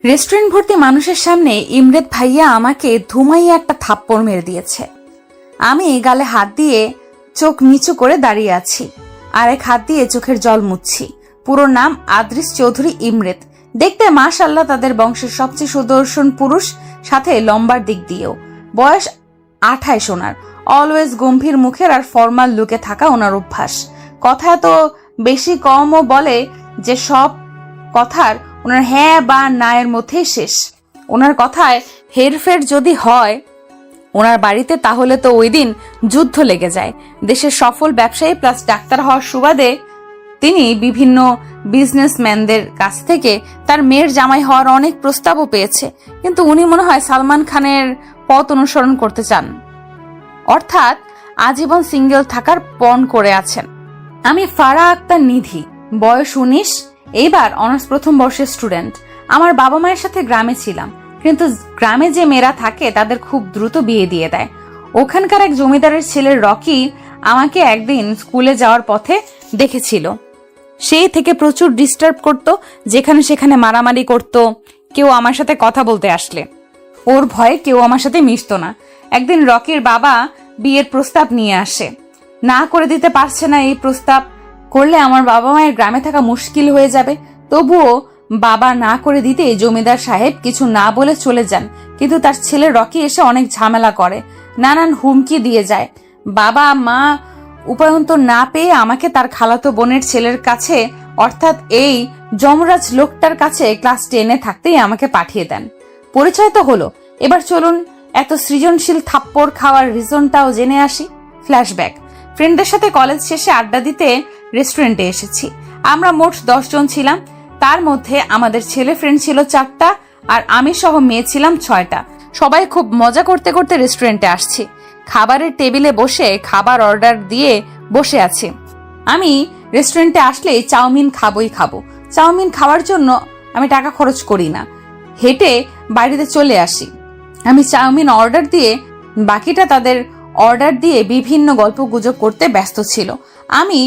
Restaurant ভর্তি মানুষের সামনে ইমরেত ভাইয়া আমাকে ধুমাইয়া একটা থাপ্পড় মেরে দিয়েছে। আমি গালে হাত দিয়ে চোখ নিচু করে দাঁড়িয়ে আছি, আর এক হাত দিয়ে চোখের জল মুছছি। পুরো নাম আদ্রিস চৌধুরী ইমরেত। দেখতে মাশাআল্লাহ তাদের বংশের সবচেয়ে সুদর্শন পুরুষ, সাথে লম্বার দিক দিয়েও। বয়স 28 ওনার। অলওয়েজ গম্ভীর মুখের আর ফর্মাল লুকে থাকা ওনার অভ্যাস। কথা এত বেশি কমও বলে যে সব কথার ওনার হ্যাঁ বা না এর মধ্যেই শেষ। ওনার কথায় হেরফের যদি হয় ওনার বাড়িতে, তাহলে তো ওই দিন যুদ্ধ লেগে যায়। দেশের সফল ব্যবসায়ী প্লাস ডাক্তার হওয়ার সুবাদে তিনি বিভিন্ন বিজনেসম্যানদের কাছ থেকে তার মেয়ের জামাই হওয়ার অনেক প্রস্তাবও পেয়েছে, কিন্তু উনি মনে হয় সালমান খানের পথ অনুসরণ করতে চান, অর্থাৎ আজীবন সিঙ্গেল থাকার পণ করে আছেন। আমি ফারা আক্তার নিধি, বয়স 19, এইবার অনার্স প্রথম বর্ষের স্টুডেন্ট। আমার বাবা মায়ের সাথে গ্রামে ছিলাম, কিন্তু গ্রামে যে মেয়েরা থাকে তাদের খুব দ্রুত বিয়ে দিয়ে দেয়। ওখানকার এক জমিদারের ছেলের রকি আমাকে একদিন স্কুলে যাওয়ার পথে দেখেছিল। সেই থেকে প্রচুর ডিস্টার্ব করত, যেখানে সেখানে মারামারি করত কেউ আমার সাথে কথা বলতে আসলে। ওর ভয়ে কেউ আমার সাথে মিশতো না। একদিন রকির বাবা বিয়ের প্রস্তাব নিয়ে আসে। না করে দিতে পারছে না, এই প্রস্তাব করলে আমার বাবা মায়ের গ্রামে থাকা মুশকিল হয়ে যাবে। তবুও বাবা না করে দিতে জমিদার সাহেব কিছু না বলে চলে যান, কিন্তু তার ছেলে রকি এসে অনেক ঝামেলা করে, নানান হুমকি দিয়ে যায়। বাবা মা উপায়ন্ত না পেয়ে আমাকে তার খালাতো বোনের ছেলের কাছে, অর্থাৎ এই যমরাজ লোকটার কাছে ক্লাস 10-এ থাকতেই আমাকে পাঠিয়ে দেন। পরিচয় তো হলো, এবার চলুন এত সৃজনশীল থাপ্পড় খাওয়ার রিজনটাও জেনে আসি। ফ্ল্যাশব্যাক। ফ্রেন্ডদের সাথে কলেজ শেষে আড্ডা দিতে রেস্টুরেন্টে এসেছি। আমরা মোট 10 জন ছিলাম। তার মধ্যে আমাদের ছেলে ফ্রেন্ড ছিল 4টা, আর আমি সহ মেয়ে ছিলাম 6টা। সবাই খুব মজা করতে করতে রেস্টুরেন্টে আসছি। খাবারের টেবিলে বসে খাবার অর্ডার দিয়ে বসে আছি। আমি রেস্টুরেন্টে আসলে চাউমিন খাবই খাবো। চাউমিন খাওয়ার জন্য আমি টাকা খরচ করি না, হেঁটে বাড়িতে চলে আসি। আমি চাউমিন অর্ডার দিয়ে বাকিটা তাদের অর্ডার দিয়ে বিভিন্ন গল্প গুজব করতে ব্যস্ত ছিল। আমি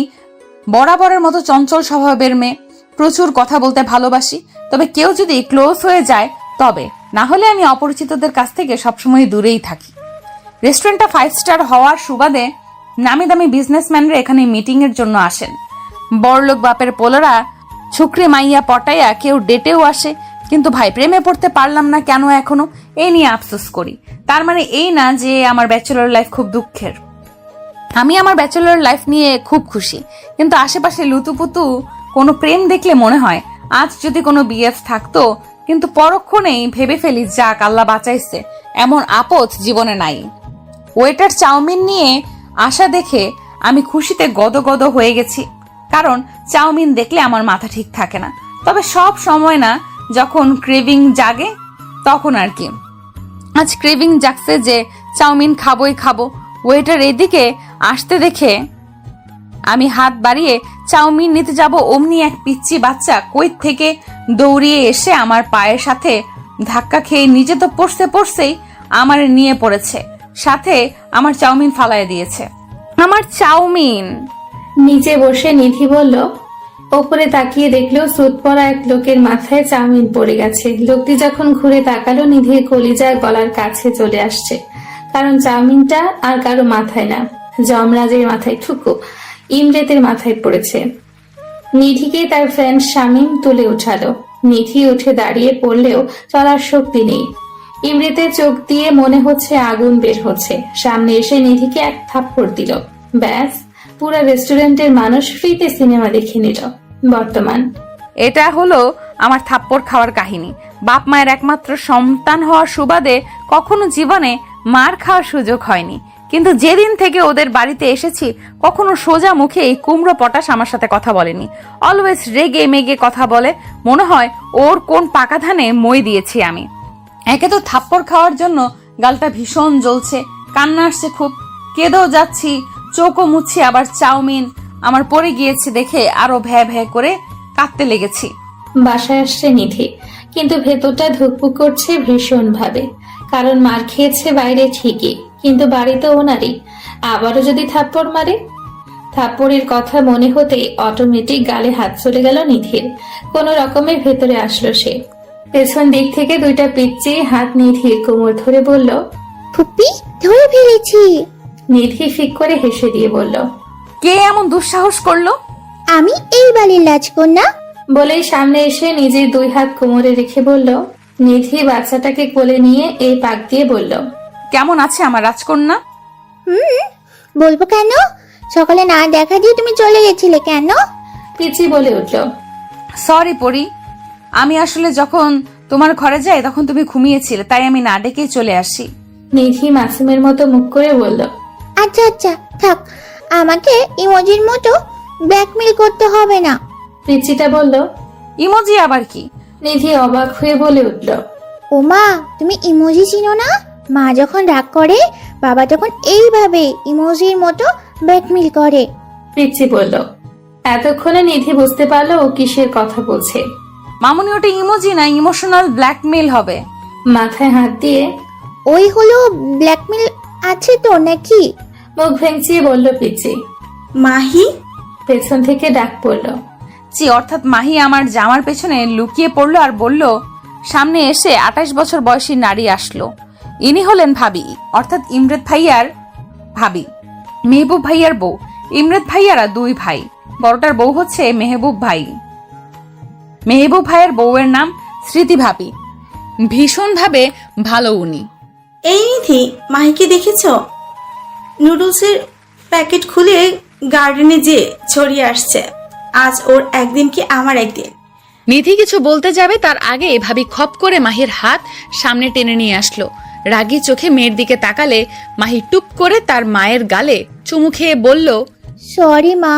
বরাবরের মতো চঞ্চল স্বভাবের মেয়ে, প্রচুর কথা বলতে ভালোবাসি। তবে কেউ যদি ক্লোজ হয়ে যায় তবে, না হলে আমি অপরিচিতদের কাছ থেকে সবসময় দূরেই থাকি। রেস্টুরেন্টটা 5 স্টার হওয়ার সুবাদে নামি দামি বিজনেসম্যানরা এখানে মিটিং এর জন্য আসেন। বড়লোক বাপের পোলারা ছুকরি মাইয়া পটাইয়া কেউ ডেটেও আসে, কিন্তু ভাই প্রেমে পড়তে পারলাম না কেন এখনো, এই নিয়ে আফসোস করি। তার মানে এই না যে আমার ব্যাচেলর লাইফ খুব দুঃখের। আমি আমার ব্যাচেলর লাইফ নিয়ে খুব খুশি, কিন্তু আশেপাশে লুতুপুতু কোনো প্রেম দেখলে মনে হয় আজ যদি কোনো বিএফ থাকতো, কিন্তু পরক্ষণেই ভেবে ফেলি যাক আল্লাহ বাঁচাইছে, এমন আপদ জীবনে নাই। ওয়েটার চাউমিন নিয়ে আসা দেখে আমি খুশিতে গদগদ হয়ে গেছি, কারণ চাউমিন দেখলে আমার মাথা ঠিক থাকে না। তবে সব সময় না, যখন ক্রেভিং জাগে তখন আর কি। আজ ক্রেভিং জাগছে যে চাউমিন খাবোই খাবো। ওয়েটার এদিকে আসতে দেখে আমি হাত বাড়িয়ে চাউমিন নিতে যাব, অমনি এক পিচ্চি বাচ্চা কই থেকে দৌড়িয়ে এসে আমার পায়ের সাথে ধাক্কা খেয়ে নিজে তো পড়ছেই আমার নিয়ে পড়েছে, সাথে আমার চাউমিন ফালায় দিয়েছে। আমার চাউমিন। নিচে বসে নিধি বলল। ওপরে তাকিয়ে দেখলো সুট পরা এক লোকের মাথায় চাউমিন পড়ে গেছে। লোকটি যখন ঘুরে তাকালো, নিধির কলিজা গলার কাছে চলে আসছে, কারণ চাউমিনটা আর কারো মাথায় না, যমরাজের মাথায় ঠুকো ইমরেতের মাথায় পড়েছে। নিধিকে তার ফ্রেন্ড শামীম তুলে উঠালো। নিধি উঠে দাঁড়িয়ে পড়লেও চলার শক্তি নেই। ইমরেতের চোখ দিয়ে মনে হচ্ছে আগুন বের হচ্ছে। সামনে এসে নিধিকে এক থাপ্পড় দিল। ব্যাস, পুরা রেস্টুরেন্টের মানুষ ফ্রিতে সিনেমা দেখে নিল। বর্তমান এটা হলো আমার থাপ্পড় খাওয়ার কাহিনী। বাপ মায়ের একমাত্র সন্তান হওয়ার সুবাদে কখনো জীবনে মার খাওয়ার সুযোগ হয়নি, কিন্তু যেদিন থেকে ওদের বাড়িতে এসেছি কখনো সোজা মুখে এই কুমড়ো পটাশ আমার সাথে কথা বলেনি। অলওয়েজ রেগে মেগে কথা বলে, মনে হয় ওর কোন পাকা ধানে মই দিয়েছি আমি। একে তো থাপ্পড় খাওয়ার জন্য গালটা ভীষণ জ্বলছে, কান্না আসছে খুব, কেঁদেও যাচ্ছি, চোখও মুচ্ছি, আবার চাউমিন আমার পড়ে গিয়েছে দেখে আরো ভ্যা ভ্যা করে কাঁদতে লেগেছি। বাসায় আসছে নিধি, কিন্তু ভেতরটা ধুকপুক করছে ভীষণ ভাবে, কারণ মার খেয়েছে বাইরে ঠিকই, কিন্তু বাড়িতে ওনারই। আবারও যদি থাপ্পড় মারে। থাপ্পড়ের কথা মনে হতেই অটোমেটিক গালে হাত চলে গেল নিধির। কোনো রকমের ভেতরে আসলো সে। পেছন দিক থেকে দুইটা পিচ্চি হাত নিধির কোমর ধরে বলল। ফুপি ধরে ফেলেছি। নিধি ফিক করে হেসে দিয়ে বলল। কে এমন দুঃসাহস করলো? আমি এই বাড়ির রাজকন্যা। বলেই সামনে এসে নিজের দুই হাত কোমরে রেখে বলল। নিধি বাচ্চাটাকে কোলে নিয়ে এই পাক দিয়ে বলল। কেমন আছে আমার রাজকন্যা? বলবো কেন? সকালে না দেখা দিয়ে তুমি চলে গেছিলে কেন? পিচি বলে উঠল। সরি পরি, আমি আসলে যখন তোমার ঘরে যাই তখন তুমি ঘুমিয়েছিলে, তাই আমি না ডেকেই চলে আসি। নিধি মাসুমের মতো মুখ করে বলল। আচ্ছা আচ্ছা থাক, আমাকে ইমোজির মতো ব্ল্যাকমেল করতে হবে না। পিচিটা বলল। ইমোজি আবার কি? নিধি অবাক হয়ে বলে উঠল। ও মা, তুমি ইমোজি চিনো না? মা যখন রাগ করে বাবা তখন এইভাবে ইমোজির মতো ব্ল্যাকমেল করে। পিচি বলল। এতক্ষণে নিধি বুঝতে পারলো ও কিসের কথা বলছে। মামুনি, ওটা ইমোজি না, ইমোশনাল ব্ল্যাকমেল হবে। মাথায় হাত দিয়ে ওই হলো ব্ল্যাকমেল আছে তো নাকি? মুখ ভেঙচিয়ে বলল পিচি। মাহি? পেছন থেকে ডাক পড়ল। জি, অর্থাৎ মাহি আমার জামার পেছনে লুকিয়ে পড়লো আর বলল, সামনে এসে 28 বছর বয়সী নারী আসলো। ইনি হলেন ভাবি, অর্থাৎ ইমরেদ ভাইয়ার ভাবি, মেহবুব ভাইয়ার বউ। ইমরেদ ভাইয়ারা দুই ভাই, বড়টার বউ হচ্ছে মেহবুব ভাই। মেহবুব ভাইয়ের বউয়ের নাম স্মৃতি ভাবি। ভীষণ ভাবে ভালো উনি। এই নিধি, মাহিকে দেখেছ? নুডলসের প্যাকেট খুলে গার্ডেনে যে ছড়িয়ে আসছে। আজ ওর একদিন কি আমার একদিন। নিধি কিছু বলতে যাবে তার আগে ভাবি খপ করে মাহির হাত সামনে টেনে নিয়ে আসলো। রাগী চোখে মেয়ের দিকে তাকালে মাহি টুপ করে তার মায়ের গালে চুমু খেয়ে বলল, সরি মা।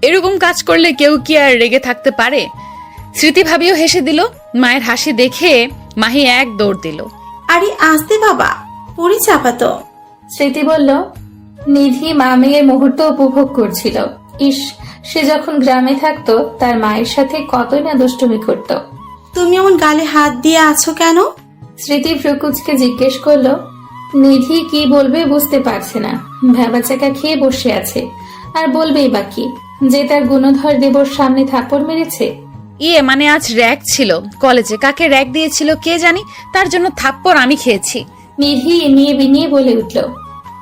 এরকম কাজ করলে কেউ কি আর রেগে থাকতে পারে? স্মৃতি ভাবিও হেসে দিল। মায়ের হাসি দেখে মাহি এক দৌড় দিল। আরে আসতে বাবা, পড়ে চাপাতো। স্মৃতি বলল। নিধি মা মেয়ের মুহূর্ত উপভোগ করছিল। ইস, সে যখন গ্রামে থাকতো তার মায়ের সাথে কতই না দুষ্টুমি করত। তুমি এমন গালে হাত দিয়ে আছো কেন? স্মৃতি ফ্রুকুচকে জিজ্ঞেস করলো। নিধি কি বলবে বুঝতে পারছে না, ভ্যাবাচাকা খেয়ে বসে আছে। আর বলবেই বাকি, যে তার গুণধর দেবর সামনে থাপ্পড় মেরেছে। মানে আজ র্যাক ছিল কলেজে, কাকে র্যাক দিয়েছিল কে জানি, তার জন্য থাপ্পড় আমি খেয়েছি। নিধি নিয়ে বিনিয়ে বলে উঠল।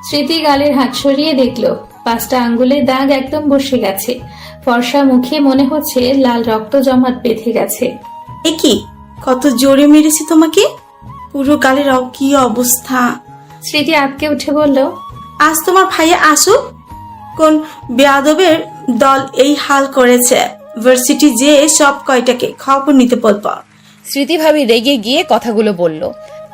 স্মৃতি গালের হাত সরিয়ে দেখলো 5টা আঙ্গুলের দাগ একদম বসে গেছে। ফর্সা মুখে মনে হচ্ছে লাল রক্ত জমাট বেঁধে গেছে। এ কি, কত জোরে মেরেছি তোমাকে! পুরো গালের কি অবস্থা! স্মৃতি আটকে উঠে বলল। আজ তোমার ভাইয়া আসুক, কোন বেয়াদবের দল এই হাল করেছে। ভার্সিটি যে সব কয়টাকে খবর নিতে বলব। স্মৃতি ভাবি রেগে গিয়ে কথাগুলো বলল।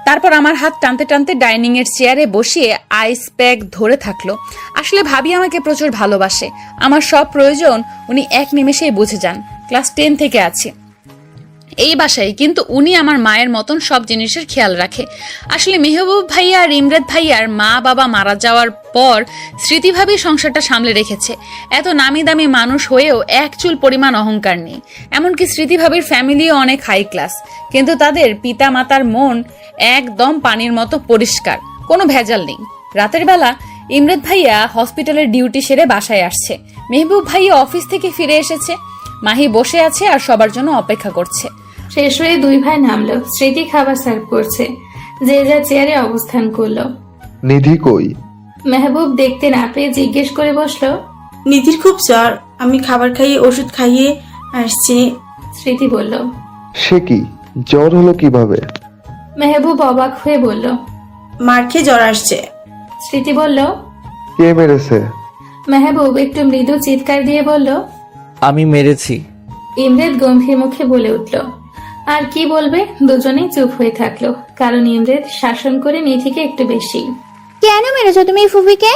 তারপর আমার হাত টানতে টানতে ডাইনিং এর চেয়ারে বসিয়ে আইস প্যাক ধরে থাকলো। আসলে ভাবি আমাকে প্রচুর ভালোবাসে। আমার সব প্রয়োজন উনি এক নিমেষেই বুঝে যান। ক্লাস 10 থেকে আছি এই বাসায়, কিন্তু উনি আমার মায়ের মতন সব জিনিসের খেয়াল রাখে। আসলে মেহবুব ভাইয়া আর ইমরাত ভাইয়ার মা বাবা মারা যাওয়ার পর স্মৃতিভাবেই সংসারটা সামলে রেখেছে। এত নামি দামি মানুষ হয়েও এক চুল পরিমাণ অহংকার নেই। এমনকি স্মৃতিভাবির ফ্যামিলিও অনেক হাই ক্লাস, কিন্তু তাদের পিতা মাতার মন একদম পানির মতো পরিষ্কার, কোনো ভেজাল নেই। রাতের বেলা ইমরাত ভাইয়া হসপিটালের ডিউটি সেরে বাসায় আসছে। মেহবুব ভাইয়া অফিস থেকে ফিরে এসেছে। মাহি বসে আছে আর সবার জন্য অপেক্ষা করছে। শেষ হয়ে দুই ভাই নামলো। স্মৃতি খাবার সার্ভ করছে। যে যা চেয়ারে অবস্থান করলো। নিধি কই? মেহবুব দেখতে না পেয়ে জিজ্ঞেস করে বসলো। নিধির খুব জ্বর, আমি খাবার খাইয়ে ওষুধ খাইয়ে আসছি। স্মৃতি বলল। সে কি, জ্বর হলো কিভাবে? মেহবুব অবাক হয়ে বলল। মার খেয়ে জ্বর আসছে। স্মৃতি বলল। কে মেরেছে? মেহবুব একটু মৃদু চিৎকার দিয়ে বলল, আমি মেরেছি। ইমরেদ গম্ভীর মুখে বলে উঠল। আর কি বলবে, দুজনেই চুপ হয়ে থাকলো, কারণ ইমরেদ শাসন করে নিধিকে একটু বেশি। কেন মেরেছো তুমি ফুফিকে?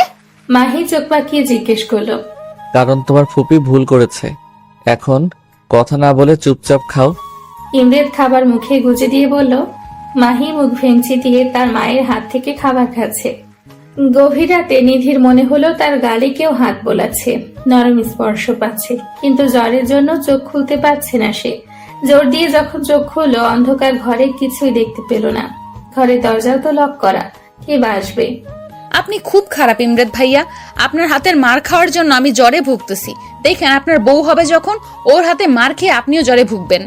মাহি চোখ পাকিয়ে জিজ্ঞেস করলো। কারণ তোমার ফুপি ভুল করেছে। এখন কথা না বলে চুপচাপ খাও। ইমরেদ খাবার মুখে গুজে দিয়ে বলল। মাহি মুখ ভেঙচি দিয়ে তার মায়ের হাত থেকে খাবার খাচ্ছে। গভীর রাতে নিধির মনে হলো তার গালে কেউ হাত বোলাচ্ছে, নরম স্পর্শ পাচ্ছে, কিন্তু জ্বরের জন্য চোখ খুলতে পারছে না সে। জোর দিয়ে যখন চোখ খুললো, অন্ধকার ঘরে কিছুই দেখতে পেল না। ঘরের দরজাও তো লক করা, কে বা আসবে? আপনি খুব খারাপ ইমরাত ভাইয়া। আপনার হাতের মার খাওয়ার জন্য আমি জ্বরে ভুগতেছি। দেখেন, আপনার বউ হবে যখন, ওর হাতে মার খেয়ে আপনিও জ্বরে ভুগবেন।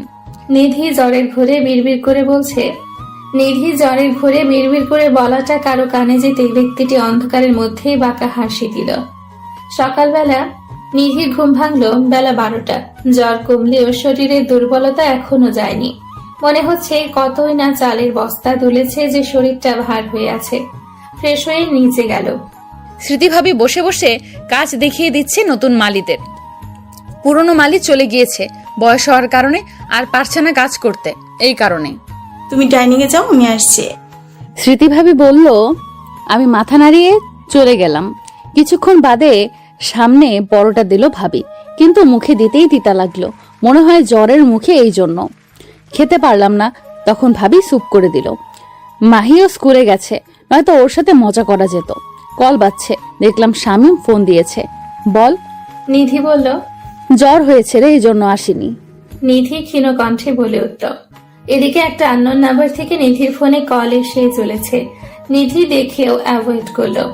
নিধি জ্বরের ঘোরে বিড়বিড় করে বলছে। নিধি জ্বরের ঘোরে বিড়বিড় করে বলাটা কারো কানে যেতে ব্যক্তিটি অন্ধকারের মধ্যেই বাঁকা হাসি দিল। সকালবেলা নিধির ঘুম ভাঙল বেলা 12টা। জ্বর কমলেও শরীরের দুর্বলতা এখনো যায়নি। মনে হচ্ছে কতই না চালের বস্তা তুলেছে যে শরীরটা ভার হয়ে আছে। ফ্রেশ হয়ে নিচে গেল। স্মৃতি ভাবি বসে বসে কাজ দেখিয়ে দিচ্ছে নতুন মালিদের। পুরনো মালি চলে গিয়েছে বয়স হওয়ার কারণে, আর পারছে না কাজ করতে, এই কারণে। তুমি ডাইনিং এ যাও, আমি আসছি। স্মৃতি ভাবি বলল। আমি মাথা নাড়িয়ে চলে গেলাম। কিছুক্ষণ বাদে সামনে পরোটা দিল ভাবি, কিন্তু মুখে দিতেই তিতা লাগলো। মনে হয় জ্বরের মুখে, এই জন্য খেতে পারলাম না। তখন ভাবি স্যুপ করে দিল। মাহিও স্কুলে গেছে, নয়তো ওর সাথে মজা করা যেত। কল বাজছে, দেখলাম শামীম ফোন দিয়েছে। বল। নিধি বলল। জ্বর হয়েছে রে, এই জন্য আসিনি। নিধি ক্ষীণ কণ্ঠে বলে উঠল। এদিকে একটা আননোন নাম্বার থেকে নিধির ফোনে কল এসে চলেছে। নিধি দেখেও অ্যাভয়েড করলো,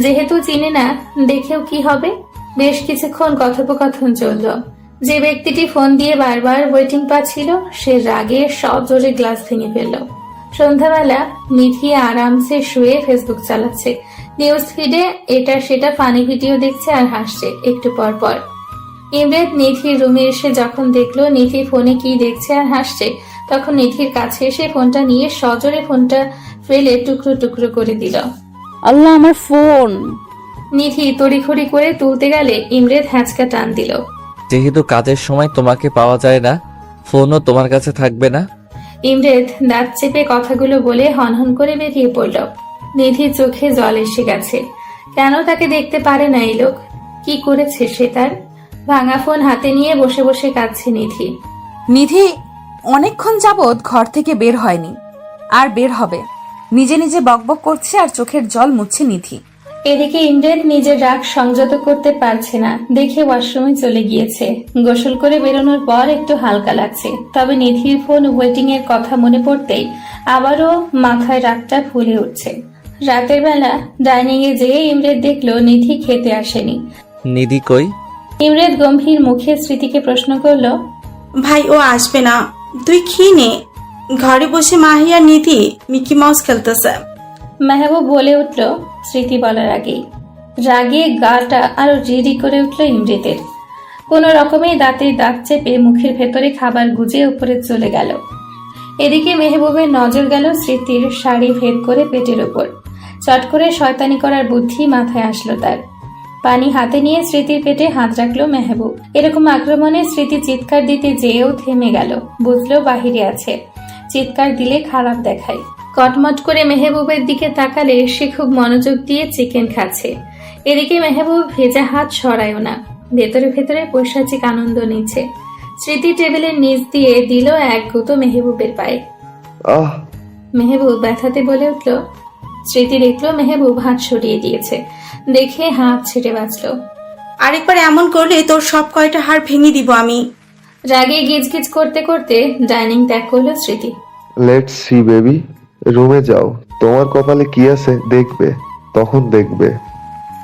যেহেতু চিনে না দেখেও কি হবে। বেশ কিছুক্ষণ কথোপকথন চলল। যে ব্যক্তিটি ফোন দিয়ে বারবার ওয়েটিং পাচ্ছিল সে রাগে সজোরে গ্লাস ভেঙে ফেলল। সন্ধ্যাবেলা নিধি আরামসে শুয়ে ফেসবুক চালাচ্ছে। নিউজ ফিডে এটা সেটা ফানি ভিডিও দেখছে আর হাসছে একটু পর পর। ইমরান নিধির রুমে এসে যখন দেখলো নিধি ফোনে কি দেখছে আর হাসছে, তখন নিধির কাছে এসে ফোনটা নিয়ে সজোরে ফোনটা ফেলে টুকরো টুকরো করে দিল। আল্লাহ, আমার ফোন! নিধি তড়িঘড়ি করে তুলতে গেলে ইমরান হ্যাঁচকা টান দিল। যেহেতু কাজের সময় তোমাকে পাওয়া যায় না, ফোনও তোমার কাছে থাকবে না। ইমরান দাঁত চেপে কথাগুলো বলে হনহন করে বেরিয়ে পড়ল। নিধির চোখে জল এসে গেছে। কেন তাকে দেখতে পারে না এই লোক? কি করেছে সে তার? ভাঙা ফোন হাতে নিয়ে বসে বসে কাঁদছে নিধি। নিধি অনেকক্ষণ যাবৎ ঘর থেকে বের হয়নি, আর বের হবে। নিজে নিজে বকবক করছে আর চোখের জল মুছছে নিধি। এদিকে ইমরান নিজের রাগ সংযত করতে পারছে না দেখে ওয়াশরুমে চলে গিয়েছে। গোসল করে বেরোনোর পর একটু হালকা লাগছে, তবে নিধির ফোন ওয়েটিং এর কথা মনে পড়তেই আবারও মাথায় রাগটা ফুলে উঠছে। রাতের বেলা ডাইনিং এ যেয়ে ইমরান দেখলো নিধি খেতে আসেনি। নিধি কই? ইমরান গম্ভীর মুখে স্মৃতিকে প্রশ্ন করলো। ভাই ও আসবে না, তুই খেয়ে নে। ঘরে বসে মাহি আর নিধি মিকি মাউস খেলতেছে। মেহবুব বলে উঠল স্মৃতি বলার আগেই। রাগে গাটা আরো রিরি করে উঠল ইমরানের। কোনো রকমে দাঁতে দাঁত চেপে মুখের ভেতরে খাবার গুজে উপরে চলে গেল। এদিকে মেহবুবের নজর গেল স্মৃতির শাড়ি ভেদ করে পেটের উপর। চট করে শয়তানি করার বুদ্ধি মাথায় আসলো তার। পানি হাতে নিয়ে স্মৃতির পেটে হাত রাখলো মেহবুব। এরকম আক্রমণে স্মৃতি চিৎকার দিতে যেয়েও থেমে গেল। বুঝলো বাহিরে আছে, চিৎকার দিলে খারাপ দেখায়। কটমট করে মেহবুবের দিকে তাকালে সে খুব মনোযোগ দিয়ে চিকেন খাচ্ছে। এদিকে মেহবুব ভেজা হাত সরায়ও না, ভেতরে ভেতরে পৈশাচিক আনন্দ নিচ্ছে। স্মৃতি টেবিলের নিচ দিয়ে দিল এক গুঁতো মেহবুবের পায়ে। আহ! মেহবুব ব্যথাতে বলে উঠল। স্মৃতি দেখলো মেহবুব হাত সরিয়ে দিয়েছে, দেখে হাত ছেড়ে বাঁচলো। আরেকবার এমন করলে তোর সব কয়টা হাড় ভেঙে দিব আমি। রাগে গিজগিজ করতে করতে ডাইনিং ত্যাগ করলো স্মৃতি। লেটস সি বেবি, রুমে যাও। তোমার কপালে কি আছে দেখবে, তখন দেখবে।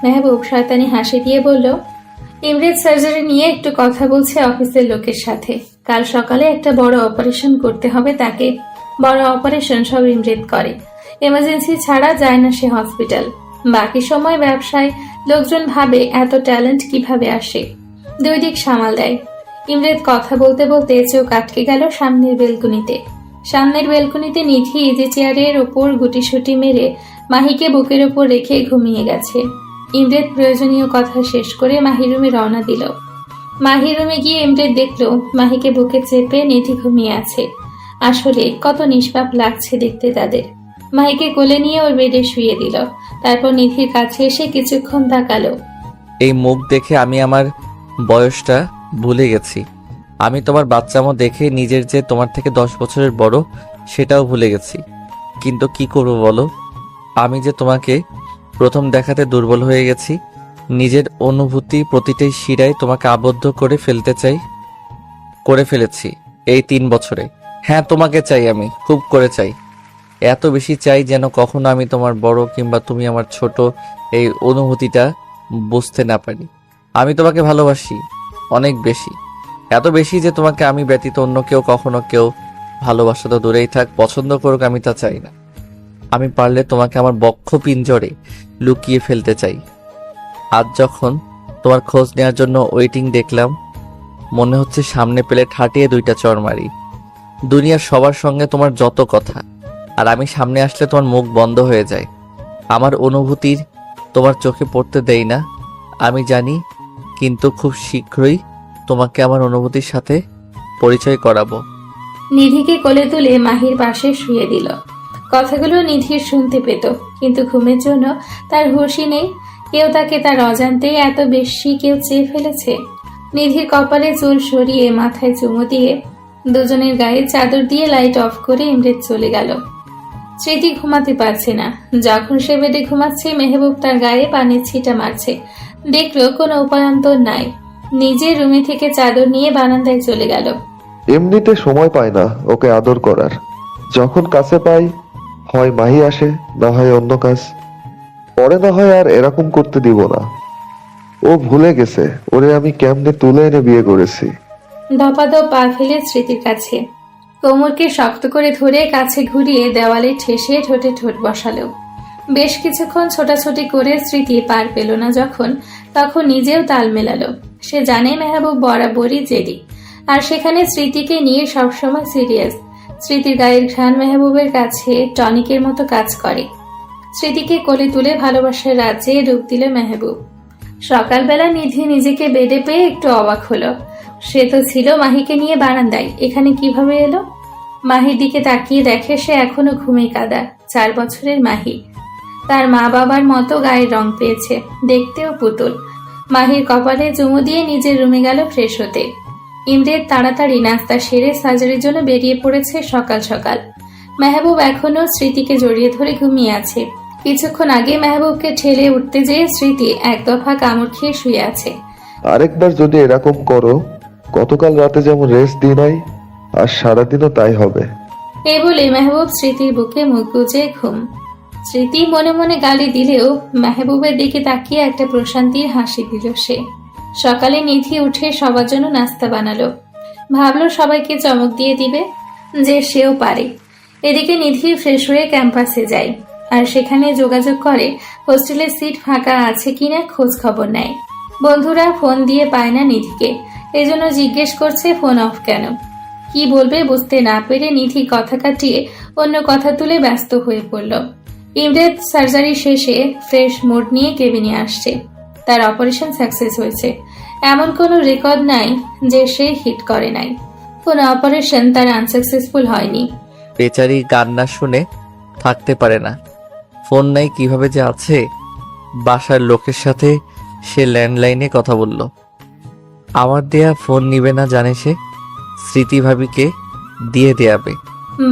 মেহবুব শয়তানি হাসি দিয়ে বলল। ইমরান সার্জারি নিয়ে একটু কথা বলছে অফিসের লোকের সাথে। কাল সকালে একটা বড় অপারেশন করতে হবে তাকে। বড় অপারেশন সব ইমরান করে, এমার্জেন্সি ছাড়া যায় না সে হসপিটাল। বাকি সময় ব্যবসায় লোকজন ভাবে এত ট্যালেন্ট কিভাবে আসে, দুই দিক সামাল দেয়। ইমরান কথা বলতে বলতে চোখ আটকে গেল সামনের বেলকুনিতে। সামনের বেলকুনিতে নিধি ইজি চেয়ারের ওপর গুটিসুটি মেরে মাহিকে বুকের ওপর রেখে ঘুমিয়ে গেছে। ইমরান প্রয়োজনীয় কথা শেষ করে মাহি রুমে রওনা দিল। মাহি রুমে গিয়ে ইমরান দেখলো মাহিকে বুকে চেপে নিধি ঘুমিয়ে আছে। আসলে কত নিষ্পাপ লাগছে দেখতে তাদের। মাহিকে কোলে নিয়ে ওর বেডে শুয়ে দিল, তারপর নিধির কাছে এসে কিছুক্ষণ তাকালো। এই মুখ দেখে আমি আমার বয়সটা ভুলে গেছি। আমি তোমার বাচ্চামো দেখে নিজের যে তোমার থেকে 10 বছরের বড় সেটাও ভুলে গেছি। কিন্তু কি করবো বলো, আমি যে তোমাকে প্রথম দেখাতে দুর্বল হয়ে গেছি। নিজের অনুভূতি প্রতিটি শিরায় তোমাকে আবদ্ধ করে ফেলেছি এই 3 বছরে। হ্যাঁ, তোমাকে চাই, আমি খুব করে চাই, এত বেশি চাই যেন কখনো আমি তোমার বড় কিংবা তুমি আমার ছোট এই অনুভূতিটা বুঝতে না পারি। আমি তোমাকে ভালোবাসি অনেক বেশি, এত বেশি যে তোমাকে আমি ব্যতীত অন্য কখনো কেউ ভালোবাসা তো দূরেই থাক, পছন্দ করুক, আমি তা চাই না। আমি পারলে তোমাকে আমার বক্ষ পিঞ্জরে লুকিয়ে ফেলতে চাই। আজ যখন তোমার খোঁজ নেওয়ার জন্য ওয়েটিং দেখলাম, মনে হচ্ছে সামনে পেলে ঠাটিয়ে 2টা চড় মারি। দুনিয়ার সবার সঙ্গে তোমার যত কথা, আর আমি সামনে আসলে তোমার মুখ বন্ধ হয়ে যায়। আমার অনুভূতির তোমার চোখে পড়তে দেই না, আমি জানি, কিন্তু খুব শীঘ্রই তোমাকে আমার অনুভূতির সাথে পরিচয় করাবো। নিধিকে কোলে তুলে মাহির পাশে শুয়ে দিল। কথাগুলো নিধির শুনতে পেত, কিন্তু ঘুমের জন্য তার হুঁশই নেই। কেউ তাকে তার অজান্তেই এত বেশি কেউ চেয়ে ফেলেছে। নিধির কপালে চুল সরিয়ে মাথায় চুমু দিয়ে দুজনের গায়ে চাদর দিয়ে লাইট অফ করে ইমরেত চলে গেল। স্মৃতি ঘুমাতে পারছে না। যখন সে বেডে ঘুমাচ্ছে, মেহবুব তার গায়ে পানির ছিটা মারছে। দেখলো কোনো উপায়ন্তর নাই। নিজের রুমে থেকে চাদর নিয়ে বারান্দায় চলে গেল। এমনিতে সময় পায় না ওকে আদর করার। যখন কাছে পাই, হয় মাহি আসে, না হয় অন্য কাজ। পরে না হয় আর এরকম করতে দিব না। ও ভুলে গেছে ওরে আমি কেমনে তুলে এনে বিয়ে করেছি। দপাদপ পা ফেলে স্মৃতির কাছে কোমরকে শক্ত করে ধরে কাছে ঘুরিয়ে দেওয়ালে ঠেসে ঠোঁটে ঠোঁট বসালো। বেশ কিছুক্ষণ ছোটাছুটি করে স্মৃতি পার পেল না যখন, তখন নিজেও তাল মেলালো। সে জানে মেহবুব বরাবরই জেদি, আর সেখানে স্মৃতিকে নিয়ে সবসময় সিরিয়াস। স্মৃতির গায়ের ঘ্রাণ মেহবুবের কাছে টনিকের মতো কাজ করে। স্মৃতিকে কোলে তুলে ভালোবাসার রাজ্যে ডুব দিল মেহবুব। সকালবেলা নিধি নিজেকে বেডে পেয়ে একটু অবাক হলো। সে তো ছিল মাহিকে নিয়ে বারান্দায়, এখানে কিভাবে এলো? মাহির দিকে তাকিয়ে দেখে সে এখনো ঘুমে কাদা। 4 বছরের মাহি, তার মা বাবার মতো গায়ের রং পেয়েছে, দেখতেও পুতুল। মাহির কপালে চুমু দিয়ে নিজের রুমে গেল ফ্রেশ হতে। ইমরেত তাড়াতাড়ি নাস্তা সেরে সার্জারির জন্য বেরিয়ে পড়েছে সকাল সকাল। মেহবুব এখনো স্মৃতিকে জড়িয়ে ধরে ঘুমিয়ে আছে। কিছুক্ষণ আগে মেহবুবকে ঠেলে উঠতে যেয়ে স্মৃতি এক দফা কামড় খেয়ে শুয়ে আছে। আরেকবার যদি এরকম করো, গতকাল রাতে যেমন রেস্ট দিই নাই, আর সারাদিনও তাই হবে। এই বলে মেহবুব স্মৃতির বুকে মুখ গুজে ঘুম। স্মৃতি মনে মনে গালি দিলেও মেহবুবের দিকে তাকিয়ে একটা প্রশান্তির হাসি দিল সে। সকালে নিধি উঠে সবার জন্য নাস্তা বানালো। ভাবলো সবাইকে চমক দিয়ে দিবে যে সেও পারে। এদিকে নিধি ফ্রেশ হয়ে ক্যাম্পাসে যায়, আর সেখানে যোগাযোগ করে হোস্টেলের সিট ফাঁকা আছে কিনা খোঁজ খবর নেয়। বন্ধুরা ফোন দিয়ে পায় না নিধিকে, এজন্য জিজ্ঞেস করছে ফোন অফ কেন। কি বলবে বুঝতে না পেরে নিধি কথা কাটিয়ে অন্য কথা তুলে ব্যস্ত হয়ে পড়ল। ইমরেত সার্জারি শেষে ফ্রেশ মুড নিয়ে কেবিনে আসছে। তার অপারেশন সাকসেস হয়েছে, এমন কোনো রেকর্ড নাই যে সে হিট করে নাই। কোনো অপারেশন তার আনসাকসেসফুল হয়নি। বেচারি গান না শুনে থাকতে পারে না। ফোন নাই কিভাবে যে আছে। বাসার লোকের সাথে সে ল্যান্ডলাইনে কথা বলল। আমার দেয়া ফোন নিবে না জানে সে, স্মৃতি ভাবিকে দিয়ে দেয়াবে।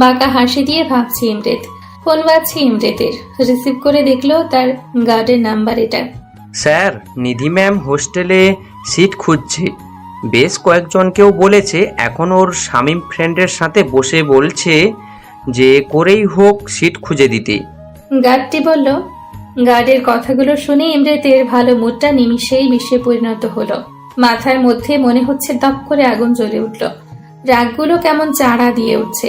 বাঁকা হাসি দিয়ে ভাবছি ইমরেত। ফোন বাজছে ইমরেতের। রিসিভ করে দেখলো তার গার্ডের নাম্বার এটা। স্যার, নিধি ম্যাম হোস্টেলে সিট খুঁজছে। বেশ কয়েকজনকেও বলেছে। এখন ওর শামীম ফ্রেন্ডের সাথে বসে বলছে যে করেই হোক সিট খুঁজে দিতে। গার্ডটি বলল। গার্ডের কথাগুলো শুনে ইমরেতের ভালো মুডটা নিমিষেই বিষে পরিণত হলো। মাথার মধ্যে মনে হচ্ছে দপ করে আগুন জ্বলে উঠল। রাগগুলো কেমন চাড়া দিয়ে উঠছে।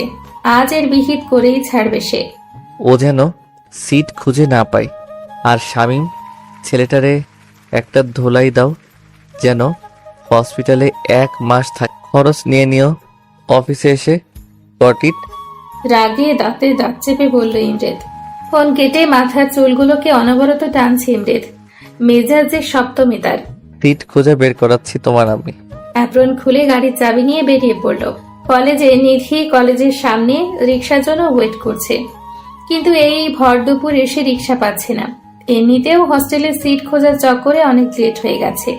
আজ এর বিহিত করেই ছাড়বে সে। ও যেন সিট খুঁজে না পায়। আর শামীম ছেলেটারে একটা ধোলাই দাও, যেন হসপিটালে 1 মাস থাকে। খরচ নিয়ে নিও, অফিসে এসে গট ইট। রাগে দাঁতে দাঁত চেপে বলল ইমরেত। ফোন কেটে মাথার চুলগুলোকে অনবরত টানছে ইমরেত। মেজাজে সপ্তমী তার। সিট খুঁজে বের করাচ্ছি তোমার আমি। অ্যাপ্রন খুলে গাড়ির চাবি নিয়ে বেরিয়ে পড়ল। কলেজে নিধি কলেজের সামনে রিক্সার জন্য ওয়েট করছে, কিন্তু এই ভর দুপুর এসে রিক্সা পাচ্ছে না। এমনিতেও হস্টেলের সিট খোঁজার চক্করে অনেক লেট হয়ে গেছে।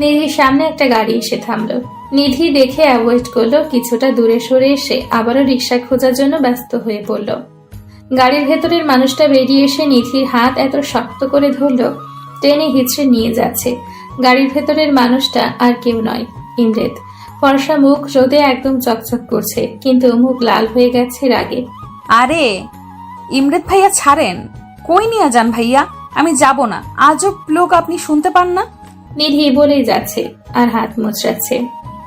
নিধির সামনে একটা গাড়ি এসে থামলো। নিধি দেখে অ্যাভয়েড করলো। কিছুটা দূরে সরে এসে আবারও রিক্সা খোঁজার জন্য ব্যস্ত হয়ে পড়ল। গাড়ির ভেতরের মানুষটা বেরিয়ে এসে নিধির হাত এত শক্ত করে ধরলো, টেনে হিচড়ে নিয়ে যাচ্ছে। গাড়ির ভেতরের মানুষটা আর কেউ নয়, ইমরেত। ফর্সা মুখ রোদে একদম চকচক করছে, কিন্তু মুখ লাল হয়ে গেছে রাগে। আরে ইমরেত ভাইয়া ছাড়েন, কই নিয়ে যান ভাইয়া? আমি যাব না। আজব লোক, আপনি শুনতে পান না? নিধি বলেই যাচ্ছে আর হাত মুচড়াচ্ছে।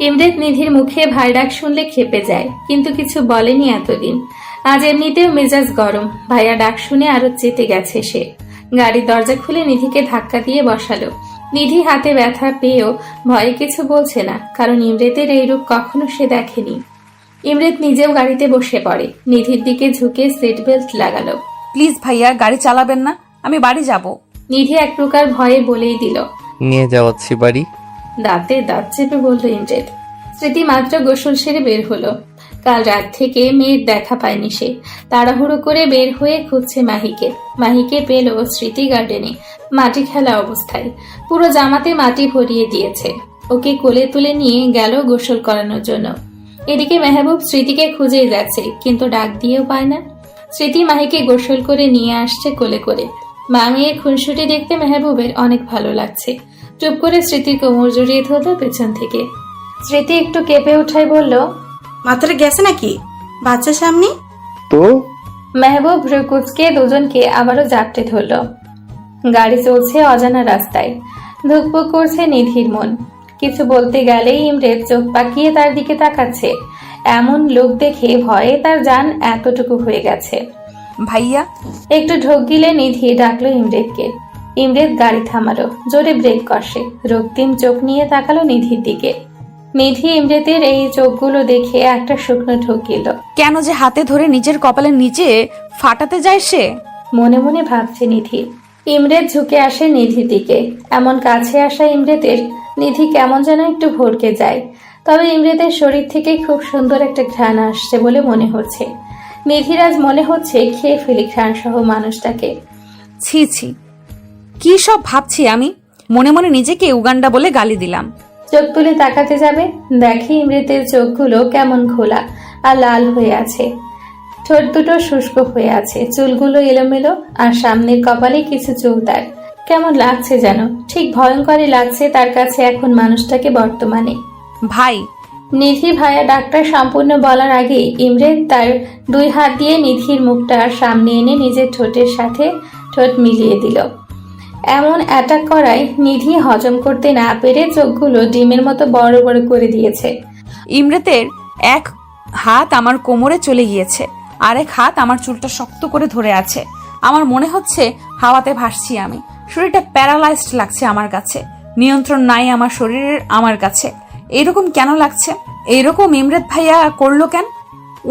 ইমরেত নিধির মুখে ভাই ডাক শুনলে খেপে যায়, কিন্তু কিছু বলেনি এতদিন। আজ এমনিতেও মেজাজ গরম, ভাইয়া ডাক শুনে আরো চেতে গেছে সে। গাড়ির দরজা খুলে নিধিকে ধাক্কা দিয়ে বসালো। নিধি হাতে ব্যথা পেয়েও ভয়ে কিছু বলছে না, কারণ ইমরেতের এই রূপ কখনো সে দেখেনি। ইমরেত নিজেও গাড়িতে বসে পড়ে, নিধির দিকে ঝুঁকে সিট বেল্ট লাগালো। প্লিজ ভাইয়া গাড়ি চালাবেন না, আমি বাড়ি যাব। নিধি এক প্রকার ভয়ে বলেই দিল। নিয়ে যাওয়াচ্ছি বাড়ি। দাঁতে দাঁত চেপে বলল ইমরেত। স্মৃতি মাত্র গোসল সেরে বের হলো। কাল রাত থেকে মেয়ের দেখা পায়নি সে। তাড়াহুড়ো করে বের হয়ে খুঁজছে মাহিকে। মাহিকে পেল স্মৃতি গার্ডেনে, মাটি খেলা অবস্থায়। পুরো জামাতে মাটি ভরিয়ে দিয়েছে। ওকে কোলে তুলে নিয়ে গেল গোসল করানোর জন্য। এদিকে মেহবুব স্মৃতিকে খুঁজেই যাচ্ছে, কিন্তু ডাক দিয়েও পায় না। স্মৃতি মাহিকে গোসল করে নিয়ে আসছে কোলে করে। মা মেয়ের খুনসুটি দেখতে মেহবুবের অনেক ভালো লাগছে। চুপ করে স্মৃতির কোমর জড়িয়ে ধরল পেছন থেকে। স্মৃতি একটু কেঁপে উঠাই বলল, মাথাটা গেছে নাকি বাচ্চার সামনে? তো মেহবুব রুকুচকে দুজনকে আবারও জাপটে ধরল। গাড়ি চলছে অজানা রাস্তায়। ধুকপুক করছে নিধির মন। কিছু বলতে গেলেই ইমরেত চোখ পাকিয়ে তার দিকে তাকাচ্ছে। এমন লোক দেখে ভয়ে তার জান এতটুকু হয়ে গেছে। ভাইয়া, একটু ঢোক গিলে নিধি ডাকলো ইমরেতকে। ইমরেত গাড়ি থামালো, জোরে ব্রেক কষে। রক্তিম চোখ নিয়ে তাকালো নিধির দিকে। নিধি ইমরেতের এই চোখগুলো দেখে একটা শুকনো ঢোক গেল। কেন যে হাতে ধরে নিজের কপালের নিচে ফাটাতে যায় সে? মনে মনে ভাবছে নিধি। ইমরেত ঝুঁকে আসে নিধির দিকে। এমন কাছে আসা ইমরেতের নিধি কেমন যেন একটু ভড়কে যায়। তবে ইমরেতের শরীর থেকে খুব সুন্দর একটা ঘ্রাণ আসছে বলে মনে হচ্ছে। নিধির আজ মনে হচ্ছে খেয়ে ফেলি ঘ্রাণ সহ মানুষটাকে। ছি ছি, কি সব ভাবছি আমি। মনে মনে নিজেকে উগান্ডা বলে গালি দিলাম। চোখ তুলে তাকাতে যাবে, দেখে ইমরেতের চোখগুলো কেমন ঘোলা আর লাল হয়ে আছে। ঠোঁট দুটো শুষ্ক হয়ে আছে, চুলগুলো এলোমেলো, আর সামনের কপালে কিছু চুল তার। কেমন লাগছে যেন, ঠিক ভয়ঙ্করই লাগছে তার কাছে এখন মানুষটাকে বর্তমানে। ভাই, নিধি ভাইয়া ডাক্তার সম্পূর্ণ বলার আগে ইমরেত তার দুই হাত দিয়ে নিধির মুখটা সামনে এনে নিজের ঠোঁটের সাথে ঠোঁট মিলিয়ে দিল। এমন অ্যাটাক করায় নিধি হজম করতে না পেরে চোখগুলো ডিমের মতো বড় বড় করে দিয়েছে। ইমরেতের এক হাত আমার কোমরে চলে গিয়েছে, আরেক হাত আমার চুলটা শক্ত করে ধরে আছে। আমার মনে হচ্ছে হাওয়াতে ভাসছি আমি। শরীরটা প্যারালাইজড লাগছে আমার কাছে, নিয়ন্ত্রণ নাই আমার শরীরের আমার কাছে। এরকম কেন লাগছে? এরকম ইমরেত ভাইয়া করলো কেন?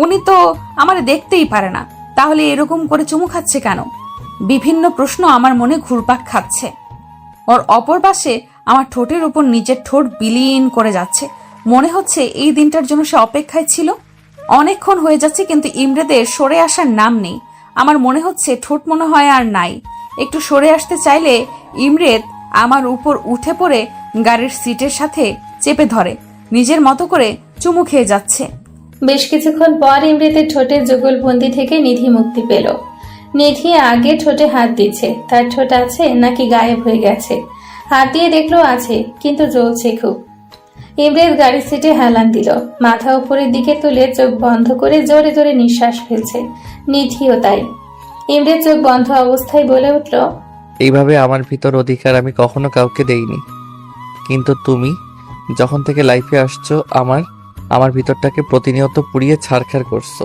উনি তো আমার দেখতেই পারে না, তাহলে এরকম করে চুমু খাচ্ছে কেন? বিভিন্ন প্রশ্ন আমার মনে ঘুরপাক খাচ্ছে। ওর অপর পাশে আমার ঠোঁটের উপর নিজের ঠোঁট বিলীন করে যাচ্ছে। মনে হচ্ছে এই দিনটার জন্য সে অপেক্ষায় ছিল। অনেকক্ষণ হয়ে যাচ্ছে, কিন্তু ইমরেতের সরে আসার নাম নেই। আমার মনে হচ্ছে ঠোঁট মনে হয় আর নাই। একটু সরে আসতে চাইলে ইমরেত আমার উপর উঠে পড়ে গাড়ির সিটের সাথে চেপে ধরে, নিজের মতো করে চুমু খেয়ে যাচ্ছে। বেশ কিছুক্ষণ পর ইমরেতের ঠোঁটের যুগলবন্দি থেকে নিধি মুক্তি পেল। নিধি আগে ঠোঁটে হাত দিচ্ছে, তার ঠোঁট আছে নাকি গায়েব হয়ে গেছে। হাত দিয়ে দেখলো আছে, কিন্তু জ্বলছে খুব। ইমরেত গাড়ির সিটে হেলান দিল, মাথা উপরের দিকে তুলে চোখ বন্ধ করে জোরে জোরে নিঃশ্বাস ফেলছে। নিধিও তাই। ইমরেত চোখ বন্ধ অবস্থায় বলে উঠল, এইভাবে আমার ভিতর অধিকার আমি কখনো কাউকে দেইনি, কিন্তু তুমি যখন থেকে লাইফে আসছো আমার ভিতরটাকে প্রতিনিয়ত পুড়িয়ে ছারখার করছো।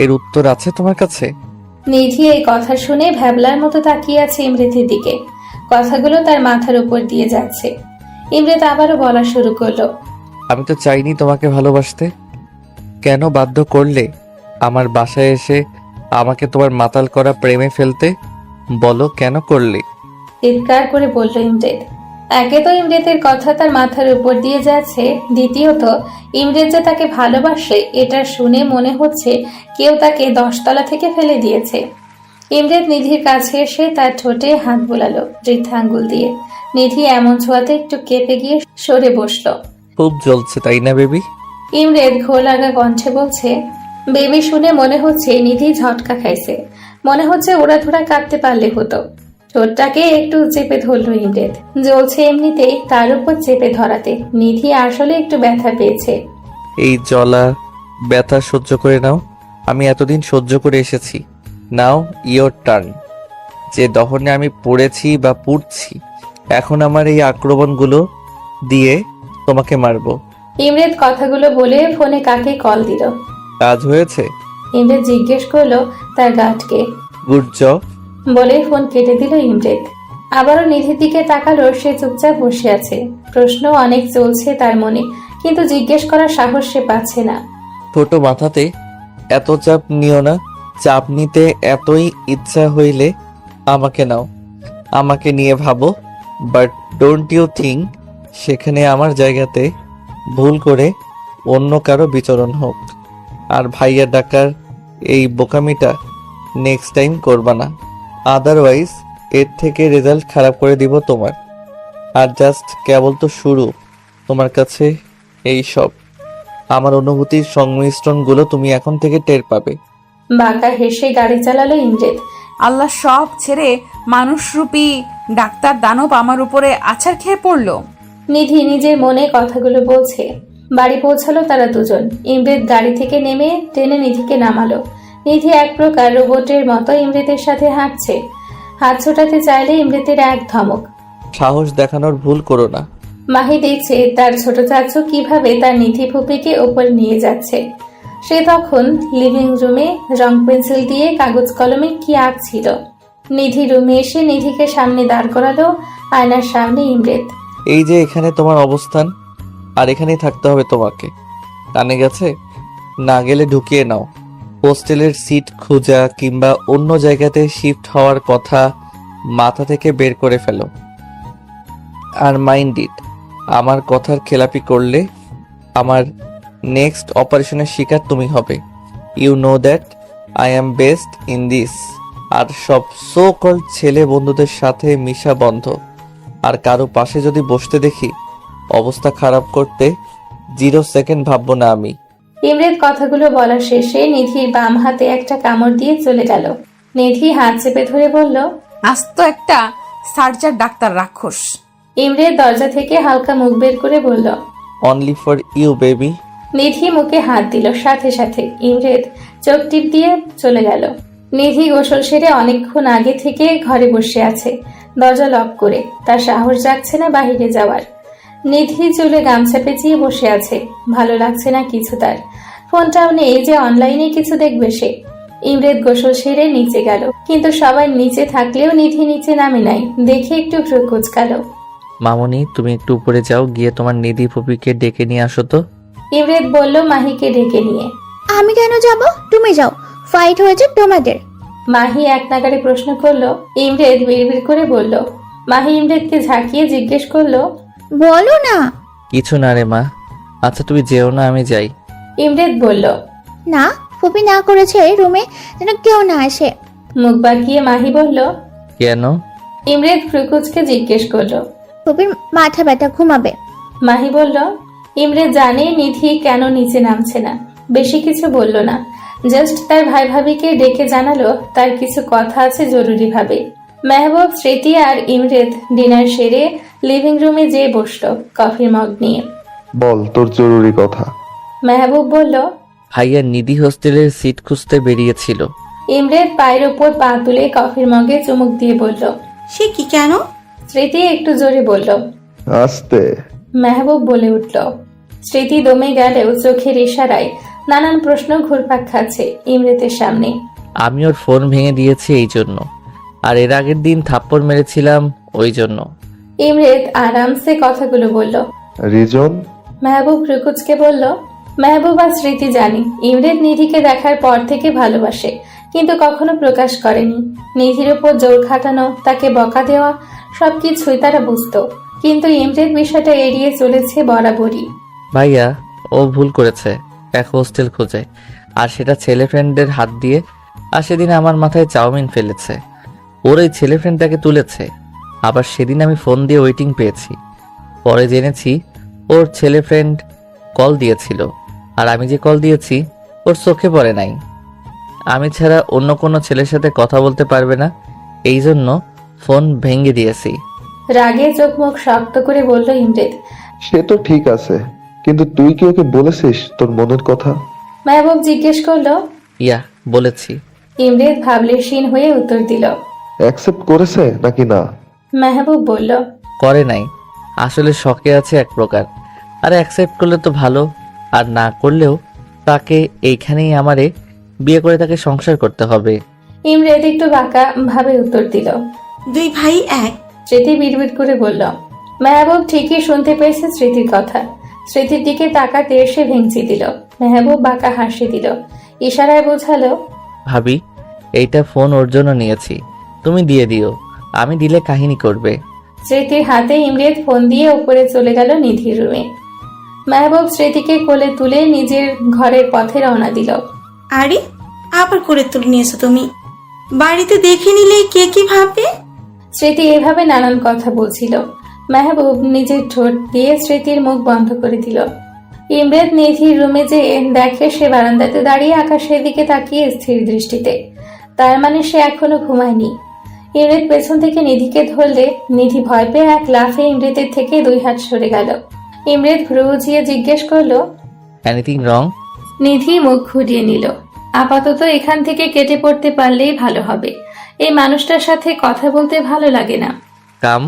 এর উত্তর আছে তোমার কাছে? নিধি এই কথা শুনে ভ্যাবলার মতো তাকিয়ে আছে ইমরেতের দিকে। কথাগুলো তার মাথার উপর দিয়ে যাচ্ছে। ইমরেত আবারও বলা শুরু করলো, আমি তো চাইনি তোমাকে ভালোবাসতে। কেন বাধ্য করলে আমার বাসায় এসে আমাকে তোমার মাতাল করা প্রেমে ফেলতে? বলো কেন করলে? চিৎকার করে বলল ইমরেত। একে তো ইমরেতের কথা তার মাথার উপর দিয়ে যাচ্ছে, দ্বিতীয়ত ইমরেত যে তাকে ভালোবাসে এটা শুনে মনে হচ্ছে কেউ তাকে 10 তলা থেকে ফেলে দিয়েছে। ইমরেত নিধির কাছে এসে তার ঠোঁটে হাত বোলালো বৃদ্ধা আঙ্গুল দিয়ে। নিধি এমন ছোঁয়াতে একটু কেঁপে গিয়ে সরে বসলো। খুব জ্বলছে তাই না বেবি? ইমরেত ঘোর লাগা কণ্ঠে বলছে। বেবি শুনে মনে হচ্ছে নিধি ঝটকা খাইছে। মনে হচ্ছে ওড়াধুরা কাটতে পারলে হতো। ঠোঁটটাকে একটু চেপে ধরল ইমরেত। জ্বলছে এমনিতেই, তার উপর চেপে ধরাতে নিধি আসলে একটু ব্যথা পেয়েছে। এই জ্বলা ব্যথা সহ্য করে নাও। আমি এতদিন সহ্য করে এসেছি, নাও ইয়োর টার্ন। যে দহনে আমি পড়েছি বা পুড়ছি, এখন আমার এই আক্রমণগুলো দিয়ে তোমাকে মারবো। ইমরেদ কথাগুলো বলে ফোনে কাকে কল দিল। কাজ হয়েছে? ইমরেদ জিজ্ঞেস করলো তার গার্ডকে। Good job. বলে ফোন কেটে দিল ইমরেদ। আবারও নিধির দিকে তাকালো, সে চুপচাপ বসে আছে। প্রশ্ন অনেক চলছে তার মনে, কিন্তু জিজ্ঞেস করার সাহস সে পাচ্ছে না। ছোট মাথাতে এত চাপ নিও না। চাপ নিতে এতই ইচ্ছা হইলে আমাকে নাও, আমাকে নিয়ে ভাবো। বাট ডোন্ট ইউ থিঙ্ক সেখানে আমার জায়গাতে ভুল করে অন্য কারো বিচরণ হোক। আর ভাইয়া ডাকার এই বোকামিটা নেক্সট টাইম করবা না, আদারওয়াইজ এর থেকে রেজাল্ট খারাপ করে দিব তোমার। আর জাস্ট কেবল তো শুরু, তোমার কাছে এই সব আমার অনুভূতির সংমিশ্রণগুলো তুমি এখন থেকে টের পাবে। বাঁকা হেসে গাড়ি চালালো ইমরেদ। আল্লাহ সব ছেড়ে মানুষরূপী ডাক্তার দানব আমার উপরে আছাড় খেয়ে পড়লো। নিধি নিজের মনে কথাগুলো বলছে। বাড়ি পৌঁছালো তারা দুজন। ইমরেদ গাড়ি থেকে নেমে টেনে নিধিকে নামালো। নিধি এক প্রকার রোবটের মতো ইমরেদের সাথে হাঁটছে। হাত ছোটাতে চাইলে ইমরেদের এক ধমক। সাহস দেখানোর ভুল করো না। মাহি দেখছে তার ছোট চাচু কিভাবে তার নিধি ফুপিকে ওপর নিয়ে যাচ্ছে। সে তখন লিভিং রুমে রং পেন্সিল দিয়ে কাগজ কলমে কি আঁকছিল। নিধি রুমে এসে নিধিকে সামনে দাঁড় করালো, আয়নার সামনে ইমরেদ। এই যে এখানে তোমার অবস্থান, আর এখানেই থাকতে হবে তোমাকে। কানে গেছে? না গেলে ঢুকিয়ে নাও। হোস্টেলের সিট খোঁজা কিংবা অন্য জায়গাতে শিফট হওয়ার কথা মাথা থেকে বের করে ফেলো। আর মাইন্ড ইট, আমার কথার খেলাপি করলে আমার নেক্সট অপারেশনের শিকার তুমি হবে। You know that I am best in this. আর সব সো কল ছেলে বন্ধুদের সাথে মিশা বন্ধ। আর কারো পাশে যদি বসতে দেখি অবস্থা খারাপ করতে 0 সেকেন্ড ভাববো না আমি। ইমরেদ কথাগুলো বলা শেষে নিধির বাম হাতে একটা কামড় দিয়ে চলে গেল। নিধি হাত চেপে ধরে বলল, আস্ত একটা সার্জার ডাক্তার রাক্ষস। ইমরেদ দরজা থেকে হালকা মুখ বের করে বলল, অনলি ফর ইউ বেবি। নিধি মুখে হাত দিল। সাথে সাথে ইমরেদ চোখ টিপ দিয়ে চলে গেল। নিধি গোসল সেরে অনেকক্ষণ আগে থেকে ঘরে বসে আছে, দরজা লক করে। তার সাহস জাগছে না বাহিরে যাওয়ার। নিধি চুলে গামছা পেঁচিয়ে বসে আছে, ভালো লাগছে না কিছু তার। ফোনটাও নেই যে অনলাইনে কিছু দেখবে সে। ইমরেদ গোসল সেরে নিচে গেল, কিন্তু সবাই নিচে থাকলেও নিধি নিচে নামে নাই। দেখে একটু ভ্রু কুঁচকালো। মামনি, তুমি একটু উপরে যাও, গিয়ে তোমার নিধি ফুপিকে ডেকে নিয়ে আসো তো। ইমরেদ বলল মাহিকে ডেকে নিয়ে। আমি কেন যাব? তুমি যাও, ফাইট হয়েছে তোমাদের। মাহি এক নাগাড়ে প্রশ্ন করলো। ইমরেদ বিড়বিড় করে বলল। মাহি ইমরেদকে ঝাঁকিয়ে জিজ্ঞেস করলো, বলো না। কিছু না রে মা। আচ্ছা তুমি যেও না, আমি যাই। ইমরেদ বলল। না, ফুপি না করেছে রুমে যেন কেউ না আসে। মুখ বাঁকিয়ে মাহি বলল। কেন? ইমরেদ ফ্রুকুচকে জিজ্ঞেস করলো। ফুপির মাথা ব্যথা, ঘুমাবে। মাহি বলল। ইমরেদ জানে নিধি কেন নিচে নামছে না। বেশি কিছু বলল না, জাস্ট তার ভাই ভাবিকে ডেকে জানালো তার কিছু কথা আছে জরুরি ভাবে। মেহবুব, স্মৃতি আর ইমরেদ ডিনার সেরে লিভিং রুমে যেয়ে বসলো কফির মগ নিয়ে। বল তোর জরুরি কথা। মেহবুব বলল। ভাইয়া নিধি হোস্টেলের সিট খুঁজতে বেরিয়েছিল। ইমরেদ পায়ের ওপর পা তুলে কফির মগে চুমুক দিয়ে বলল। সে কি কেন? স্মৃতি একটু জোরে বলল। আস্তে। মেহবুব বলে উঠল। স্মৃতি দমে গেলেও চোখের ইশারায় নানান প্রশ্ন ঘুরপাক খাচ্ছে ইমরেদের সামনে। আমি ওর ফোন ভেঙে দিয়েছি এই জন্য, আর এর আগের দিন থাপ্পড় মেরেছিলাম ওই জন্য। ইমরেদ আরামসে কথাগুলো বলল। রিজন? মেহবুব রুকুজকে বলল। মেহবুব আর স্মৃতি জানি ইমরেদ নিধিকে দেখার পর থেকে ভালোবাসে, কিন্তু কখনো প্রকাশ করেনি। নিধির উপর জোর খাটানো, তাকে বকা দেওয়া সবকিছুই তারা বুঝতো, কিন্তু ইমরেদ বিষয়টা এড়িয়ে চলেছে বরাবরই। ভাইয়া ও ভুল করেছে, এক হোস্টেল খোঁজে, আর সেটা ছেলে ফ্রেন্ডের হাত দিয়ে। আর সেদিন আমার মাথায় চাউমিন ফেলেছে, ওর এই ছেলে ফ্রেন্ডটাকে তুলেছে। আবার সেদিন আমি ফোন দিয়ে ওয়েটিং পেয়েছি, পরে জেনেছি ওর ছেলে ফ্রেন্ড কল দিয়েছিল, আর আমি যে কল দিয়েছি ওর চোখে পড়ে নাই। আমি ছাড়া অন্য কোনো ছেলের সাথে কথা বলতে পারবে না, এই জন্য ফোন ভেঙে দিয়েছি। রাগে চোখ মুখ শক্ত করে বলল ইমরেদ। সে তো ঠিক আছে, কিন্তু তুই কি ওকে বলেছিস তোর মনের কথা? মেহবুব জিজ্ঞেস করলো। ইয়া, বলেছি। ইমরেদ ভাবলেশীন হয়ে উত্তর দিল। অ্যাকসেপ্ট করেছে নাকি না? মেহবুব বলল। করে নাই, আসলে শখে আছে এক প্রকার। আরে অ্যাকসেপ্ট করলে তো ভালো, আর না করলেও তাকে এইখানেই আমারে বিয়ে করে তাকে সংসার করতে হবে। ইমরাত একটু বাঁকা ভাবে উত্তর দিল। দুই ভাই এক। স্মৃতি বিড়বিড় করে বলল। মেহবুব ঠিকই শুনতে পেয়েছে স্মৃতির কথা। স্মৃতির দিকে তাকাতে সে ভেঙচি দিল। মেহবুব বাঁকা হাসি দিল, ইশারায় বোঝালো। ভাবি, এইটা ফোন ওর জন্য নিয়েছি, তুমি দিয়ে দিও, আমি দিলে কাহিনী করবে। স্মৃতির হাতে ইমরাত ফোন দিয়ে উপরে চলে গেল নিধির রুমে। মেহবুব স্মৃতিকে কোলে তুলে নিজের ঘরের পথে রওনা দিল। আরে আবার করে তুলে নিয়েছো তুমি, বাড়িতে দেখে নিলে কে কি ভাববে? স্মৃতি এভাবে নানান কথা বলছিল। মেহবুব নিজের ঠোঁট দিয়ে স্মৃতির মুখ বন্ধ করে দিল। ইমরাত নিধির রুমে যেয়ে দেখে সে বারান্দাতে দাঁড়িয়ে আকাশের দিকে তাকিয়ে স্থির দৃষ্টিতে। তার মানে সে এখনো ঘুমায়নি। ইমরাত পেছন থেকে নিধিকে ধরলে নিধি ভয় পেয়ে এক লাফে ইমরাতের থেকে 2 হাত সরে গেল। ইমরাত ভ্রু উঁচিয়ে জিজ্ঞেস করলো, এনিথিং রং? নিধি মুখ ঘুরিয়ে নিল। আপাতত এখান থেকে কেটে পড়তে পারলেই ভালো হবে। এই মানুষটার সাথে কথা বলতে ভালো লাগে না। কাম।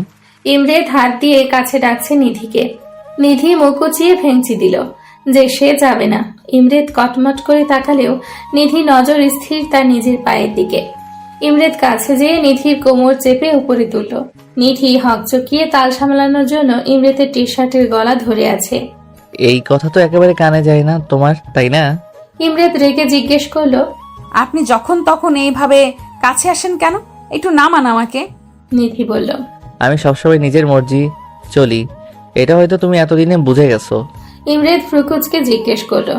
ইমরাত হাত দিয়ে কাছে ডাকছে নিধিকে। নিধি মুখ উঁচিয়ে ভেঙচি দিল যে সে যাবে না। ইমরাত কটমট করে তাকালেও নিধি নজর স্থির তার নিজের পায়ের দিকে। ইমরাত কাছে যেয়ে নিধির কোমর চেপে উপরে তুলল। নিধি হকচকিয়ে তাল সামলানোর জন্য ইমরাতের টি শার্টের গলা ধরে আছে। এই কথা তো একেবারে কানে যায় না তোমার, তাই না? ইমরাত রেগে জিজ্ঞেস করলো। আপনি যখন তখন এইভাবে কাছে আসেন কেন? একটু নামান আমাকে। নিধি বলল। আমি সবসময় নিজের মর্জি চলি, এটা হয়তো তুমি এতদিনে বুঝে গেছো। ইমরাত ফ্রুকুচকে জিজ্ঞেস করলো।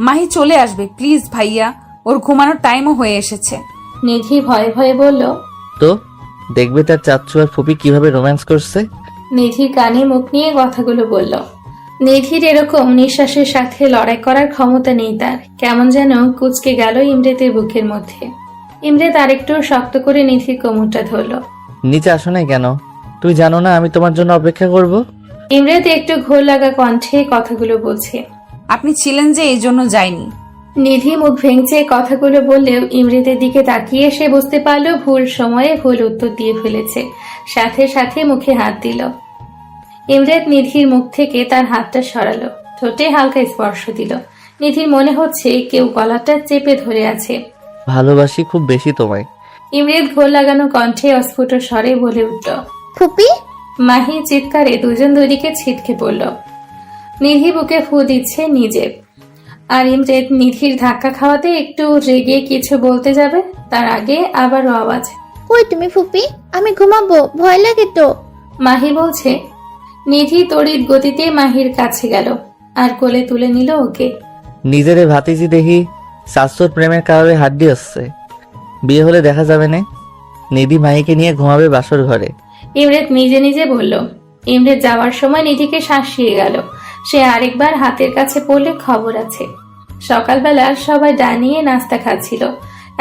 মাহি চলে আসবে প্লিজ ভাইয়া, ওর ঘুমানোর টাইমও হয়ে এসেছে। নিধি ভয়ে ভয়ে বলল। তো দেখবে তার চাচ্চু আর ফুপি কিভাবে রোম্যান্স করছে। নিধির কানে মুখ নিয়ে কথাগুলো বলল। নিধির এরকম নিঃশ্বাসের সাথে লড়াই করার ক্ষমতা নেই তার। কেমন যেন কুচকে গেল ইমরাতের বুকের মধ্যে। ইমরাত আরেকটু শক্ত করে নিধির কোমরটা ধরল। নিচে আসো নাই কেন? তুমি জানো না আমি তোমার জন্য অপেক্ষা করব? ইমরাত একটু ঘোর লাগা কণ্ঠে কথাগুলো বলছে। আপনি ছিলেন যে এই জন্য যাইনি। নিধি মুখ ভেঙচে কথাগুলো বললেও ইমরাতের দিকে তাকিয়ে সে বুঝতে পারলো ভুল সময়ে ভুল উত্তর দিয়ে ফেলেছে। সাথে সাথে মুখে হাত দিল। ইমরাত নিধির মুখ থেকে তার হাতটা সরালো, ঠোঁটে হালকা স্পর্শ দিল। নিধির মনে হচ্ছে কেউ গলাটা চেপে ধরে আছে। ভালোবাসি খুব বেশি তোমায়। ইমরাত ঘোর লাগানো কণ্ঠে অস্ফুট স্বরে বলে উঠল। ফুপি, মাহি চিৎকারে দুজন দুদিকে ছিটকে পড়ল। নিধি বুকে ফু দিচ্ছে নিজে। আর ইমরাত নিধির ধাক্কা খাওয়াতে একটু রেগে কিছু বলতে যাবে, তার আগে আবারও আওয়াজ। কই তুমি ফুপি? আমি ঘুমাবো, ভয় লাগে তো। মাহি বলছে। নিধি তড়িৎ গতিতে মাহির কাছে গেল আর কোলে তুলে নিল ওকে। নিজের ভাতিজি দেখি শাশুর প্রেমের কারণে হাড্ডি হচ্ছে, বিয়ে হলে দেখা যাবে না। নিধি মাহিকে নিয়ে ঘুমাবে বাসর ঘরে। ইমরাত নিজে নিজে বলল। ইমরাত যাওয়ার সময় নিধিকে শাসিয়ে গেল। সে আরেকবার হাতের কাছে পড়লে খবর আছে। সকালবেলা সবাই ডানিয়ে নাস্তা খাচ্ছিল।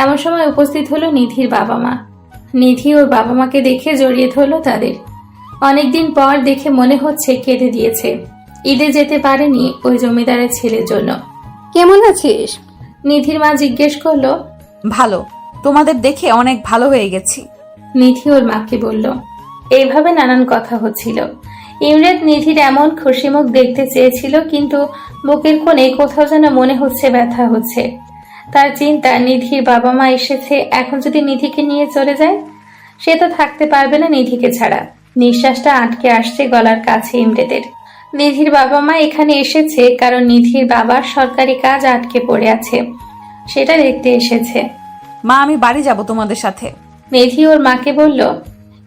এমন সময় উপস্থিত হলো নিধির বাবা মা। নিধি ওর বাবা মাকে দেখে জড়িয়ে ধরলো তাদের। অনেকদিন পর দেখে মনে হচ্ছে কেঁদে দিয়েছে। ঈদে যেতে পারেনি ওই জমিদারের ছেলের জন্য। কেমন আছিস? নিধির মা জিজ্ঞেস করলো। ভালো, তোমাদের দেখে অনেক ভালো হয়ে গেছি। নিধি ওর মাকে বলল। এইভাবে নানান কথা হচ্ছিল। ইমরাত নিধির এমন খুশি মুখ দেখতে চেয়েছিল, কিন্তু বুকের কোণে কোথাও যেন মনে হচ্ছে ব্যথা হচ্ছে। তার চিন্তা, নিধির বাবা মা এসেছে, এখন যদি নিধিকে নিয়ে চলে যায় সে তো থাকতে পারবে না নিধিকে ছাড়া। নিঃশ্বাসটা আটকে আসছে গলার কাছে ইমরাতের। নিধির বাবা মা এখানে এসেছে কারণ নিধির বাবার সরকারি কাজ আটকে পড়ে আছে, সেটা দেখতে এসেছে। মা আমি বাড়ি যাব তোমাদের সাথে। নিধি ওর মাকে বলল।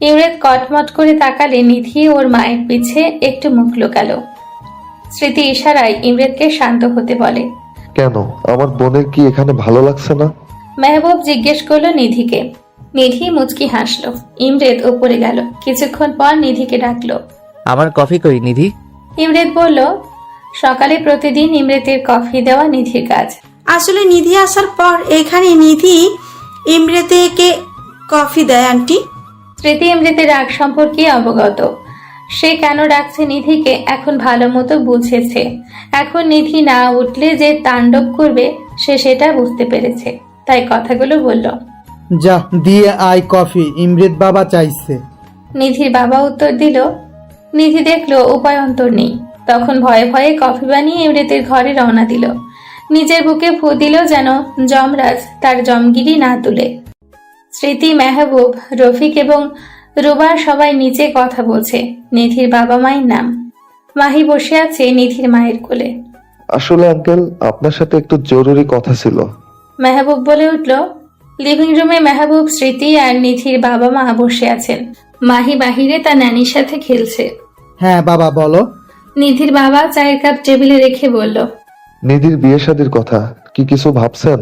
ইমরাত কটমট করে তাকালে নিধি ওর মায়ের পিছে একটু মুখ লুকালো। স্মৃতি ইশারায় ইমরাতকে শান্ত হতে বলে। কেন, আমার বোনের কি এখানে ভালো লাগছে না? মেহবুব জিজ্ঞেস করলো নিধিকে। নিধি মুচকি হাসলো। ইমরাত উপরে গেল। কিছুক্ষণ পর নিধিকে ডাকলো। আমার কফি কই নিধি? ইমরাত বলল। সকালে প্রতিদিন ইমরাতের কফি দেওয়া নিধির কাজ। আসলে নিধি আসার পর এখানে নিধি ইমরাতকে কফি দেয় আন্টি। স্মৃতি ইমরাতের রাগ সম্পর্কে অবগত। সে কেন ডাকছে নিধিকে এখন ভালো মতো বুঝেছে। এখন নিধি না উঠলে যে তাণ্ডব করবে সে সেটা বুঝতে পেরেছে, তাই কথাগুলো বলল। যা দিয়ে আয় কফি, ইমরাত বাবা চাইছে। নিধির বাবা উত্তর দিল। নিধি দেখলো উপায় অন্তর নেই, তখন ভয়ে ভয়ে কফি বানিয়ে ইমরেতের ঘরে রওনা দিল। নিজের বুকে ফু দিল যেন যমরাজ তার জমগিরি না তুলে। স্মৃতি, মেহবুব, রফিক এবং রুবা সবাই নিচে কথা বলছে। নিধির বাবা মায়ের নাম। মাহি বসে আছে নিধির মায়ের কোলে। আসলে আঙ্কেল, আপনার সাথে একটু জরুরি কথা ছিল। মেহবুব বলে উঠল। লিভিং রুমে মেহবুব, স্মৃতি আর নিধির বাবা মা বসে আছেন। মাহি বাহিরে তার নানির সাথে খেলছে। হ্যাঁ বাবা বলো। নিধির বাবা চায়ের কাপ টেবিলে রেখে বলল। নিধির বিয়ে শাদীর কথা কি কিছু ভাবছেন?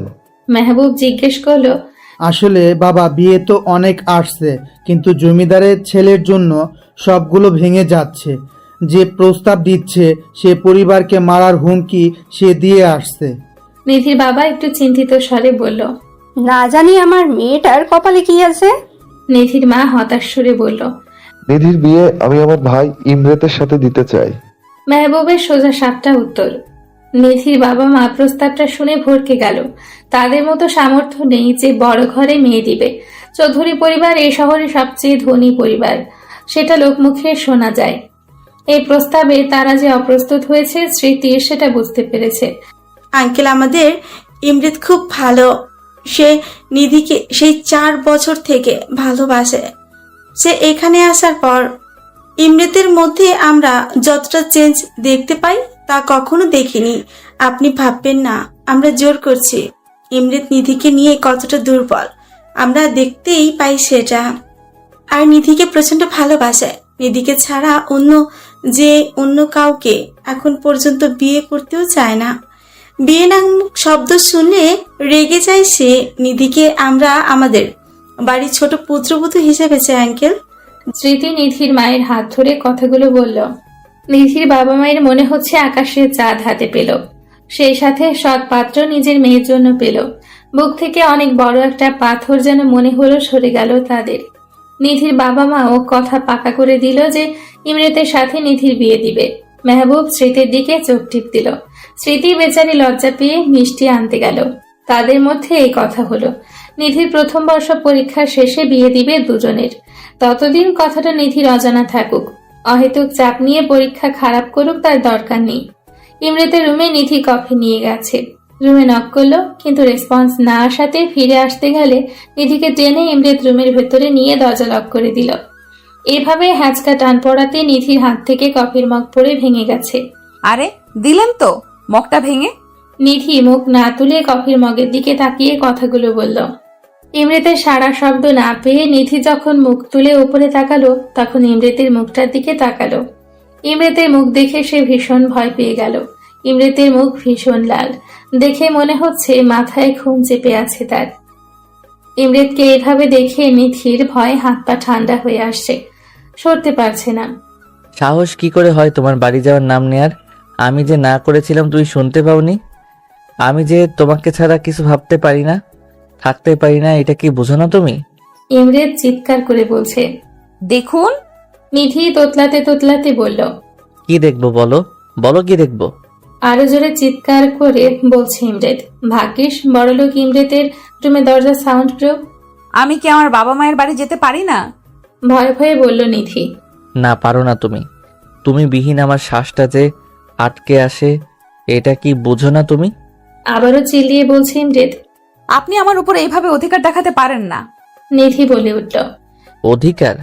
মেহবুব জিজ্ঞেস করলো। আসলে বাবা, বিয়ে তো অনেক আসছে, কিন্তু জমিদারের ছেলের জন্য সবগুলো ভেঙে যাচ্ছে। যে প্রস্তাব দিচ্ছে সে পরিবারকে মারার হুমকি সে দিয়ে আসছে। নিধির বাবা একটু চিন্তিত স্বরে বলল। না জানি আমার মেয়েটার কপালে কি আছে। নিধির মা হতাশ সুরে বলল। নিধির বিয়ে আমি আমার ভাই ইমরেতের সাথে দিতে চাই। মেহবুবের সোজা সাপটা উত্তর। নিধির বাবা মা প্রস্তাবটা শুনে ভরকে গেল। তাদের মতো সামর্থ্য নেই যে বড় ঘরে মেয়ে দিবে। চৌধুরী পরিবার এই শহরের সবচেয়ে ধনী পরিবার, সেটা লোকমুখে শোনা যায়। এই প্রস্তাবে তারা যে অপ্রস্তুত হয়েছে স্মৃতি সেটা বুঝতে পেরেছে। আঙ্কেল, আমাদের ইমরেত খুব ভালো। সে নিধিকে সেই 4 বছর থেকে ভালোবাসে। সে এখানে আসার পর ইমরেতের মধ্যে আমরা যতটা চেঞ্জ দেখতে পাই তা কখনো দেখিনি। আপনি ভাববেন না আমরা জোর করছি। ইমরেত নিধিকে নিয়ে কতটা দুর্বল আমরা দেখতেই পাই সেটা। আর নিধিকে প্রচন্ড ভালোবাসে। নিধিকে ছাড়া অন্য কাউকে এখন পর্যন্ত বিয়ে করতেও চায় না। বিয়ে নামক শব্দ শুনলে রেগে যায় সে। নিধিকে আমরা আমাদের বাড়ির ছোট পুত্রবধূ হিসেবে চাই আঙ্কেল। স্মৃতি নিধির মায়ের হাত ধরে কথাগুলো বলল। নিধির বাবা মায়ের মনে হচ্ছে আকাশের চাঁদ হাতে পেল, সেই সাথে সৎ পাত্র নিজের মেয়ের জন্য পেল। বুক থেকে অনেক বড় একটা পাথর যেন মনে হলো সরে গেল তাদের। নিধির বাবা মাও কথা পাকা করে দিল যে ইমরেতের সাথে নিধির বিয়ে দিবে। মেহবুব স্মৃতির দিকে চোখ টিপ দিল। স্মৃতি বেচারি লজ্জা পেয়ে মিষ্টি আনতে গেল। তাদের মধ্যে এই কথা হলো, নিধির প্রথম বর্ষ পরীক্ষার শেষে বিয়ে দিবে দুজনের। ততদিন কথাটা নিধির অজানা থাকুক। অহেতুক চাপ নিয়ে পরীক্ষা খারাপ করুক তার দরকার নেই। ইমরেতের রুমে নিধি কফি নিয়ে গেছে। রুমে নক করলো, কিন্তু রেসপন্স না আসাতে ফিরে আসতে গেলে নিধিকে টেনে ইমরেত রুমের ভেতরে নিয়ে দরজা লক করে দিল। এভাবে হ্যাঁচকা টান পড়াতে নিধির হাত থেকে কফির মগ পড়ে ভেঙে গেছে। আরে দিলেন তো মগটা ভেঙে। নিধি মুখ না তুলে কফির মগের দিকে তাকিয়ে কথাগুলো বলল। ইমরেতের সারা শব্দ না পেয়ে নিধি যখন মুখ তুলে উপরে তাকালো তখন ইমরেতের মুখটার দিকে তাকালো। ইমরেতের মুখ দেখে সে ভীষণ ভয় পেয়ে গেল। ইমরেতের মুখ ভীষণ লাল, দেখে মনে হচ্ছে মাথায় ঘুম চেপে আছে তার। ইমরেতকে এভাবে দেখে নিধির ভয় হাত পা ঠান্ডা হয়ে আসছে, সরতে পারছে না। সাহস কি করে হয় তোমার বাড়ি যাওয়ার নাম নেয়ার? আমি যে না করেছিলাম তুই শুনতে পাওনি? আমি যে তোমাকে ছাড়া কিছু ভাবতে পারি না, থাকতে পারি না, এটা কি বোঝো না তুমি? ইমরেত চিৎকার করে বলছে। দেখুন। নিধি তোতলাতে তোতলাতে বলল। কি দেখবো বলো, বলো কি দেখবো? আরো জোরে চিৎকার করে বলছে ইমরেত। ভাগ্যিস বড়লোক ইমরেতের রুমে দরজা সাউন্ড প্রুফ। আমি কি আমার বাবা মায়ের বাড়ি যেতে পারি না? ভয়ে ভয়ে বলল নিধি। না পারো না তুমি। তুমি বিহীন আমার শ্বাসটা যে আটকে আসে, এটা কি বোঝো না তুমি? আবারও চিল্লিয়ে বলছে ইমরেত। আপনি আমার উপর এইভাবে অধিকার দেখাতে পারেন না। নিধি বলে উঠল। অধিকার?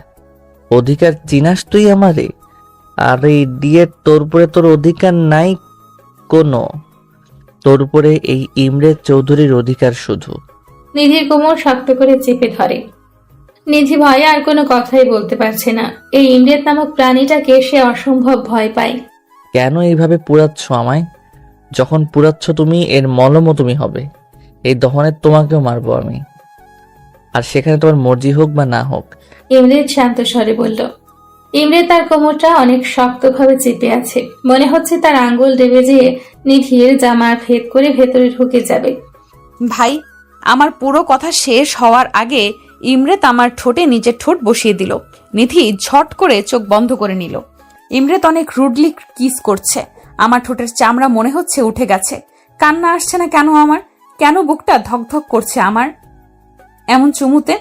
অধিকার চিনাস তুই আমারে? আরে ডিয়েট, তোর উপরে তোর অধিকার নাই কোনো। তোর উপরে এই ইমরেত চৌধুরীর অধিকার শুধু। নিধির কোমর শক্ত করে চেপে ধরে। নিধি ভয়ে আর কোনো কথাই বলতে পারছে না। এই ইমরেত নামক প্রাণীটাকে সে অসম্ভব ভয় পায়। কেন এইভাবে পুরাচ্ছ আমায়? যখন পুরাচ্ছ তুমি, এর মলমও তুমি হবে। এই দহনের তোমাকেও মারবো আমি, আর সেখানে তোমার মর্জি হোক বা না হোক। ইমরেত শান্ত স্বরে বলল। ইমরেত তার কোমরটা অনেক শক্তভাবে চেপে আছে। মনে হচ্ছে তার আঙ্গুল ডেবে যেয়ে নিধির জামার ভেদ করে ভেতরে ঢুকে যাবে। ভাই, আমার পুরো কথা শেষ হওয়ার আগে ইমরেত আমার ঠোঁটে নিজের ঠোঁট বসিয়ে দিল। নিধি ঝট করে চোখ বন্ধ করে নিল। ইমরেত অনেক রুডলি কিস করছে। আমার ঠোঁটের চামড়া মনে হচ্ছে উঠে গেছে। কান্না আসছে না কেন আমার? কেন বুকটা ধকধক করছে আমার এমন চুমুতে?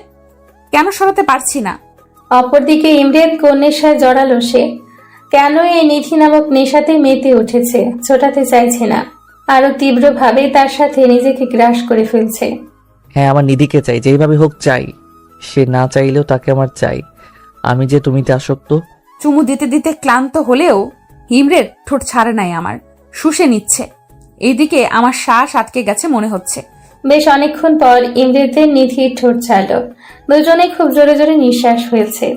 কেন সরাতে পারছি না? অপরদিকে ইমরেত কন্যের সাথে জড়ালো সে। কেন এই নিধি নামক নেশাতে মেতে উঠেছে, ছোটাতে চাইছে না, আরো তীব্রভাবে তার সাথে নিজেকে গ্রাস করে ফেলছে। হ্যাঁ, আমার নিধিকে চাই, যেইভাবে হোক চাই। সে না চাইলেও তাকে আমার চাই। আমি যে তুমিতে আসক্ত। চুমু দিতে দিতে ক্লান্ত হলেও ইমরের ঠোঁট ছাড়ে নাই আমার, শুষে নিচ্ছে। এইদিকে আমার শ্বাস আটকে গেছে মনে হচ্ছে। বেশ অনেকক্ষণ পর ইমরেতের নিধির ঠোঁট ছাড়ল। দুজনে খুব জোরে জোরে নিঃশ্বাস ফেলছে।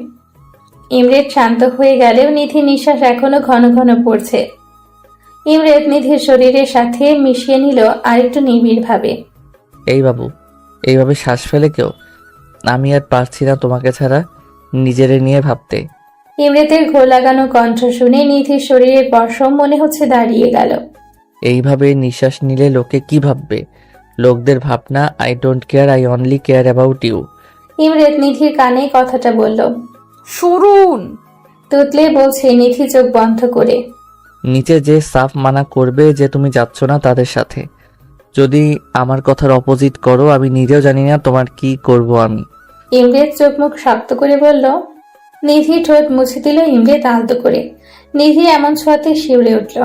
ইমরেত শান্ত হয়ে গেলেও নিধির নিঃশ্বাস এখনো ঘন ঘন পড়ছে। ইমরেত নিধির শরীরের সাথে মিশিয়ে নিল আরেকটু নিবিড় ভাবে। এই বাবু, এইভাবে শ্বাস ফেলে কেউ? আমি আর পারছি না তোমাকে ছাড়া নিজেরে নিয়ে ভাবতে। ইমরেতের ঘোর লাগানো কণ্ঠ শুনে নিধির শরীরের পশম মনে হচ্ছে দাঁড়িয়ে গেল। এইভাবে নিঃশ্বাস নিলে লোকে কি ভাববে? লোকদের ভাবনা I don't care, I only care about you. Imret নিধির কানে কথাটা বলল। শুরুন। তুতলে বলছে নিধি চোখ বন্ধ করে। নিচে যে সাফ মানা করবে যে তুমি যাচ্ছ না তাদের সাথে। যদি আমার কথার অপোজিট করো, আমি নিজেও জানি না তোমার কি করব আমি। ইমরেত চোখ মুখ শক্ত করে বলল। নিধি ঠোঁট মুছে দিল ইমরেত আলতো করে। নিধি এমন ছোঁয়াতে শিউরে উঠল।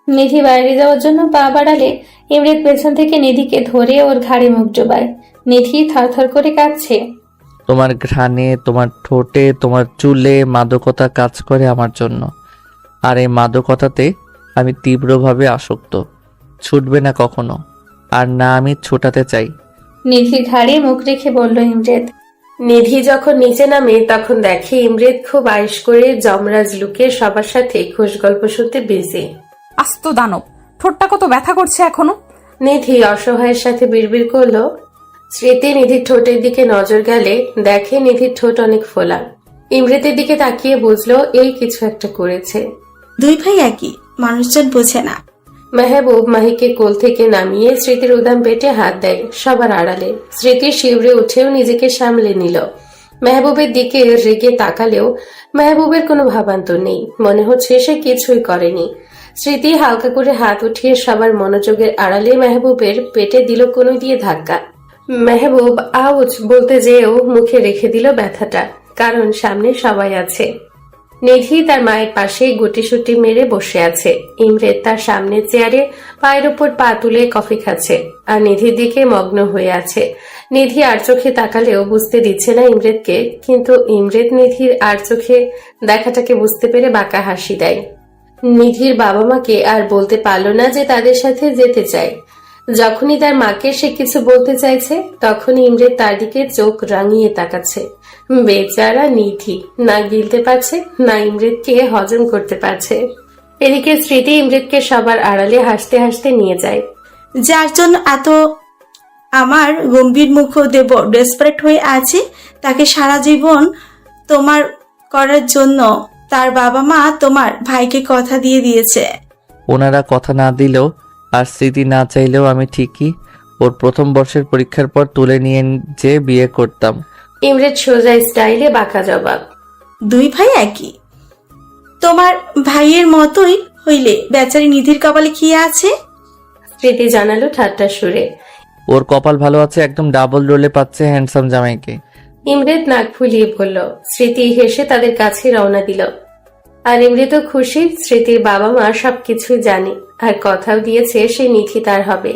নিধি বাইরে যাওয়ার জন্য পা বাড়ালে ইমরেত পেছন থেকে নিধিকে ধরে ওর ঘাড়ে মুখ ডোবায়। নিধি থরথর করে কাঁদছে। তোমার ঘ্রাণে, তোমার ঠোঁটে, তোমার চুলে মাদকতা কাজ করে আমার জন্য। আর এই মাদকতাতে আমি তীব্রভাবে আসক্ত। ছুটবে না কখনো, আর না আমি ছোটাতে চাই। নিধির ঘাড়ে মুখ রেখে বলল ইমরেত। নিধি যখন নিচে নামে তখন দেখে ইমরেত খুব আয়েশ করে যমরাজ লুকে সবার সাথে খোশ গল্প শুনতে বিজি। আস্ত দানব, ঠোঁটটা কত ব্যথা করছে এখনো। নিধি অসহায়ের সাথে বিড়বিড় করলো। স্মৃতি নিধির ঠোঁটের দিকে নজর গেলে দেখে নিধির ঠোঁট অনেক ফোলা। ইমরেতের দিকে তাকিয়ে বুঝলো এই কিছু একটা করেছে। দুই ভাই একই, মানুষজন বোঝে না। মেহবুব মাহিকে কোল থেকে নামিয়ে স্মৃতির উদাম পেটে হাত দেয় সবার আড়ালে। স্মৃতি শিউরে উঠেও নিজেকে সামলে নিল। মেহবুবের দিকে রেগে তাকালেও মেহবুবের কোনো ভাবান্তর নেই, মনে হচ্ছে সে কিছুই করেনি। স্মৃতি হালকা করে হাত উঠিয়ে সবার মনোযোগের আড়ালে মেহবুবের পেটে দিল কোনো দিয়ে ধাক্কা। মেহবুব আউচ বলতে যেও মুখে রেখে দিল ব্যথাটা, কারণ সামনে সবাই আছে। নিধি তার মায়ের পাশে গুটিসুটি মেরে বসে আছে। ইমরেত তার সামনে চেয়ারে পায়ের উপর পা তুলে কফি খাচ্ছে আর নিধির দিকে মগ্ন হয়ে আছে। নিধি আর চোখে তাকালেও বুঝতে দিচ্ছে না ইমরেতকে, কিন্তু ইমরেত নিধির আর চোখে দেখাটাকে বুঝতে পেরে বাঁকা হাসি দেয়। নিধির বাবা মাকে আর বলতে পারল না যে তাদের সাথে যেতে চায়। যখনই তার মাকে সে কিছু বলতে চাইছে তখনই ইমরেত তার দিকে চোখ রাঙিয়ে তাকাচ্ছে। বেচারা নিধি না গিলতে পারছে না ইমরেতকে হজম করতে পারছে। এদিকে স্মৃতি ইমরেতকে সবার আড়ালে হাসতে হাসতে নিয়ে যায়। যার জন্য এত আমার গম্ভীর মুখ দেব ডেসপারেট হয়ে আছে, তাকে সারা জীবন তোমার করার জন্য তার বাবা মা তোমার ভাইকে কথা দিয়ে দিয়েছে। ওনারা কথা না দিলেও আর স্মৃতি না চাইলেও আমি ঠিকই ওর প্রথম বর্ষের পরীক্ষার পর তুলে নিয়ে যে বিয়ে করতাম। ইমরেত সোজা স্টাইলে বাঁকা জবাব। দুই ভাই একই, তোমার ভাইয়ের মতোই হইলে বেচারি নিধির কপালে কি আছে? স্মৃতি জানালো ঠাট্টা সুরে। ওর কপাল ভালো আছে, একদম ডাবল রোলে পাচ্ছে হ্যান্ডসাম জামাইকে। ইমরেত নাক ফুলিয়ে বলল। স্মৃতি হেসে তাদের কাছে রওনা দিল। আর ইমরেতও খুশি, স্মৃতির বাবা মা সবকিছুই জানে আর কথাও দিয়েছে সে নিধি তার হবে।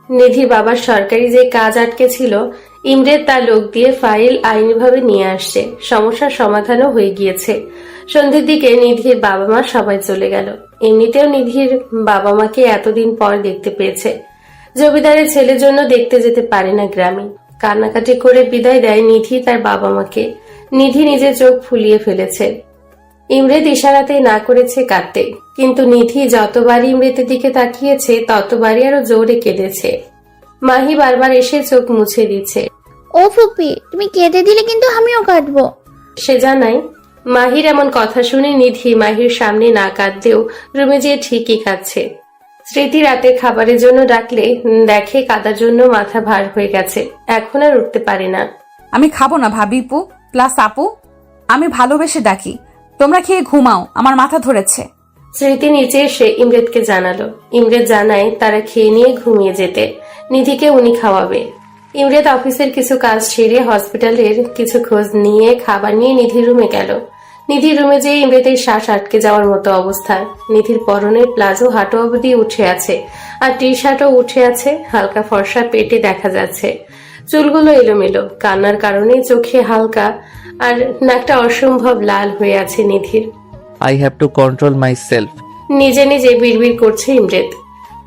নিধির বাবার সরকারি যে কাজ আটকে ছিল, ইমরেত তার লোক দিয়ে ফাইল আইনিভাবে নিয়ে আসছে। সমস্যার সমাধানও হয়ে গিয়েছে। সন্ধ্যের দিকে নিধির বাবা মা সবাই চলে গেল। এমনিতেও নিধির বাবা মাকে এতদিন পর দেখতে পেয়েছে। জমিদারের ছেলের জন্য দেখতে যেতে পারে না গ্রামে। কান্নাকাটি করে বিদায় দেয় নিধি তার বাবা মাকে। নিধি নিজের চোখ ফুলিয়ে ফেলেছে। ইমরেত ইশারাতেই না করেছে কাঁদতে, কিন্তু নিধি যতবারই ইমরেতের দিকে তাকিয়েছে ততবারই আরো জোরে কেঁদেছে। মাহি বারবার এসে চোখ মুছে দিচ্ছে। ও ফুপি, তুমি কেঁদে দিলে কিন্তু আমিও কাঁদবো। সে জানায়। মাহির এমন কথা শুনে নিধি মাহির সামনে না কাঁদলেও রুমে যেয়ে ঠিকই কাঁদছে। স্মৃতি রাতে খাবারের জন্য ডাকলে দেখে কাদার জন্য মাথা ভার হয়ে গেছে, এখন আর উঠতে পারে না। আমি খাবো না ভাবিপু প্লাস আপু, আমি ভালোবেসে ডাকি, তোমরা খেয়ে ঘুমাও, আমার মাথা ধরেছে। স্মৃতি নিচে এসে ইমরেতকে জানালো। ইমরেত জানায় তারা খেয়ে নিয়ে ঘুমিয়ে যেতে, নিধিকে উনি খাওয়াবে। ইমরেত অফিসের কিছু কাজ সেরে হসপিটালের কিছু খোঁজ নিয়ে খাবার নিয়ে নিধির রুমে গেল। নিধির রুমে যেয়ে ইমরেতের শ্বাস আটকে যাওয়ার মতো অবস্থা। নিধির পরনের প্লাজো হাঁটু অবধি উঠে আছে, আর টি শার্টও উঠে আছে। হালকা ফর্সা পেটে দেখা যাচ্ছে, চুলগুলো এলোমেলো, কান্নার কারণে চোখে হালকা, আর নাকটা অসম্ভব লাল হয়ে আছে নিধির। I have to control myself. নিজে নিজে বিড়বিড় করছে ইমরেত,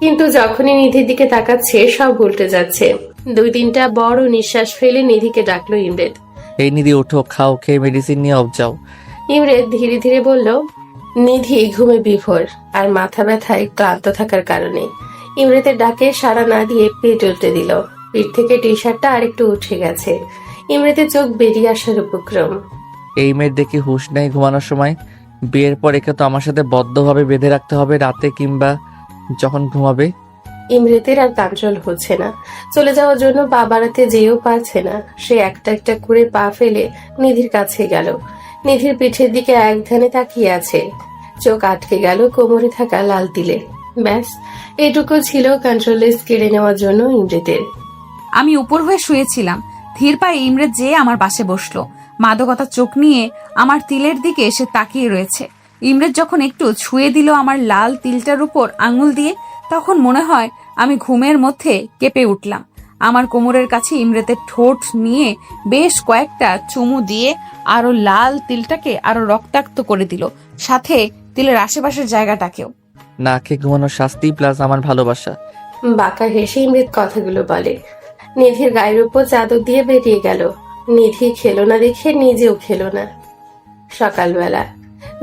কিন্তু যখনই নিধির দিকে তাকাচ্ছে সব উল্টে যাচ্ছে। 2-3টা বড় নিঃশ্বাস ফেলে নিধিকে ডাকলো ইমরেত। এই নিধি উঠো, খাও, খেয়ে মেডিসিন নিয়ে অফ যাও। ইমরেত ধীরে ধীরে বলল। নিধি ঘুমে বিভোর আর মাথা ব্যথায় ক্লান্ত থাকার কারণে ইমরেতের ডাকে সাড়া না দিয়ে পেট উল্টে দিল। পিঠ থেকে টি শার্টটা আরেকটু উঠে গেছে, ইমরেতের চোখ বেরিয়ে আসার উপক্রম। এই মেয়ের দেখি হুঁশ নেই ঘুমানোর সময়। বিয়ের পর একে তো আমার সাথে বদ্ধভাবে বেঁধে রাখতে হবে, রাতে কিংবা যখন ঘুমাবে। ইমরেতের আর কাঞ্চল হচ্ছে না, চলে যাওয়ার জন্য পা বাড়াতে যেও পারছে না। সে একটা একটা করে পা ফেলে নিধির কাছে গেল। নিধির পিঠের দিকে এক ধ্যানে তাকিয়ে আছে, চোখ আটকে গেল কোমরে থাকা লাল তিলে। ব্যাস, এটুকু ছিল কন্ট্রোলেস কেড়ে নেওয়ার জন্য ইমরেতের। আমি উপর হয়ে শুয়েছিলাম, ধীর পায়ে ইমরেত যেয়ে আমার পাশে বসলো। মাদকতা চোখ নিয়ে আমার তিলের দিকে এসে তাকিয়ে রয়েছে। ইমরেত যখন একটু ছুঁয়ে দিল আমার লাল তিলটার উপর আঙুল দিয়ে, তখন মনে হয় আমি ঘুমের মধ্যে কেঁপে উঠলাম। আমার কোমরের কাছে ইমরেতের ঠোঁট নিয়ে বেশ কয়েকটা চুমু দিয়ে আরো লাল তিলটাকে আরো রক্তাক্ত করে দিল, সাথে তিলের আশেপাশের জায়গাটাকেও। না খেয়ে ঘুমানোর শাস্তি প্লাস আমার ভালোবাসা। বাঁকা হেসে ইমরেত কথাগুলো বলে। নিধির গায়ের উপর চাদর দিয়ে বেরিয়ে গেল। নিধি খেলো না দেখে নিজেও খেলো না। সকালবেলা,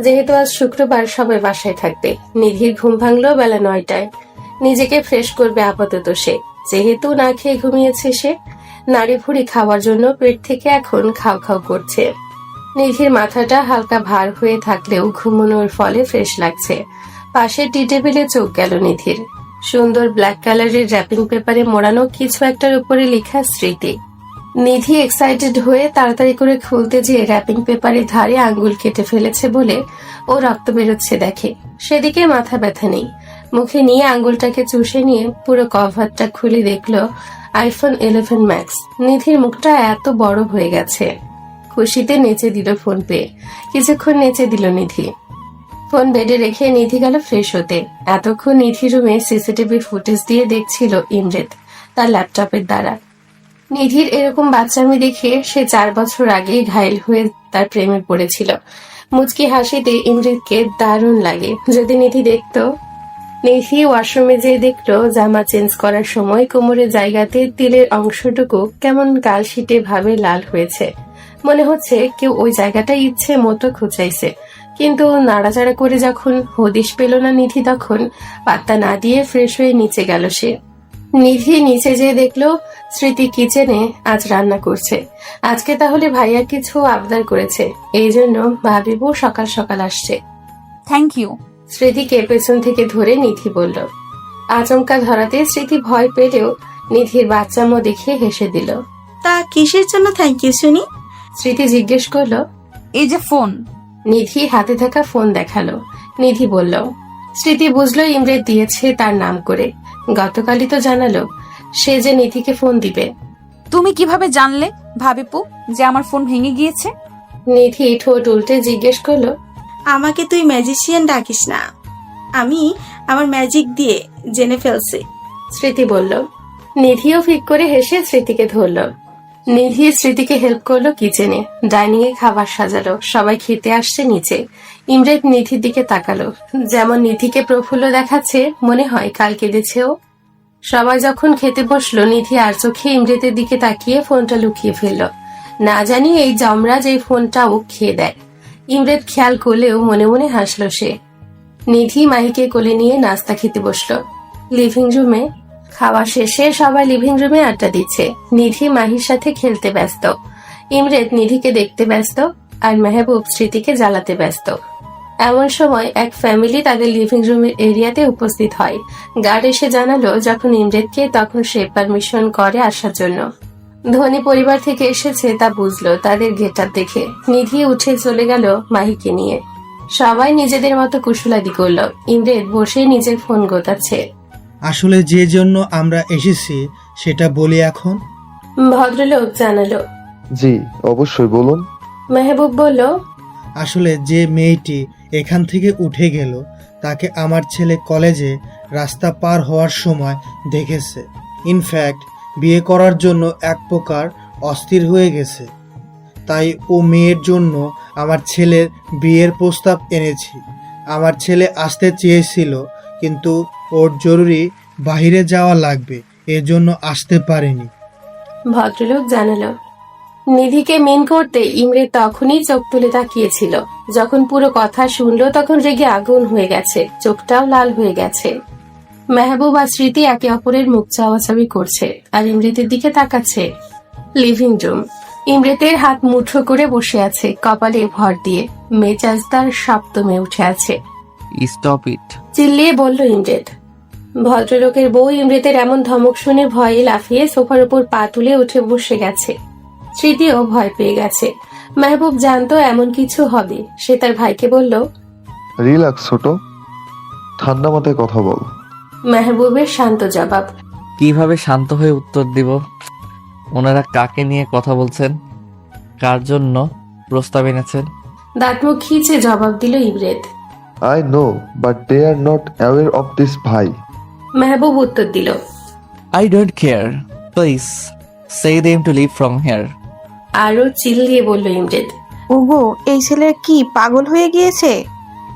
যেহেতু আজ শুক্রবার সবাই বাসায় থাকবে, নিধির ঘুম ভাঙলো বেলা 9টায়। নিজেকে ফ্রেশ করবে আপাতত সে, যেহেতু না খেয়ে ঘুমিয়েছে সে। নাড়ি ভুড়ি খাওয়ার জন্য পেট থেকে এখন খাও খাও করছে। নিধির মাথাটা হালকা ভার হয়ে থাকলেও ঘুমানোর ফলে ফ্রেশ লাগছে। পাশে টি টেবিলে চোখ গেল নিধির। সুন্দর ব্ল্যাক কালারের র্যাপিং পেপারে মোড়ানো কিছু একটার উপরে লেখা স্মৃতি। নিধি এক্সাইটেড হয়ে তাড়াতাড়ি করে খুলতে যেয়ে র্যাপিং পেপারের ধারে আঙ্গুল কেটে ফেলেছে বলে ও রক্ত বেরোচ্ছে দেখে। সেদিকে মাথা ব্যথা নেই। মুখে নিয়ে আঙ্গুলটাকে চুষে নিয়ে পুরো কভারটা খুলে দেখলো আইফোন 11 ম্যাক্স। নিধির মুখটা এত বড় হয়ে গেছে। খুশিতে নেচে দিল ফোন পেয়ে। কিছুক্ষণ নেচে দিল নিধি। ফোন বেডে রেখে নিধি গেল ফ্রেশ হতে। এতক্ষণ নিধি রুমে সিসিটিভি ফুটেজ দিয়ে দেখছিল ইমরেত তার ল্যাপটপের দ্বারা। নিধির এরকম বাচ্চামি দেখে সে 4 বছর আগেই ঘায়েল হয়ে তার প্রেমে পড়েছিল। মুচকি হাসিতে ইমরেতকে দারুণ লাগে। যদি নিধি দেখতো। নিধি ওয়াশরুমে যেয়ে দেখলো জামা চেঞ্জ করার সময় কোমরের জায়গাতে তিলের অংশটুকু কেমন কালশিটে ভাবে লাল হয়েছে। মনে হচ্ছে কেউ ওই জায়গাটা ইচ্ছে মতো খুঁচাইছে। কিন্তু নাড়াচাড়া করে যখন হদিশ পেল না নিধি, তখন পাত্তা না দিয়ে ফ্রেশ হয়ে নিচে গেল সে। নিধি নিচে যেয়ে দেখলো স্মৃতি কিচেনে আজ রান্না করছে। আজকে তাহলে ভাইয়া কিছু আবদার করেছে, এই জন্য ভাবিবু সকাল সকাল আসছে। Thank you. স্মৃতিকে পেছন থেকে ধরে নিধি বলল। আচমকা ধরাতে স্মৃতি ভয় পেলেও নিধির বাচ্চামো দেখে হেসে দিল। তা কিসের জন্য থ্যাংক ইউ শুনি? স্মৃতি জিজ্ঞেস করলো। এই যে ফোন। নিধি হাতে থাকা ফোন দেখালো। নিধি বলল। স্মৃতি বুঝলো ইমরেত দিয়েছে তার নাম করে। গতকালই তো জানালো সে যে নিধিকে ফোন দিবে। তুমি কিভাবে জানলে ভাবিপু যে আমার ফোন ভেঙে গিয়েছে? নিধি ঠোঁট উল্টে জিজ্ঞেস করলো। আমাকে তুই ম্যাজিশিয়ান ডাকিস না, আমি আমার ম্যাজিক দিয়ে জেনে ফেলছি। স্মৃতি বলল। নিধিও ফিক করে হেসে স্মৃতিকে ধরল। নিধি স্মৃতিকে হেল্প করলো কিচেনে। ডাইনিং এ খাবার সাজালো। সবাই খেতে আসছে নিচে। ইমরেত নিধির দিকে তাকালো। যেমন নিধিকে প্রফুল্ল দেখাচ্ছে, মনে হয় কাল কেঁদেছেও। সবাই যখন খেতে বসলো, নিধি আর চোখে ইমরেতের দিকে তাকিয়ে ফোনটা লুকিয়ে ফেলল। না জানি এই জমরাজ এই ফোনটাও খেয়ে দেয়। ইমরেত খেয়াল করলেও মনে মনে হাসলো সে। নিধি মাহিকে কোলে নিয়ে নাস্তা খেতে বসলো লিভিং রুমে। খাওয়া শেষে সবাই লিভিং রুমে আড্ডা দিচ্ছে। নিধি মাহির সাথে খেলতে ব্যস্ত। ইমরেত নিধিকে দেখতে ব্যস্ত, আর মেহবুব স্মৃতিকে জ্বালাতে ব্যস্ত। এমন সময় এক ফ্যামিলি তাদের লিভিং রুমের এরিয়াতে উপস্থিত হয়। গার্ড এসে জানালো যখন ইমরেতকে, তখন সে পারমিশন করে আসার জন্য। ধনী পরিবার থেকে এসেছে তা বুঝলো তাদের গেটআপ দেখে। নিধি উঠে চলে গেল মাহিকে নিয়ে। সবাই নিজেদের মতো কুশলাদি করলো। ইমরেত বসে নিজের ফোন গোতাচ্ছে। আসলে যে জন্য আমরা এসেছি সেটা বলি এখন। ভদ্রলোক জানালো। জি অবশ্যই বলুন। মেহবুব বলল। আসলে যে মেয়েটি এখান থেকে উঠে গেল তাকে আমার ছেলে কলেজে রাস্তা পার হওয়ার সময় দেখেছে। ইনফ্যাক্ট বিয়ে করার জন্য এক প্রকার অস্থির হয়ে গেছে। তাই ও মেয়ের জন্য আমার ছেলের বিয়ের প্রস্তাব এনেছি। আমার ছেলে আসতে চেয়েছিল, কিন্তু ওর জরুরি বাইরে যাওয়া লাগবে, এজন্য আসতে পারেনি। ভদ্রলোক জানালো। নিধিকে মিন করতে ইমরেত তখনই চোখ তুলে তাকিয়েছিল। যখন পুরো কথা শুনলো তখন রেগে আগুন হয়ে গেছে, চোখটাও লাল হয়ে গেছে। মেহবুব আর স্মৃতি একে অপরের মুখ চাওয়াচাওয়ি করছে আর ইমরেতের দিকে তাকাচ্ছে। Living room. ইমরেতের হাত মুঠো করে বসে আছে, কপালে ভর দিয়ে। মেজাজ তার সপ্তমে উঠে আছে। Stop it. চিল্লিয়ে বলল ইমরেত। ভদ্রলোকের বউ ইমরেতের এমন ধমক শুনে ভয়ে লাফিয়ে সোফার উপর পা তুলে উঠে বসে গেছে। স্মৃতিও ভয় পেয়ে গেছে। মেহবুব জানতো এমন কিছু হবে। সে তার ভাইকে বলল, রিল্যাক্স ছোট, ঠান্ডা মাথায় কথা বল। মেহবুবের শান্ত জবাব। কিভাবে শান্ত হয়ে উত্তর দিব? ওনারা কাকে নিয়ে কথা বলছেন? কার জন্য প্রস্তাব এনেছেন? দাঁতমুখ খিচে জবাব দিল ইমরেত। I know, but they are not aware of this, ভাই। মেহবুব উত্তর দিল। I don't care. Please say them to leave from here. আরো চিল্লিয়ে বলল ইমরেত। ওগো, এই ছেলে কি পাগল হয়ে গিয়েছে?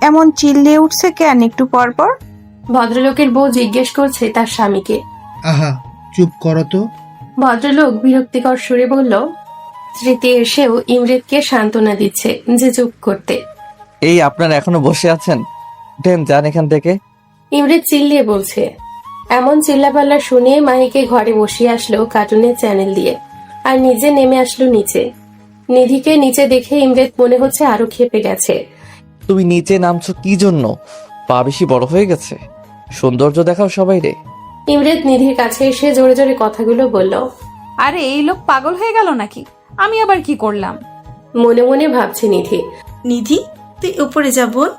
এমন চিল্লিয়ে উঠছে কেন একটু পর পর? ভদ্রলোকের বউ জিজ্ঞেস করছে তার স্বামীকে। আহা, চুপ করো তো। ভদ্রলোক বিরক্তিকর সুরে বলল। স্মৃতি এসেও ইমরেতকে সান্ত্বনা দিচ্ছে যে চুপ করতে। এই আপনারা এখনো বসে আছেন? উঠেন, যান এখান থেকে। ইমরেত চিল্লিয়ে বলছে। এমন চিল্লাপাল্লা শুনে মাহিকে ঘরে বসিয়ে আসলো কার্টুনের চ্যানেল দিয়ে, আর নিজে নেমে আসলো নিচে। নিধিকে নিচে দেখে ইমরেত মনে হচ্ছে আরো ক্ষেপে গেছে। তুমি নিচে নামছো কি জন্য? পা বেশি বড় হয়ে গেছে? সৌন্দর্য দেখাও সবাই রে। ইমরেত নিধির কাছে এসে জোরে জোরে কথাগুলো বলল। আরে এই লোক পাগল হয়ে গেল নাকি? আমি আবার কি করলাম? মনে মনে ভাবছে নিধি। নিধি, তুই উপরে যা বোন।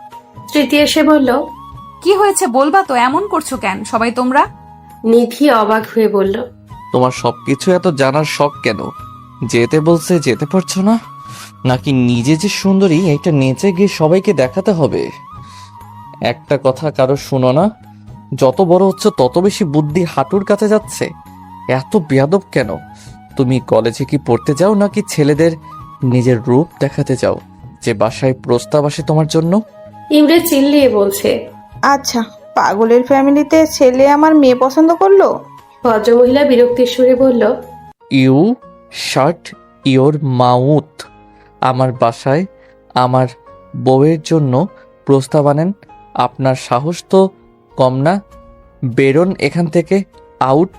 স্মৃতি এসে বলল। কি হয়েছে বলবা তো? এমন করছো কেন সবাই তোমরা? নিধি অবাক হয়ে বলল। তোমার সবকিছু এত জানার শখ কেন? যেতে বলছে যেতে পারছো না? নাকি নিজে যে সুন্দরী এটা নেচে গিয়ে সবাইকে দেখাতে হবে? একটা কথা কারো শুনো না, যত বড় হচ্ছে তত বেশি বুদ্ধি হাঁটুর কাছে যাচ্ছে। এত বেয়াদব কেন? তুমি কলেজে কি পড়তে যাও নাকি ছেলেদের নিজের রূপ দেখাতে যাও যে বাসায় প্রস্তাব আসে তোমার জন্য? ইমরেত চিল্লিয়ে বলছে। আচ্ছা, পাগলের ফ্যামিলিতে ছেলে আমার মেয়ে পছন্দ করলো? ভদ্রমহিলা বিরক্তির সুরে বলল। You shut your mouth. আমার বাসায় আমার বউয়ের জন্য প্রস্তাব আনেন? আপনার সাহস তো কম না? বেরোন এখান থেকে, আউট।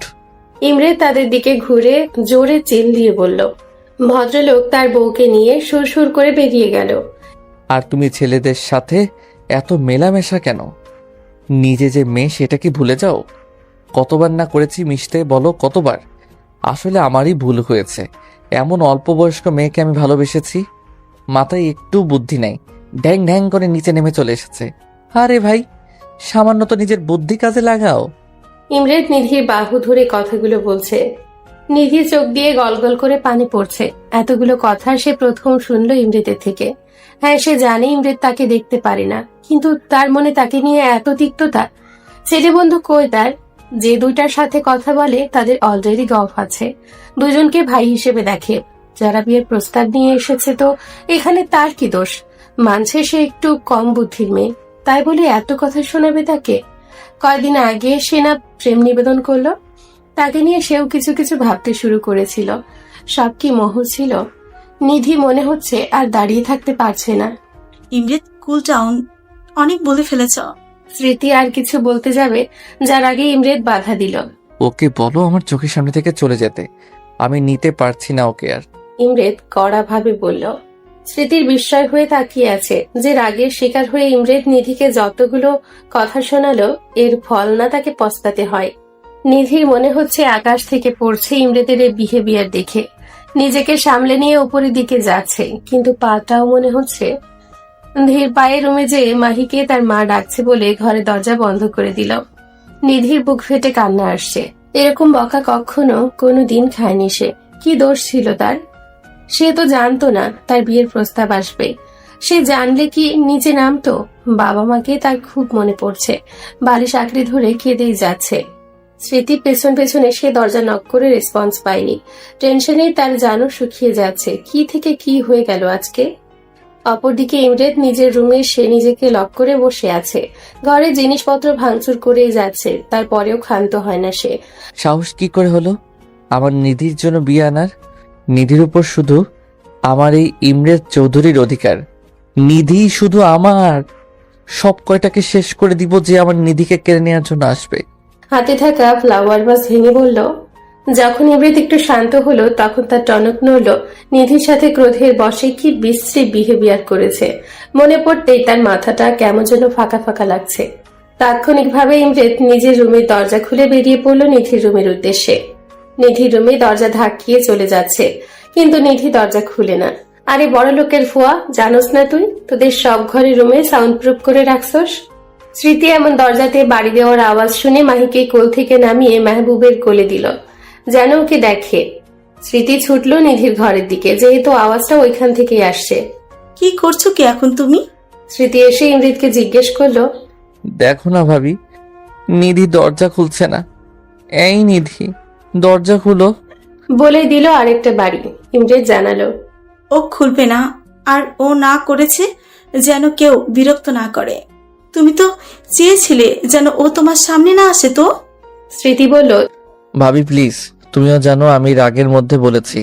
ইমরেত তাদের দিকে ঘুরে জোরে চিল্লিয়ে বলল। ভদ্রলোক তার বউকে নিয়ে সুরসুর করে বেরিয়ে গেল। আর তুমি ছেলেদের সাথে এত মেলামেশা কেন? নিজে যে মেয়ে সেটা কি ভুলে যাও? কতবার না করেছি মিশতে, বলো কতবার? আসলে আমারই ভুল হয়েছে। এমন অল্প বয়স্ক মেয়েকে আমি ভালোবেসেছি। মাথায় একটু বুদ্ধি নাই, ঢ্যাং ঢ্যাং করে নিচে নেমে চলে এসেছে। আরে ভাই, সামান্য তো নিজের বুদ্ধি কাজে লাগাও। ইমরেত নিধির বাহু ধরে কথাগুলো বলছে। নিধির চোখ দিয়ে গলগল করে পানি পড়ছে। এতগুলো কথা সে প্রথম শুনলো ইমরেতের থেকে। হ্যাঁ, সে জানে ইমরেত তাকে দেখতে পারে না, কিন্তু তার মনে তাকে নিয়ে এত তিক্ততা। ছেলে বন্ধু কই তার? যে দুইটার সাথে কথা বলে তাদের অলরেডি গফ আছে, দুজনকে ভাই হিসেবে দেখে। যারা বিয়ের প্রস্তাব নিয়ে এসেছে তো এখানে তার কি দোষ? মানছে সে একটু কম বুদ্ধির মেয়ে, তাই বলে এত কথা শোনাবে তাকে? কয়দিন আগে সে না প্রেম নিবেদন করলো? তাকে নিয়ে সেও কিছু কিছু ভাবতে শুরু করেছিল। সব কি মোহ ছিল? নিধি মনে হচ্ছে আর দাঁড়িয়ে থাকতে পারছে না। ইমরেত, কুল ডাউন, অনেক বলে ফেলেছ। স্মৃতি আর কিছু বলতে যাবে, যার আগে ইমরেত বাধা দিল। ওকে বলো আমার চোখের সামনে থেকে চলে যেতে। আমি নিতে পারছি না ওকে আর। ইমরেত কড়া ভাবে বলল। স্মৃতির বিস্ময় হয়ে তাকিয়ে আছে যে রাগের শিকার হয়ে ইমরেত নিধিকে যতগুলো কথা শোনালো, এর ফল না তাকে পস্তাতে হয়। নিধির মনে হচ্ছে আকাশ থেকে পড়ছে ইমরেতের এই বিহেভিয়ার দেখে। নিজেকে সামলে নিয়ে উপরের দিকে যাচ্ছে, কিন্তু পাটাও মনে হচ্ছে। ধীর পায়ে রুমে যেয়ে মাহিকে তার মা ডাকছে বলে ঘরে দরজা বন্ধ করে দিল। নিধির বুক ফেটে কান্না আসছে। এরকম বকা কখনো কোনোদিন খায়নি সে। কি দোষ ছিল তার? সে তো জানতো না তার বিয়ের প্রস্তাব আসবে। সে জানলে কি নিচে নামতো? বাবা মাকে তার খুব মনে পড়ছে। বালিশ আঁকড়ে ধরে কেঁদেই যাচ্ছে। স্মৃতি পেছন পেছনে সে দরজা নক করে রেসপন্স পায়নি। টেনশনে তার জানও শুকিয়ে যাচ্ছে। কি থেকে কি হয়ে গেল আজকে? অপরদিকে ইমরেদ নিজের রুমে সে নিজেকে লক করে বসে আছে। ঘরে জিনিসপত্র ভাঙচুর করেই যাচ্ছে, তারপরেও ক্ষান্ত হয় না সে। সাহস কি করে হলো আমার নিধির জন্য বিয়ে আনার? নিধির উপর শুধু আমার এই ইমরেদ চৌধুরীর অধিকার। নিধি শুধু আমার। সব কয়টাকে শেষ করে দিব যে আমার নিধিকে কেড়ে নেওয়ার জন্য আসবে। হাতে থাকা ফ্লাওয়ার ভাস ভেঙে বলল। যখন ইমরেদ একটু শান্ত হলো তখন তার টনক নড়ল। নিধির সাথে ক্রোধের বশে কি বিশ্রী বিহেভিয়ার করেছে মনে পড়তেই তার মাথাটা কেমন যেন ফাঁকা ফাঁকা লাগছে। তাৎক্ষণিকভাবে ইমরেদ নিজের রুমের দরজা খুলে বেরিয়ে পড়ল নিধির রুমের উদ্দেশ্যে। নিধির রুমে দরজা ধাক্কিয়ে চলে যাচ্ছে, কিন্তু নিধি দরজা খুলে না। আরে বড় লোকের ফুয়া, জানোস না তুই তোদের সব ঘরের রুমে সাউন্ড প্রুফ করে রাখছস? স্মৃতি এমন দরজাতে বাড়ি দেওয়ার আওয়াজ শুনে মাহিকে কোল থেকে নামিয়ে মেহবুবের কোলে দিল, যেন ওকে দেখে। স্মৃতি ছুটলো নিধির ঘরের দিকে, যেহেতু আওয়াজটা ওইখান থেকেই আসছে। কি করছো কি এখন তুমি? স্মৃতি এসে ইমরিতকে জিজ্ঞেস করলো। দেখো না ভাবি, নিধি দরজা খুলছে না। এই নিধি, দরজা খুলো। বলে দিল আরেকটা বাড়ি। ইমরিত জানালো, ও খুলবে না, আর ও না করেছে যেন কেউ বিরক্ত না করে। তুমি তো চেয়েছিলে যেন ও তোমার সামনে না আসে তো। স্মৃতি বলল, ভাবি প্লিজ, তুমিও জানো আমি রাগের মধ্যে বলেছি।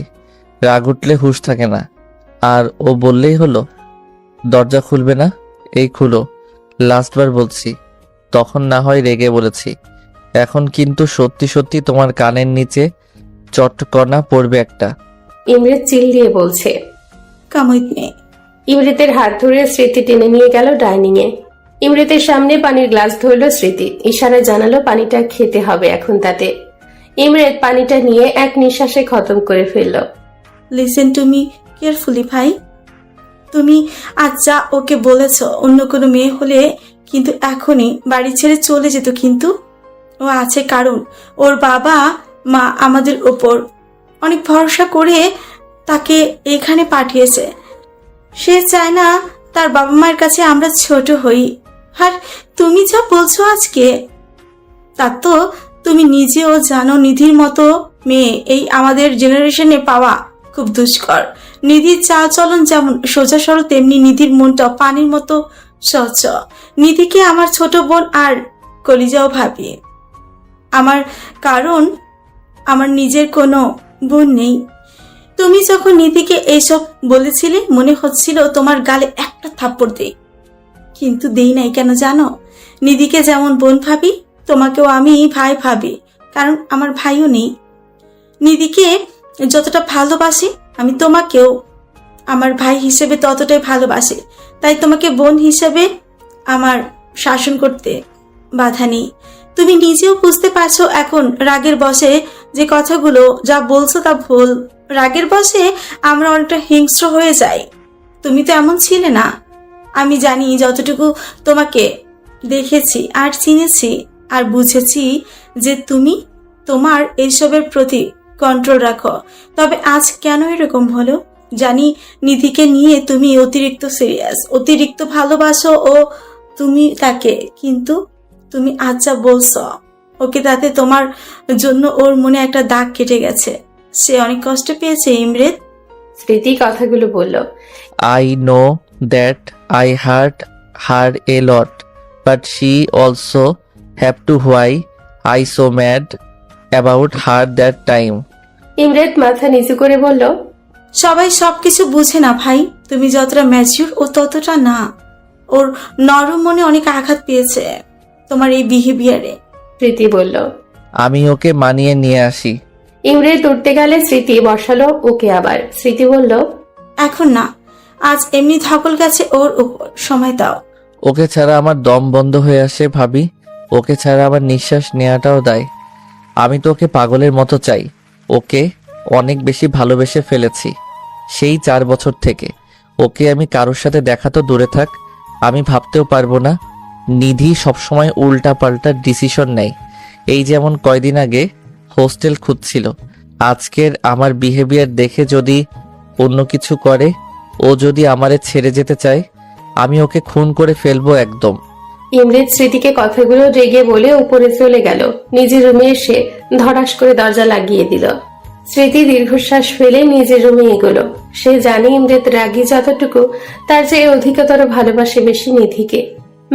রাগ উঠলে হুঁশ থাকে না। আর ও বললেই হলো। দরজা খুলবে না? এই খুলো, লাস্টবার বলছি। তখন না হয় রেগে বলেছি, এখন কিন্তু সত্যি সত্যি তোমার কানের নিচে চটকনা পড়বে একটা। ইমরিত চিল দিয়ে বলছে। কামড় নেই। ইমরিতের হাত ধরে স্মৃতি টেনে নিয়ে গেল ডাইনিং এ। ইমরিতের সামনে পানির গ্লাস ধরল স্মৃতি, ইশারায় জানালো পানিটা খেতে হবে এখন তাতে। ইমরিত পানিটা নিয়ে এক নিঃশ্বাসে খতম করে ফেলল। লিসেন টু মি কেয়ারফুলি ভাই। তুমি আজ যা ওকে বলেছ, অন্য কোনো মেয়ে হলে কিন্তু এখনই বাড়ি ছেড়ে চলে যেত, কিন্তু ও আছে কারণ ওর বাবা মা আমাদের ওপর অনেক ভরসা করে তাকে এখানে পাঠিয়েছে। সে চায় না তার বাবা মায়ের কাছে আমরা ছোট হই। আর তুমি যা বলছো আজকে, তা তো তুমি নিজেও জানো নিধির মতো মেয়ে এই আমাদের জেনারেশনে পাওয়া খুব দুষ্কর। নিধির চাল চলন যেমন সোজা সরল, তেমনি নিধির মনটা পানির মতো স্বচ্ছ। নিধিকে আমার ছোট বোন আর কলিজাও ভাবি আমার, কারণ আমার নিজের কোনো বোন নেই। তুমি যখন নিধিকে এইসব বলেছিলে মনে হচ্ছিল তোমার গালে একটা থাপ্পড় দেই, কিন্তু দেই নাই। কেন জানো? নিধিকে যেমন বোন ভাবি, তোমাকেও আমি ভাই ভাবি, কারণ আমার ভাইও নেই। নিধিকে যতটা ভালোবাসি আমি তোমাকেও আমার ভাই হিসেবে ততটাই ভালোবাসি। তাই তোমাকে বোন হিসেবে আমার শাসন করতে বাধা নেই। তুমি নিজেও বুঝতে পারছো এখন রাগের বশে যে কথাগুলো যা বলছো তা ভুল। রাগের বশে আমরা অনেকটা হিংস্র হয়ে যাই। তুমি তো এমন ছিলে না। আমি জানি, যতটুকু তোমাকে দেখেছি আর চিনেছি আর বুঝেছি যে তুমি তোমার এইসবের প্রতি কন্ট্রোল রাখো। তবে আজ কেন এরকম হলো জানি, নিধিকে নিয়ে তুমি অতিরিক্ত সিরিয়াস, অতিরিক্ত ভালোবাসো ও তুমি তাকে, কিন্তু তুমি আজ যা বলছো ওকে, তাতে তোমার জন্য ওর মনে একটা দাগ কেটে গেছে। সে অনেক কষ্ট পেয়েছে ইমরেত। স্মৃতি কথাগুলো বলল। I know that I hurt her a lot, but she also have to why I so mad about her that time. ইমরেত মাথা নিচু করে বলল, সবাই সবকিছু বুঝে না ভাই। তুমি যতটা ম্যাচিউর ও ততটা না। ওর নরম মনে অনেক আঘাত পেয়েছে তোমার এই বিহেভিয়ারে। স্মৃতি বলল। আমি ওকে মানিয়ে নিয়ে আসি। ইমরেত উঠতে গেলে স্মৃতি বসালো ওকে আবার। স্মৃতি বলল, এখন না, আজ এমনি ধকল গেছে ওর উপর, সময় দাও। ওকে ছাড়া আমার দম বন্ধ হয়ে আসে ভাবি। ওকে ছাড়া আমার নিঃশ্বাস নেওয়াটাও দায়। আমি তো ওকে পাগলের মতো চাই। ওকে অনেক বেশি ভালোবেসে ফেলেছি সেই 4 বছর থেকে। ওকে আমি কারোর সাথে দেখা তো দূরে থাক, আমি ভাবতেও পারবো না। নিধি সবসময় উল্টা পাল্টা ডিসিশন নেয়। এই যেমন কয়দিন আগে হোস্টেল খুঁজছিল। আজকের আমার বিহেভিয়ার দেখে যদি অন্য কিছু করে ও যদি আমারে ছেড়ে যেতে চায় আমি ওকে খুন করে ফেলবো একদম। ইমরেত স্মৃতিকে কথাগুলো রেগে বলে উপরে চলে গেল। নিজের রুমে এসে ধড়াস করে দরজা লাগিয়ে দিল। স্মৃতি দীর্ঘশ্বাস ফেলে নিজের রুমে এগোলো। সে জানে ইমরেত রাগী যতটুকু, তার চেয়ে অধিকতর ভালোবাসে বেশি নিধিকে।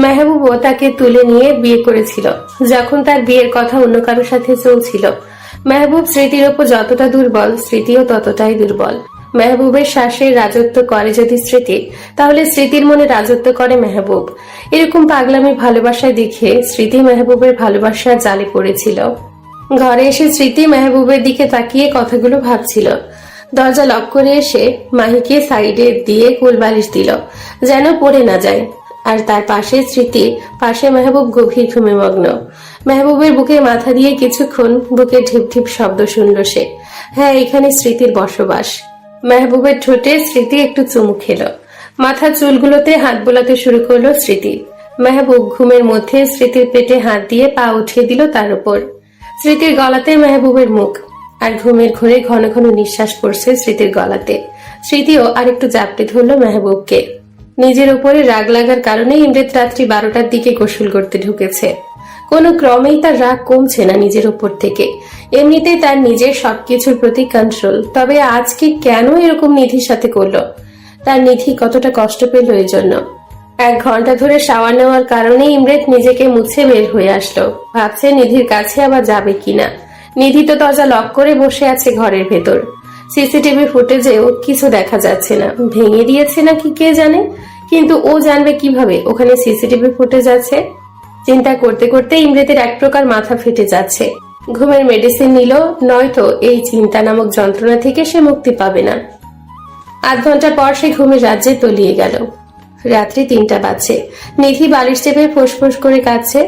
মেহবুবও তাকে তুলে নিয়ে বিয়ে করেছিল যখন তার বিয়ের কথা অন্য কারোর সাথে চলছিল। মেহবুব স্মৃতির ওপর যতটা দুর্বল, স্মৃতিও ততটাই দুর্বল। মেহবুবের শ্বাসে রাজত্ব করে যদি স্মৃতি, তাহলে স্মৃতির মনে রাজত্ব করে মেহবুব। এরকম পাগলামি ভালোবাসায় দেখে স্মৃতি মেহবুবের ভালোবাসার জালে পড়েছিল। ঘরে এসে স্মৃতি মেহবুবের দিকে তাকিয়ে কথাগুলো ভাবছিল। দরজা লক করে এসে মাহিকে সাইডে দিয়ে কুলবালিশ দিল যেন পড়ে না যায়। আর তার পাশে স্মৃতি, পাশে মেহবুব গভীর ঘুমে মগ্ন। মেহবুবের বুকে মাথা দিয়ে কিছুক্ষণ বুকে ঢিপ ঢিপ শব্দ শুনল সে। হ্যাঁ, এখানে স্মৃতির বসবাস। মেহবুবের ঠোঁটে স্মৃতি একটু চুমু খেল। মাথার চুলগুলোতে হাত বোলাতে শুরু করলো স্মৃতি। মেহবুব ঘুমের মধ্যে স্মৃতির পেটে হাত দিয়ে পা উঠিয়ে দিল তার উপর। স্মৃতির গলাতে মেহবুবের মুখ, আর ঘুমের ঘোরে ঘন ঘন নিঃশ্বাস পড়ছে স্মৃতির গলাতে। স্মৃতিও আরেকটু জাপটে ধরল মেহবুবকে। নিজের উপরে রাগ লাগার কারণে ইমরেত রাত্রি 12টার দিকে গোসল করতে ঢুকেছে। কোনো ক্রমেই তার রাগ কমছে না নিজের উপর থেকে। এমনিতেই তার নিজের সবকিছুর প্রতি কন্ট্রোল, তবে আজকে কেন এরকম নিধির সাথে করলো? তার নিধি কতটা কষ্ট পেল এই জন্য। 1 ঘন্টা ধরে শাওয়ার নেওয়ার কারণে ইমরেত নিজেকে মুছে বের হয়ে আসলো। ভাবছে নিধির কাছে আবার যাবে কিনা। নিধি তো দরজা লক করে বসে আছে ঘরের ভেতর। সিসিটিভি ফুটেজেও কিছু দেখা যাচ্ছে না। ভেঙে দিয়েছে নাকি কে জানে, কিন্তু ও জানবে কিভাবে ওখানে সিসিটিভি ফুটেজ আছে? চিন্তা করতে করতে ইমরেতের এক প্রকার মাথা ফেটে যাচ্ছে। ঘুমের মেডিসিন নিল, নয়তো এই চিন্তা নামক যন্ত্রণা থেকে সে মুক্তি পাবে না। 8 ঘন্টা পর সে ঘুমের রাজ্যে তলিয়ে গেল। রাত্রি 3টা বাজছে। নিধি বালিশ চেপে ফোঁস করে কাঁদছে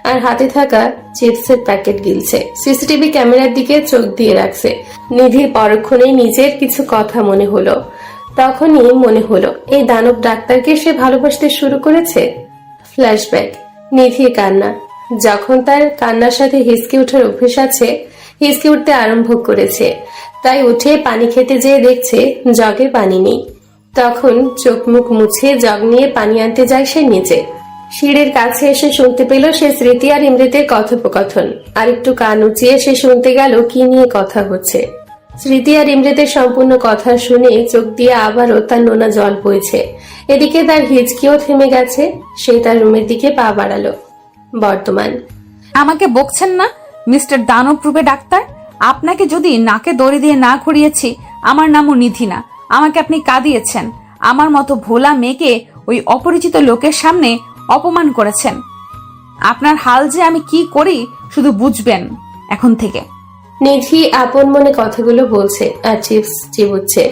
আর হাতে থাকা চিপসের প্যাকেট গিলছে। সিসিটিভি ক্যামেরার দিকে চোখ দিয়ে রাখছে। নিধির পরক্ষণেই নিজের কিছু কথা মনে হলো। তখনই মনে হলো এই দানব ডাক্তারকে সে ভালোবাসতে শুরু করেছে। ফ্ল্যাশব্যাক, নিধির কান্না। যখন তার কান্নার সাথে হিসকে ওঠার অভ্যেস আছে, হিসকে উঠতে আরম্ভ করেছে। তাই উঠে পানি খেতে যেয়ে দেখছে জগে পানি নেই। তখন চোখ মুখ মুছে জগ নিয়ে পানি আনতে যায় সে নিচে। সিঁড়ির কাছে এসে শুনতে পেল সে স্মৃতি আর ইমরেতের কথোপকথন। আর একটু কান উঁচিয়ে সে শুনতে গেল কি নিয়ে কথা হচ্ছে। স্মৃতি আর ইমরেতের সম্পূর্ণ কথা শুনে চোখ দিয়ে আবারও তার নোনা জল বইছে। এদিকে তার হিচকিও থেমে গেছে। সে তার রুমের দিকে পা বাড়ালো। বর্তমান। আমাকে বকছেন না মিস্টার দানব রূপে ডাক্তার? আপনাকে যদি নাকে দড়ি দিয়ে না ঘুরিয়েছি, আমার নামও নিধি না। আমাকে আপনি কাঁদিয়েছেন। আমার মতো ভোলা মেয়েকে ওই অপরিচিত লোকের সামনে অপমান করেছেন। আপনার হাল যে আমি কি করি শুধু বুঝবেন এখন থেকে। নিধি আপন মনে কথাগুলো বলছে আর চিপস চিবুচ্ছে।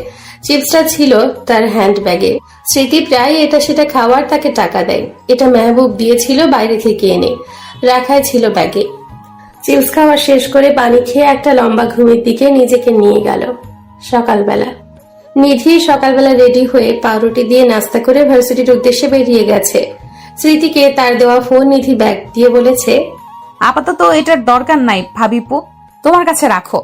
চিপসটা ছিল তার হ্যান্ড ব্যাগে। স্মৃতি প্রায় এটা সেটা খাওয়ার তাকে টাকা দেয়। এটা মেহবুব দিয়েছিল বাইরে থেকে এনে, রাখাই ছিল ব্যাগে। চিপস খাওয়া শেষ করে পানি খেয়ে একটা লম্বা ঘুমের দিকে নিজেকে নিয়ে গেল। সকালবেলা নিধি সকালবেলা রেডি হয়ে পাউরুটি দিয়ে নাস্তা করে ভার্সিটির উদ্দেশ্যে বেরিয়ে গেছে। স্মৃতিকে তার দেওয়া ফোন নিধি ব্যাগ দিয়ে বলেছে, আপাতত এটার দরকার নাই ভাবিপু, তোমার কাছে রাখো।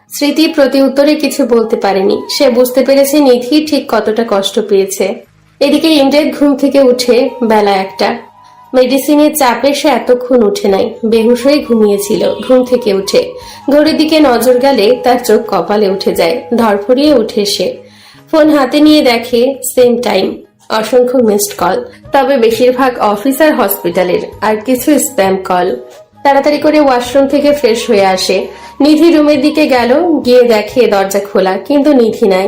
স্মৃতি প্রতি উত্তরে কিছু বলতে পারেনি। সে বুঝতে পেরেছে নিধি ঠিক কতটা কষ্ট পেয়েছে। এদিকে ইমরেত ঘুম থেকে উঠে বেলা 1টা। মেডিসিনের চাপে সে এতক্ষণ উঠে নাই, বেহুশ হয়ে ঘুমিয়েছিল। ঘুম থেকে উঠে ঘড়ির দিকে নজর গেলে তার চোখ কপালে উঠে যায়। ধরফড়িয়ে উঠে সে ফোন হাতে নিয়ে দেখে সেম টাইম। অসংখ্য মিসড কল, তবে বেশিরভাগ অফিস আর হসপিটালের, আর কিছু স্প্যাম কল। তাড়াতাড়ি করে ওয়াশরুম থেকে ফ্রেশ হয়ে আসে। নিধি রুমের দিকে গেল, গিয়ে দেখে দরজা খোলা, কিন্তু নিধি নাই।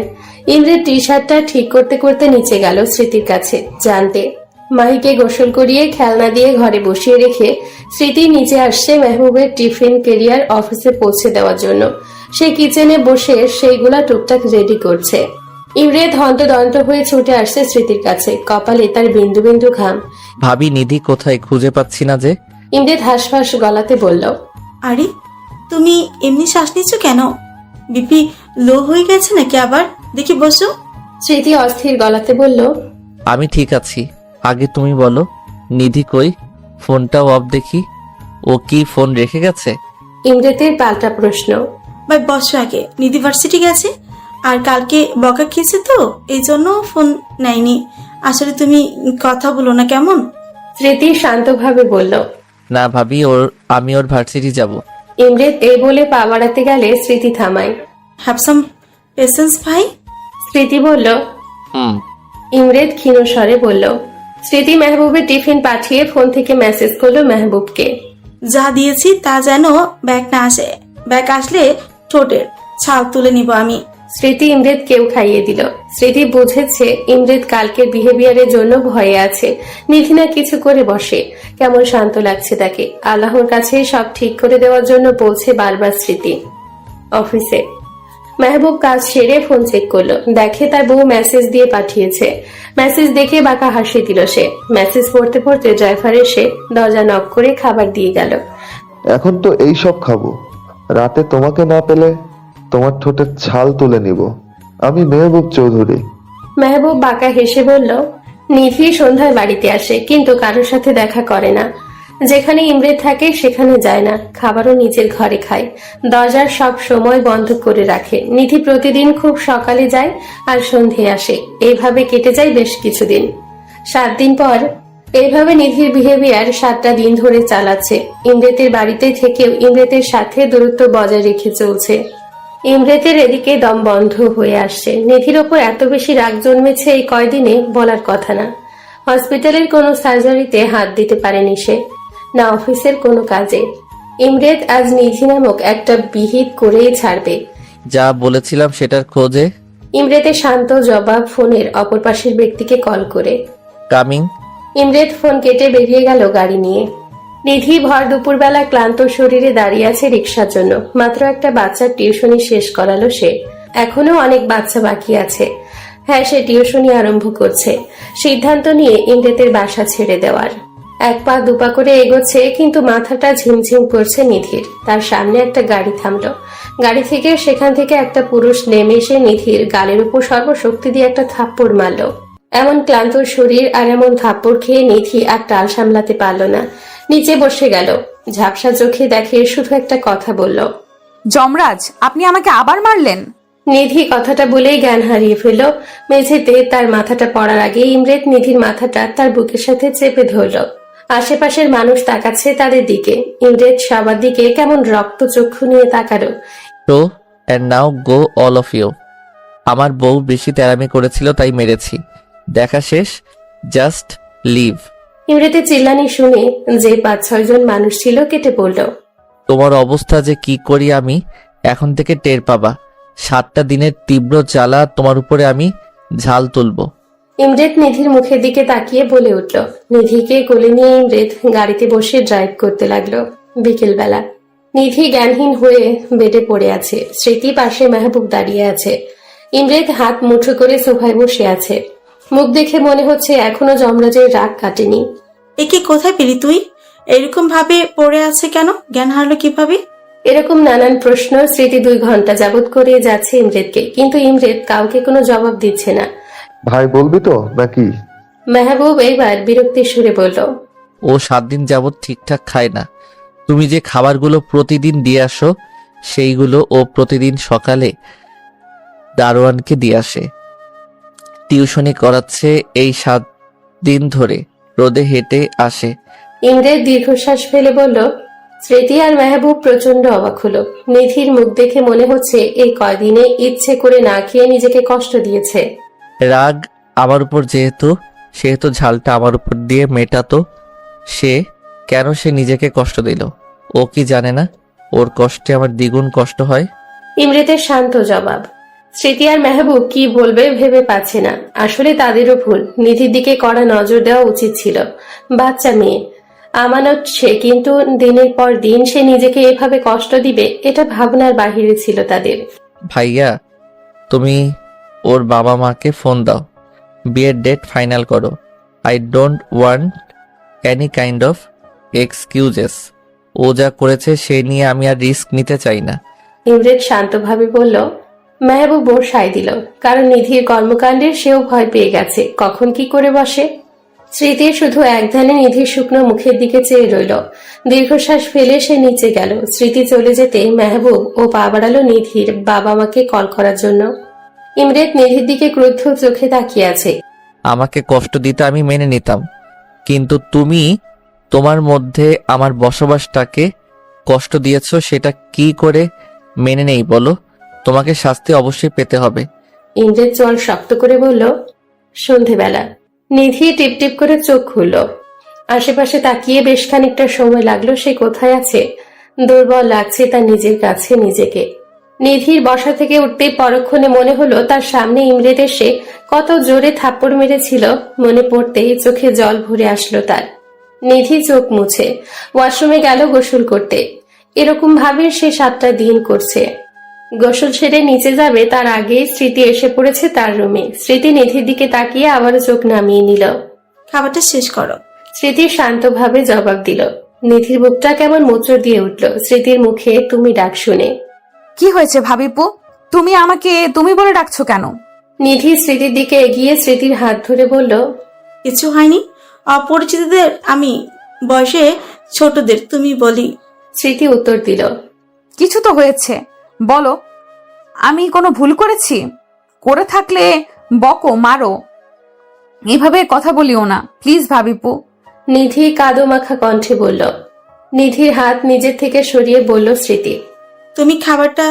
ইমরের টি শার্টটা ঠিক করতে করতে নিচে গেল স্মৃতির কাছে জানতে। মাহিকে গোসল করিয়ে খেলনা দিয়ে ঘরে বসিয়ে রেখে স্মৃতি নিচে আসছে মেহবুবের টিফিন ক্যারিয়ার অফিসে পৌঁছে দেওয়ার জন্য। সে কিচেনে বসে সেইগুলা টুকটাক রেডি করছে। ইমরেত হন্তদন্ত হয়ে ছুটে আসছে স্মৃতির কাছে, কপালে তার বিন্দু বিন্দু ঘাম। ভাবি নিধি কোথায়, খুঁজে পাচ্ছি না যে। ইমরেত হাঁসফাঁস গলাতে বলল, আরে তুমি এমনি শ্বাস নিচ্ছ কেন? বিপি লো হয়ে গেছে নাকি আবার? দেখি বসো। স্মৃতি অস্থির গলাতে বলল, আমি ঠিক আছি, আগে তুমি বলো নিধি কই? ফোনটাও অফ দেখি। ও কি ফোন রেখে গেছে? ইমরেতের পাল্টা প্রশ্ন। ভাই বসো আগে। নিধি ভার্সিটি গেছে, আর কালকে বকা খেয়েছে তো এই জন্য ফোন নেয়নি। আসলে তুমি কথা বলো না কেমন? স্মৃতি শান্তভাবে বলল। না ভাবি, আমি ওর ভার্সিটি যাব। ইমরেত এই বলে পা বাড়াতে গেলে স্মৃতি থামায়। হ্যাভ সাম পেশেন্স ভাই। স্মৃতি বলল। হুম। ইমরেত ক্ষীণ স্বরে বলল। স্মৃতি মেহবুবের টিফিন পাঠিয়ে ফোন থেকে মেসেজ করলো মেহবুবকে। যা দিয়েছি তা যেন ব্যাগ না আসে, ব্যাগ আসলে ঠোঁটের ছাল তুলে নিব আমি। স্মৃতি ইমরেত কেউ খাইয়ে দিল। স্মৃতি বুঝেছে ইমরেত কালকের বিহেভিয়ারের জন্য ভয়ে আছে। নিধি না কিছু করে বসে, কেমন শান্ত লাগছে তাকে। আল্লাহর কাছে সব ঠিক করে দেওয়ার জন্য বলছে বারবার স্মৃতি। অফিসে মেহবুব কাজ সেরে ফোন চেক করলো, দেখে তার বউ মেসেজ দিয়ে পাঠিয়েছে। মেসেজ দেখে বাঁকা হাসি দিল সে। মেসেজ পড়তে পড়তে ড্রাইভার এসে দরজা নক করে খাবার দিয়ে গেল। এখন তো এই সব খাবো, রাতে তোমাকে না পেলে তোমার ঠোঁটের ছাল তুলে নিব। আমি মেহবুব চৌধুরী। মেহবুব বাঁকা হেসে বলল। নিধি সন্ধ্যায় বাড়িতে আসে, কিন্তু কারোর সাথে দেখা করে না। যেখানে ইমরেত থাকে সেখানে যায় না, খাবারও নিজের ঘরে খায়। দরজার সব সময় বন্ধ করে রাখে। নিধি প্রতিদিন খুব সকালে যায় আর সন্ধে আসে। এইভাবে কেটে যায় বেশ কিছুদিন। 7 দিন পর এইভাবে নিধির বিহেভিয়ার 7টা দিন ধরে চালাচ্ছে। ইমরেতের বাড়িতে থেকেও ইমরেতের সাথে দূরত্ব বজায় রেখে চলছে। ইমরেতের এদিকে দম বন্ধ হয়ে আসছে। নিধির ওপর এত বেশি রাগ জন্মেছে এই কয়দিনে বলার কথা না। হসপিটালের কোনো সার্জারিতে হাত দিতে পারেনি সে, না অফিসের কোনো কাজে। ইমরেত আজ নিধি নামক একটা বিহিত করেই ছাড়বে। যা বলেছিলাম সেটার খোঁজে। ইমরেতের শান্ত জবাব ফোনের অপর পাশের ব্যক্তিকে কল করে। কামিং। ইমরেত ফোন কেটে বেরিয়ে গেল গাড়ি নিয়ে। নিধি ভর দুপুরবেলা ক্লান্ত শরীরে দাঁড়িয়ে আছে রিক্সার জন্য। মাত্র একটা বাচ্চার টিউশনি শেষ করালো সে। এখনো অনেক বাচ্চা বাকি আছে। হ্যাঁ, সে টিউশনি আরম্ভ করছে। সিদ্ধান্ত নিয়ে ইমরেতের বাসা ছেড়ে দেওয়ার। 1 পা 2 পা করে এগোচ্ছে, কিন্তু মাথাটা ঝিমঝিম করছে নিধির। তার সামনে একটা গাড়ি থামলো। গাড়ি থেকে সেখান থেকে একটা পুরুষ নেমে এসে নিধির গালের উপর সর্বশক্তি দিয়ে একটা থাপ্পড় মারল। এমন ক্লান্ত শরীর আর এমন থাপ্পড় খেয়ে নিধি আর টাল সামলাতে পারল না। নিচে বসে গেল। ঝাপসা চোখে দেখে শুধু একটা কথা বলল। যমরাজ, আপনি আমাকে আবার মারলেন? নিধি কথাটা বলেই জ্ঞান হারিয়ে ফেলল। মেঝেতে তার মাথাটা পড়ার আগে ইমরেত নিধির মাথাটা তার বুকের সাথে চেপে ধরল। আশেপাশের মানুষ তাকাচ্ছে তাদের দিকে। ইমরেত সবার দিকে কেমন রক্ত চক্ষু নিয়ে তাকালো। তো and now go all of you. আমার বউ বেশি তেরামি করেছিল তাই মেরেছি। দেখা শেষ, জাস্ট লিভ। ইমরেতের চিল্লানি শুনে যে 5-6 জন মানুষ ছিল কেটে পড়ল। তোমার অবস্থা যে কি করি আমি এখন থেকে টের পাবা। 7টা দিনের তীব্র জ্বালা তোমার উপরে আমি ঝাল তুলবো। ইমরেত নিধির মুখের দিকে তাকিয়ে বলে উঠল। নিধিকে কোলে নিয়ে ইমরেত গাড়িতে বসে ড্রাইভ করতে লাগলো। বিকেলবেলা নিধি জ্ঞানহীন হয়ে বেডে পড়ে আছে। স্মৃতি পাশে মেহবুব দাঁড়িয়ে আছে। ইমরেত হাত মুঠো করে সোফায় বসে আছে। মুখ দেখে মনে হচ্ছে এখনো যমরাজের রাগ কাটেনি। একে কোথায় পেলি তুই? এরকম ভাবে পড়ে আছে কেন? জ্ঞান হারলো কিভাবে? এরকম নানান প্রশ্ন স্মৃতি 2 ঘন্টা যাবত করে যাচ্ছে ইমরেতকে, কিন্তু ইমরেত কাউকে কোনো জবাব দিচ্ছে না। ভাই বলবি তো নাকি? মেহবুব এইবার বিরক্তির সুরে বলল। ও 7 দিন যাবত ঠিকঠাক খায় না। তুমি যে খাবারগুলো প্রতিদিন দিয়ে আসো সেইগুলো ও প্রতিদিন সকালে দারোয়ানকে দিয়ে আসে। টিউশনি করাচ্ছে এই 7 দিন ধরে, রোদে হেঁটে আসে। ইমরেত দীর্ঘশ্বাস ফেলে বলল। স্মৃতি আর মেহবুব প্রচন্ড অবাক হলো। নিধির মুখ দেখে মনে হচ্ছে এই কয়দিনে ইচ্ছে করে না খেয়ে নিজেকে কষ্ট দিয়েছে। রাগ আমার উপর সেহেতু ঝালটা আমার উপর দিয়ে মেটাতো সে। কেন সে নিজেকে কষ্ট দিল? ও কি জানে না ওর কষ্টে আমার দ্বিগুণ কষ্ট হয়? ইমরেতের শান্ত জবাব। স্মৃতি আর মেহবুব কি বলবে ভেবে পাচ্ছে না। আসলে তাদেরও ভুল। নিধির দিকে কড়া নজর দেওয়া উচিত ছিল। বাচ্চা মেয়ে, আমানত সে, কিন্তু দিনের পর দিন সে নিজেকে এভাবে কষ্ট দিবে এটা ভাবনার বাহিরে ছিল তাদের। ভাইয়া, তুমি ওর বাবা মাকে ফোন দাও, বিয়ের ডেট ফাইনাল করো। I don't want any kind of excuses. ও যা করেছে সে নিয়ে আমি আর রিস্ক নিতে চাই না। ইমরেত শান্তভাবে বলল। মেহবুব ওর সায় দিল, কারণ নিধির কর্মকাণ্ডে সেও ভয় পেয়ে গেছে কখন কি করে বসে। স্মৃতি শুধু একধানে নিধির শুকনো মুখের দিকে চেয়ে রইল। দীর্ঘশ্বাস ফেলে সে নিচে গেল। স্মৃতি চলে যেতে মেহবুব ও পা বাড়ালো নিধির বাবা মাকে কল করার জন্য। ইমরেত নিধির দিকে ক্রুদ্ধ চোখে তাকিয়ে আছে। আমাকে কষ্ট দিতে আমি মেনে নিতাম, কিন্তু তুমি তোমার মধ্যে আমার বসবাসটাকে কষ্ট দিয়েছো, সেটা কি করে মেনে নেই বলো? তোমাকে শাস্তি অবশ্যই পেতে হবে। ইমরেত চোয়াল শক্ত করে বলল। সন্ধেবেলা নিধি টিপ টিপ করে চোখ খুলল। আশেপাশে তাকিয়ে বেশ খানিকটা সময় লাগলো সে কোথায় আছে। দুর্বল লাগছে তার নিজের কাছে নিজেকে। নিধির বসা থেকে উঠতেই পরক্ষণে মনে হলো তার সামনে ইমরেত এসে কত জোরে থাপ্পড় মেরেছিল। মনে পড়তেই চোখে জল ভরে আসলো তার। নিধি চোখ মুছে ওয়াশরুমে গেল গোসল করতে। এরকম ভাবে সে 7টা দিন করছে। গোসল সেরে নিচে যাবে তার আগে স্মৃতি এসে পড়েছে তার রুমে। স্মৃতি নিধির দিকে তাকিয়ে আবারও চোখ নামিয়ে নিল। খাবারটা শেষ করো। স্মৃতি শান্তভাবে জবাব দিল। নিধির বুকটা কেমন মোচড় দিয়ে উঠল স্মৃতির মুখে তুমি ডাক শুনে। কি হয়েছে ভাবিপু? তুমি আমাকে তুমি বলে ডাকছো কেন? নিধি স্মৃতির দিকে এগিয়ে স্মৃতির হাত ধরে বলল, কিছু হয়নি। অপরিচিতদের আমি, বয়সে ছোটদের তুমি বলি। স্মৃতি উত্তর দিল, কিছু তো হয়েছে, বলো। আমি কোনো ভুল করেছি? করে থাকলে বকো, মারো, এভাবে কথা বলিও না প্লিজ ভাবিপু। নিধি কাদো মাখা কণ্ঠে বলল। নিধির হাত নিজের থেকে সরিয়ে বলল স্মৃতি, তুমি খাবারটা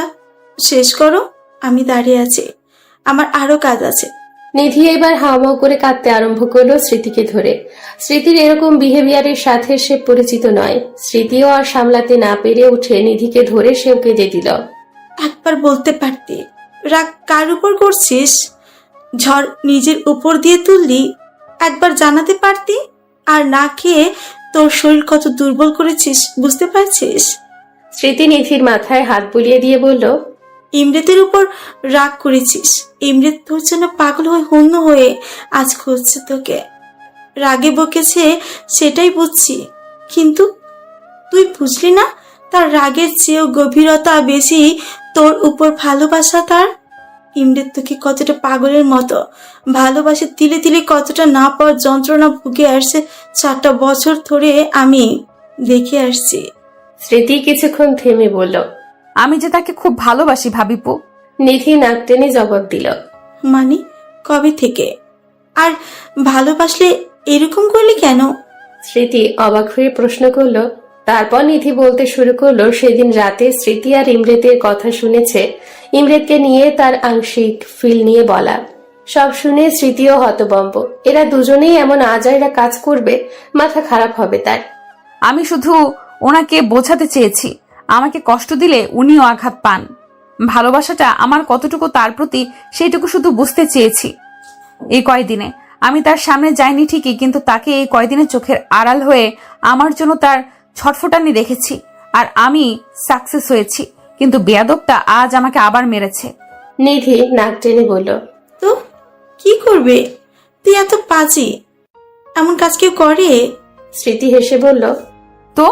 শেষ করো, আমি দাঁড়িয়ে আছি, আমার আরো কাজ আছে। নিধি এবার হাওমাও করে কাঁদতে আরম্ভ করলো স্মৃতিকে ধরে। স্মৃতির এরকম বিহেভিয়ারের সাথে সে পরিচিত নয়। স্মৃতিও আর সামলাতে না পেরে উঠে নিধিকে ধরে সেও কেঁদে দিল। একবার বলতে পারতি রাগ কার উপর করছিস? ঝড় নিজের উপর দিয়ে তুললি, একবার জানাতে পারতি। আর না খেয়ে তোর শরীর কত দুর্বল করেছিস বুঝতে পারছিস? স্মৃতি নিধির মাথায় হাত বুলিয়ে দিয়ে বলল, ইমরেতের উপর রাগ করেছিস। ইমরেত তোর জন্য পাগল হয়ে হন্য হয়ে আজ খুঁজছে তোকে। রাগে বকেছে সেটাই বুঝছি, কিন্তু তুই বুঝলি না তার রাগের চেয়েও গভীরতা বেশি তোর উপর ভালোবাসা তার। ইমরেত তোকে কতটা পাগলের মতো ভালোবাসে, তিলে তিলে কতটা না পাওয়ার যন্ত্রণা ভুগে আসছে 4টা বছর ধরে আমি দেখে আসছি। স্মৃতি কিছুক্ষণ থেমে বলল, আমি যে তাকে খুব ভালোবাসি ভাবিপু। নিধি নাক টেনে জবাব দিল, মানে কবে থেকে? আর ভালোবাসলে এরকম করলি কেন? স্মৃতি অবাক হয়ে প্রশ্ন করল। তারপর নিধি বলতে শুরু করলো সেদিন রাতে স্মৃতি আর ইমরেতের কথা শুনেছে। ইমরেতকে নিয়ে তার আংশিক ফিল নিয়ে বলা সব শুনে স্মৃতিও হতবম্ব। এরা দুজনেই এমন আজাইরা কাজ করবে, মাথা খারাপ হবে তার। আমি শুধু ওনাকে বোঝাতে চেয়েছি আমাকে কষ্ট দিলে উনিও আঘাত পান। ভালোবাসাটা আমার কতটুকু তার প্রতি সেইটুকু শুধু বুঝতে চেয়েছি। এই কয়দিনে আমি তার সামনে যাইনি ঠিকই, কিন্তু তাকে এই কয়দিনে চোখের আড়াল হয়ে আমার জন্য তার ছটফটানি দেখেছি। আর আমি সাকসেস হয়েছি, কিন্তু বেয়াদবটা আজ আমাকে আবার মেরেছে। নিধি নাক টেনে বলল, তো কি করবে? তুই এত পাজি, এমন কাজ কেউ করে? স্মৃতি হেসে বলল, তো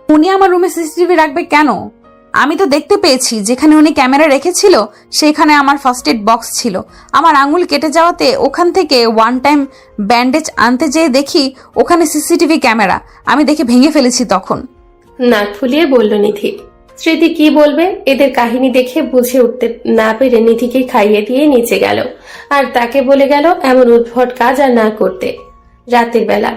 উনি আমার রুমে সিসিটিভি রাখবে কেন? আমি তো দেখতে পেয়েছি যেখানে উনি ক্যামেরা রেখেছিল সেখানে আমার ফার্স্ট এড বক্স ছিল। আমার আঙুল কেটে যাওয়াতে ওখান থেকে ওয়ান টাইম ব্যান্ডেজ আনতে যেয়ে দেখি ওখানে সিসিটিভি ক্যামেরা। আমি দেখে ভেঙে ফেলেছি তখন। নাক ফুলিয়ে বলল নিধি। স্মৃতি কি বলবে? এদের কাহিনী দেখে বুঝে উঠতে না পেরে নিধিকে খাইয়ে দিয়ে নিচে গেল আর তাকে বলে গেল এমন উদ্ভট কাজ আর না করতে। রাতের বেলা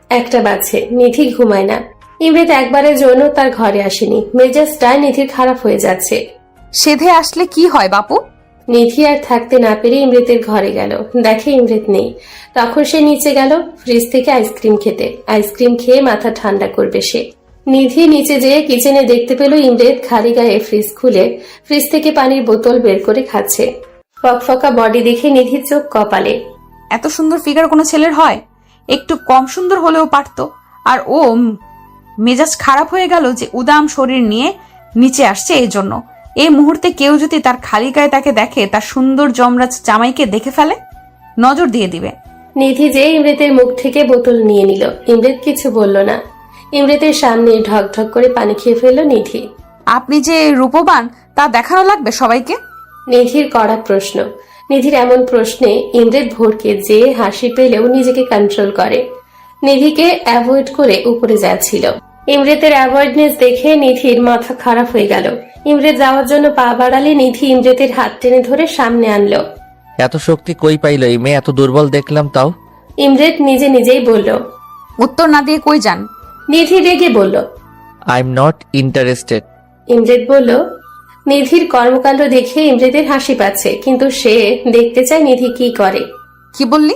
1টা বাজছে, নিধি ঘুমায় না। ইমরেত একবারের জন্য তার ঘরে আসেনি। মেজাজটা নিধির খারাপ হয়ে যাচ্ছে। সেধে আসলে কি হয় বাপু? নিধি আর থাকতে না পেরে ইমরেতের ঘরে গেল, দেখে ইমরেত নেই। তখন সে নিচে গেল ফ্রিজ থেকে আইসক্রিম খেতে। আইসক্রিম খেয়ে মাথা ঠান্ডা করবে সে। নিধি নিচে যেয়ে কিচেনে দেখতে পেল ইমরেত খালি গায়ে ফ্রিজ খুলে ফ্রিজ থেকে পানির বোতল বের করে খাচ্ছে। ফকফকা বডি দেখে নিধির চোখ কপালে। এত সুন্দর ফিগার কোনো ছেলের হয়? একটু কম সুন্দর হলেও পারতো। আর ও মেজাজ খারাপ হয়ে গেল যে উদাম শরীর নিয়ে নিচে আসছে এই জন্য। এই মুহূর্তে কেউ যদি তার খালি গায়ে তাকে দেখে, তার সুন্দর যমরাজ জামাইকে দেখে ফেলে, নজর দিয়ে দিবে। নিধি যে ইমরেতের মুখ থেকে বোতল নিয়ে নিল। ইমরেত কিছু বলল না। ইমরেতের সামনে ঢক ঢক করে পানি খেয়ে ফেলল নিধি। আপনি যে রূপবান তা দেখানো লাগবে সবাইকে। নিধির কড়া প্রশ্ন। নিধির এমন প্রশ্নে ইমরেত ভরকে যে হাসি পেলেও নিজেকে কন্ট্রোল করে। নিধিকে অ্যাভয়েড করে উপরে যাচ্ছিল। ইমরেতের অ্যাভয়েডনেস দেখে নিধির মাথা খারাপ হয়ে গেল। ইমরেত যাওয়ার জন্য পা বাড়ালে নিধি ইমরেতের হাত টেনে ধরে সামনে আনলো। এত শক্তি কই পাইল এই মেয়ে? এত দুর্বল দেখলাম তাও। ইমরেত নিজে নিজেই বলল। উত্তর না দিয়ে কই যান? নিধি রেগে বলল। I am not interested. Imret বলল। নিধির কর্মকাণ্ড দেখে ইমরেতের হাসি পাচ্ছে, কিন্তু সে দেখতে চায় নিধি কি করে। কি বললি?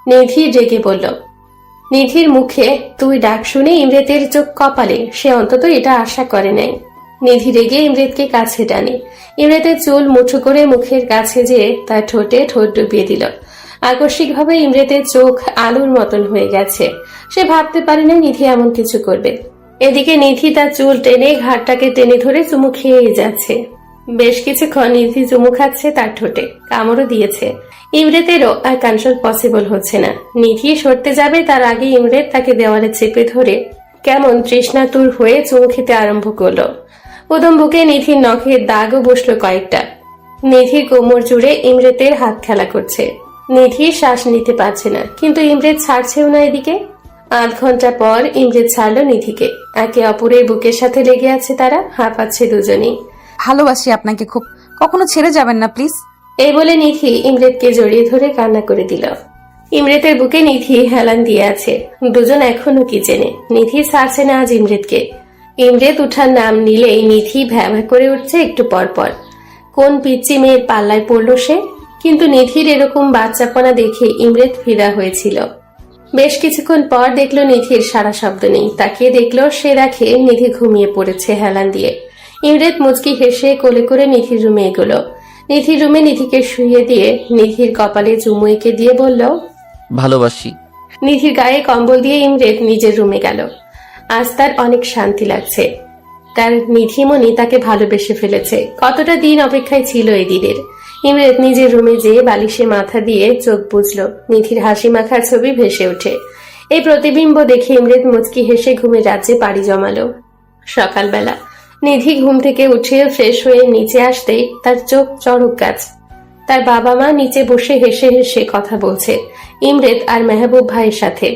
নিধি রেগে বলল। নিধির মুখে তুই ডাক শুনে ইমরেতের চোখ কপালে, সে অন্তত এটা আশা করে নাই। নিধি রেগে ইমরেতকে কাছে টানে। ইমরেতের চুল মুঠো করে মুখের কাছে যেয়ে তার ঠোঁটে ঠোঁট ডুবিয়ে দিল। আকস্মিকভাবে ইমরেতের চোখ আলুর মতন হয়ে গেছে। সে ভাবতে পারে না নিধি এমন কিছু করবে। এদিকে নিধি তার চুল টেনে ঘাটটাকে টেনে ধরে চুমু খেয়েই যাচ্ছে। বেশ কিছুক্ষণ নিধি চুমু খাচ্ছে তার ঠোঁটে, কামড়ও দিয়েছে। ইমরেতেরও আর কন্ট্রোল পসিবল হচ্ছে না। নিধি সরতে যাবে তার আগে ইমরেত তাকে দেওয়ালে চেপে ধরে কেমন তৃষ্ণাতুর হয়ে চুমু খেতে আরম্ভ করলো। উদম বুকে নিধির নখের দাগও বসলো কয়েকটা। নিধি কোমর জুড়ে ইমরেতের হাত খেলা করছে। নিধি শ্বাস নিতে পারছে না, কিন্তু ইমরেত ছাড়ছেও না এদিকে। আধ ঘন্টা পর ইমরেত ছাড়লো নিধিকে। একে অপরের বুকের সাথে লেগে আছে তারা, হাঁপাচ্ছে দুজনেই। ভালোবাসি আপনাকে খুব, কখনো ছেড়ে যাবেন না প্লিজ। এই বলে নিধি ইমরেতকে জড়িয়ে ধরে কান্না করে দিল। ইমরেতের বুকে নিধি হেলান দিয়ে আছে। দুজন এখনো কি জেনে। নিধি ছাড়ছে না আজ ইমরেতকে। ইমরেত উঠার নাম নিলেই নিধি ভ্যাভা করে উঠছে একটু পর পর। কোন পিচ্চি মেয়ের পাল্লায় পড়ল সে? কিন্তু নিধির এরকম বাচ্চাপনা দেখে ইমরেত ফিদা হয়েছিল। বেশ কিছুক্ষণ পর দেখলো নিধির সারা শব্দ নেই। তাকিয়ে দেখলো, সে দেখে নিধি ঘুমিয়ে পড়েছে হেলান দিয়ে। ইমরেত মুচকি হেসে কোলে করে নিধির রুমে এগোলো। নিধির রুমে নিধিকে শুইয়ে দিয়ে নিধির কপালে চুমু এঁকে দিয়ে বলল, ভালোবাসি। নিধির গায়ে কম্বল দিয়ে ইমরেত নিজের রুমে গেল। আজ তার অনেক শান্তি লাগছে। তার নিধিমণি তাকে ভালোবেসে ফেলেছে। কতটা দিন অপেক্ষায় ছিল এই দিনের। ইমরেত নিজের রুমে যেয়ে বালিশে মাথা দিয়ে চোখ বুঝল। নিধির হাসি মাখার ছবি ভেসে ওঠে। এই প্রতিবিম্ব দেখে ইমরেত মুচকি হেসে ঘুমের রাজ্যে পাড়ি জমালো। সকালবেলা নিধি ঘুম থেকে উঠে ফ্রেশ হয়ে নিচে আসতেই তার চোখ চড়ক গাছ। তার বাবা মা নিচে বসে হেসে হেসে কথা বলছে ইমরেত আর মেহবুব ভাইয়ের সাথে।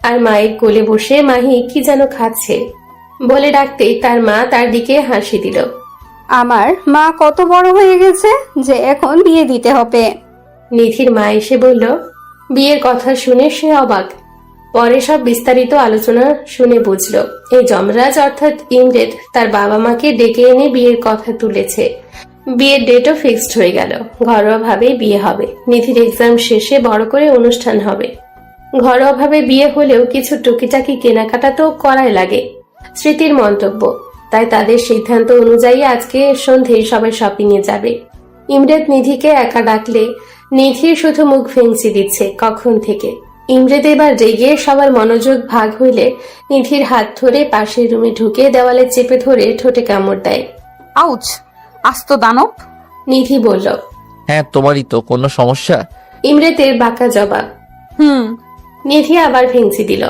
আর মায়ের কোলে বসে মাহি কি যেন খাচ্ছে। বলে ডাকতেই তার মা তার দিকে হাসি দিল। আমার মা কত বড় হয়ে গেছে যে এখন বিয়ে দিতে হবে। নিধির মা এসে বলল। বিয়ের কথা শুনে সে অবাক। পরে সব বিস্তারিত আলোচনা শুনে বুঝল এই যমরাজ অর্থাৎ ইমরেত তার বাবা মাকে ডেকে এনে বিয়ের কথা তুলেছে। বিয়ের ডেটও ফিক্সড হয়ে গেল। ঘরোয়া ভাবেই বিয়ে হবে। নিধির এক্সাম শেষে বড় করে অনুষ্ঠান হবে। ঘরোয়া ভাবে বিয়ে হলেও কিছু টুকিটাকি কেনাকাটা তো করাই লাগে। স্মৃতির মন্তব্য, তাই তাদের সিদ্ধান্ত অনুযায়ী আজকে সন্ধ্যেই সবাই শপিং এ যাবে। ইমরেত নিধিকে একা ডাকলে নিধির শুধু মুখ ভেঙচি দিচ্ছে কখন থেকে। ইমরেত এবার রেগে সবার মনোযোগ ভাগ হইলে নিধির হাত ধরে পাশের রুমে ঢুকে দেওয়ালে চেপে ধরে ঠোঁটে কামড় দেয়। আউচ, আস্ত দানব। নিধি বলল। হ্যাঁ তোমারই তো, কোনো সমস্যা? ইমরেতের বাঁকা জবাব। নিধি আবার ভেঙচি দিল।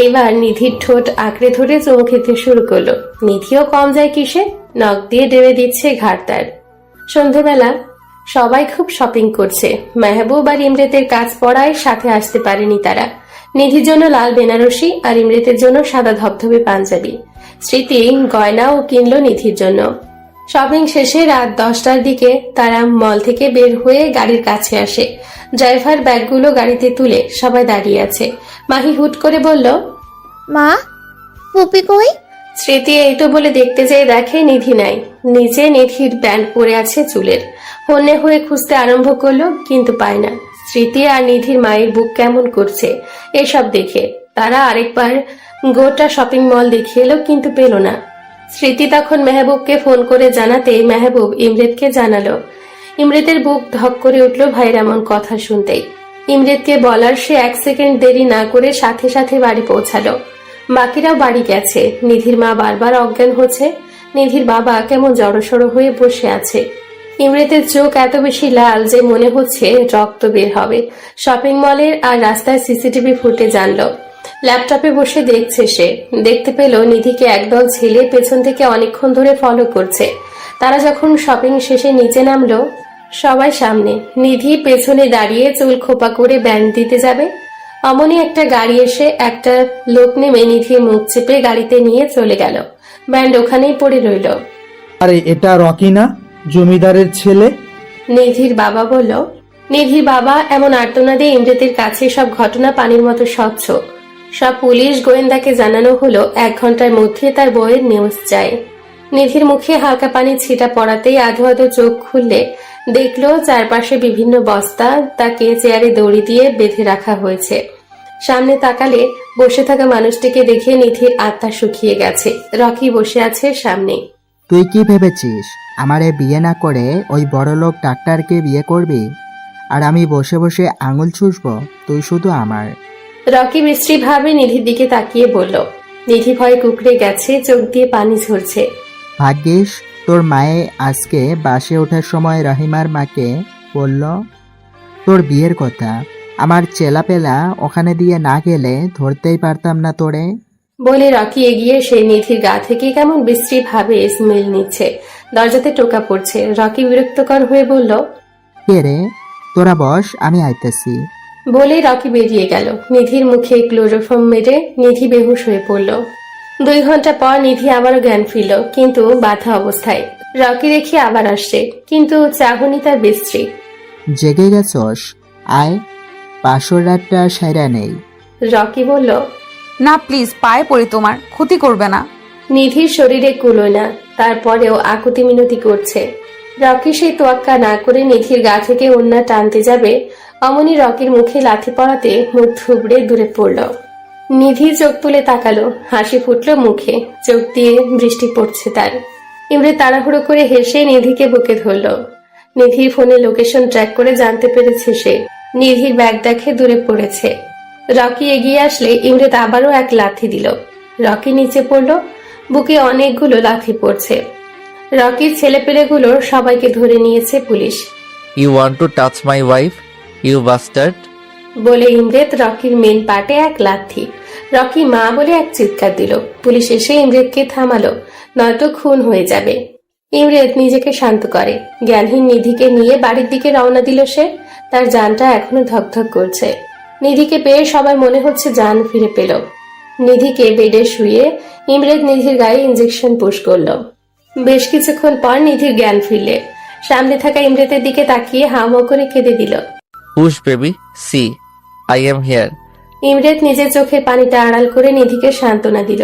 এইবার নিধির ঠোঁট আঁকড়ে ধরে চুমু খেতে শুরু করলো। নিধিও কম যায় কিসে, নখ দিয়ে ডেবে দিচ্ছে ঘাড় তার। সন্ধ্যেবেলা সবাই খুব শপিং করছে। মেহবুব আর ইমরেতের কাজ পড়ায় সাথে আসতে পারেনি তারা। নিধির জন্য লাল বেনারসি আর ইমরেতের জন্য সাদা ধবধবে পাঞ্জাবি। স্মৃতি গয়নাও কিনলো নিধির জন্য। শপিং শেষে রাত 10টার দিকে তারা মল থেকে বের হয়ে গাড়ির কাছে আসে। ড্রাইভার ব্যাগগুলো গাড়িতে তুলে সবাই দাঁড়িয়ে আছে। মাহি হুট করে বলল, মা, পুপি কই? স্মৃতি এই তো বলে দেখতে যেয়ে দেখে নিধি নাই। নিচে নিধির ব্যান্ড পরে আছে চুলের। হন্যে হয়ে খুঁজতে আরম্ভ করলো, কিন্তু পায় না। স্মৃতি আর নিধির মায়ের বুক কেমন করছে এসব দেখে। তারা আরেকবার গোটা শপিং মল দেখিয়ে এলো, কিন্তু পেল না। স্মৃতি তখন মেহবুবকে ফোন করে জানাতে মেহবুব ইমরেতকে জানালো। ইমরেতের বুক ধক করে উঠল ভাইয়ের এমন কথা শুনতেই। ইমরেতকে বলার সে 1 সেকেন্ড দেরি না করে সাথে সাথে বাড়ি পৌঁছালো। বাকিরাও বাড়ি গেছে। নিধির মা বারবার অজ্ঞান হচ্ছে। নিধির বাবা কেমন জড়সড় হয়ে বসে আছে। ইমরেতের চোখ এত বেশি লাল যে মনে হচ্ছে রক্ত বের হবে। শপিং মলের আর রাস্তায় সিসিটিভি ফুটেজ আনলো। ল্যাপটপে বসে দেখছে সে। দেখতে পেল নিধিকে একদল ছেলে পেছন থেকে অনেকক্ষণ ধরে ফলো করছে। তারা যখন শপিং শেষে নিচে নামলো, সবাই সামনে, নিধি পেছনে দাঁড়িয়ে চুল খোপা করে ব্যান্ড দিতে যাবে। অমনি একটা গাড়ি এসে একটা লোক নেমে নিধির মুখ চেপে গাড়িতে নিয়ে চলে গেল। ব্যান্ড ওখানেই পড়ে রইল। আরে এটা রকি না, জমিদারের ছেলে? নিধির বাবা বলল। নিধির বাবা এমন আর্তনাদে ইমরেতের কাছে সব ঘটনা পানির মতো স্বচ্ছ। সব পুলিশ গোয়েন্দাকে জানানো হলো 1 ঘন্টার মধ্যে তার বইয়ের নিউজ চাই। নিধির মুখে হালকা পানি ছিটা পড়াতেই আধো আধো চোখ খুললে দেখলো চারপাশে বিভিন্ন বস্তা, তাকে চেয়ারে দড়ি দিয়ে বেঁধে রাখা হয়েছে। সামনে তাকালে বসে থাকা মানুষটিকে দেখে নিধির আত্মা শুকিয়ে গেছে। রকি বসে আছে সামনে। তুই কি ভেবেছিস আমারে বিয়ে না করে ওই বড়লোক ডাক্তারকে বিয়ে করবি? আর আমি বসে বসে আঙুল চুষব? তুই শুধু আমার। রকি বিশ্রী ভাবে নিধির দিকে তাকিয়ে বলল। নিধি ভয়ে কুকড়ে গেছে, চোখ দিয়ে পানি ঝরছে। ভাগ্যিস তোর মায়ে আজকে বাসে ওঠার সময় রহিমার মাকে বলল তোর বিয়ের কথা। আমার চেলাপেলা ওখানে দিয়ে না গেলে ধরতেই পারতাম না তোরে। বলে রকি এগিয়ে সে নিধির গা থেকে কেমন বিশ্রী ভাবে স্মেল নিচ্ছে। দরজাতে টোকা পড়ছে। রকি বিরক্তকর হয়ে বলল, কে রে? তোরা বস, আমি আইতেছি। বলে রকি বেরিয়ে গেল। নিধির মুখে ক্লোরোফর্ম মেরে নিধি বেহুশ হয়ে পড়ল। 2 ঘন্টা পর নিধি আবারও জ্ঞান ফিরল, কিন্তু বাধা অবস্থায়। রকি দেখে আবার আসছে, কিন্তু চাহনি তার বিশ্রী। জেগে গেছস? আয়, পাশর রাতটা সাইরা নেই। রকি বলল, না প্লিজ, পায়ে পড়ি, তোমার ক্ষতি করবে না। নিধির শরীরে কুলোয় না, তারপরেও আকুতি মিনতি করছে। রকি সেই তোয়াক্কা না করে নিধির গা থেকে ওড়না টানতে যাবে, অমনি রকির মুখে লাথি পড়াতে মুখ থুবড়ে দূরে পড়ল। নিধি চোখ তুলে তাকালো, হাসি ফুটল মুখে, চোখ দিয়ে বৃষ্টি পড়ছে তার। ইমরে তাড়াহুড়ো করে হেসে নিধিকে বুকে ধরল। নিধির ফোনে লোকেশন ট্র্যাক করে জানতে পেরেছে সে। নিধির ব্যাগ দেখে দূরে পড়েছে। রকি এগিয়ে আসলে ইমরেত আবারও এক লাথি দিল। রকি নিচে পড়ল, বুকে অনেকগুলো লাথি পড়ছে। রকির ছেলেপেলেগুলোর সবাইকে ধরে নিয়েছে police. You want to touch my wife, you bastard? বলে ইমরেত রকির মেন পার্টে এক লাথি। রকি মা বলে এক চিৎকার দিল। পুলিশ এসে ইমরেতকে থামালো, নয়তো খুন হয়ে যাবে। ইমরেত নিজেকে শান্ত করে। জ্ঞানহীন নিধিকে নিয়ে বাড়ির দিকে রওনা দিল সে। তার জানটা এখনো ধকধক করছে। নিধিকে পেয়ে সবাই মনে হচ্ছে জান ফিরে পেল। নিধিকে বেডে শুয়ে ইমরেত নিধির গায়ে ইঞ্জেকশন পুশ করল। বেশ কিছুক্ষণ পর নিধির জ্ঞান ফিরলে সামনে থাকা ইমরেতের দিকে তাকিয়ে হাওয়া করে কেঁদে দিল। Push baby, see I am here. Imret নিজের চোখের পানিটা আড়াল করে নিধিকে সান্ত্বনা দিল।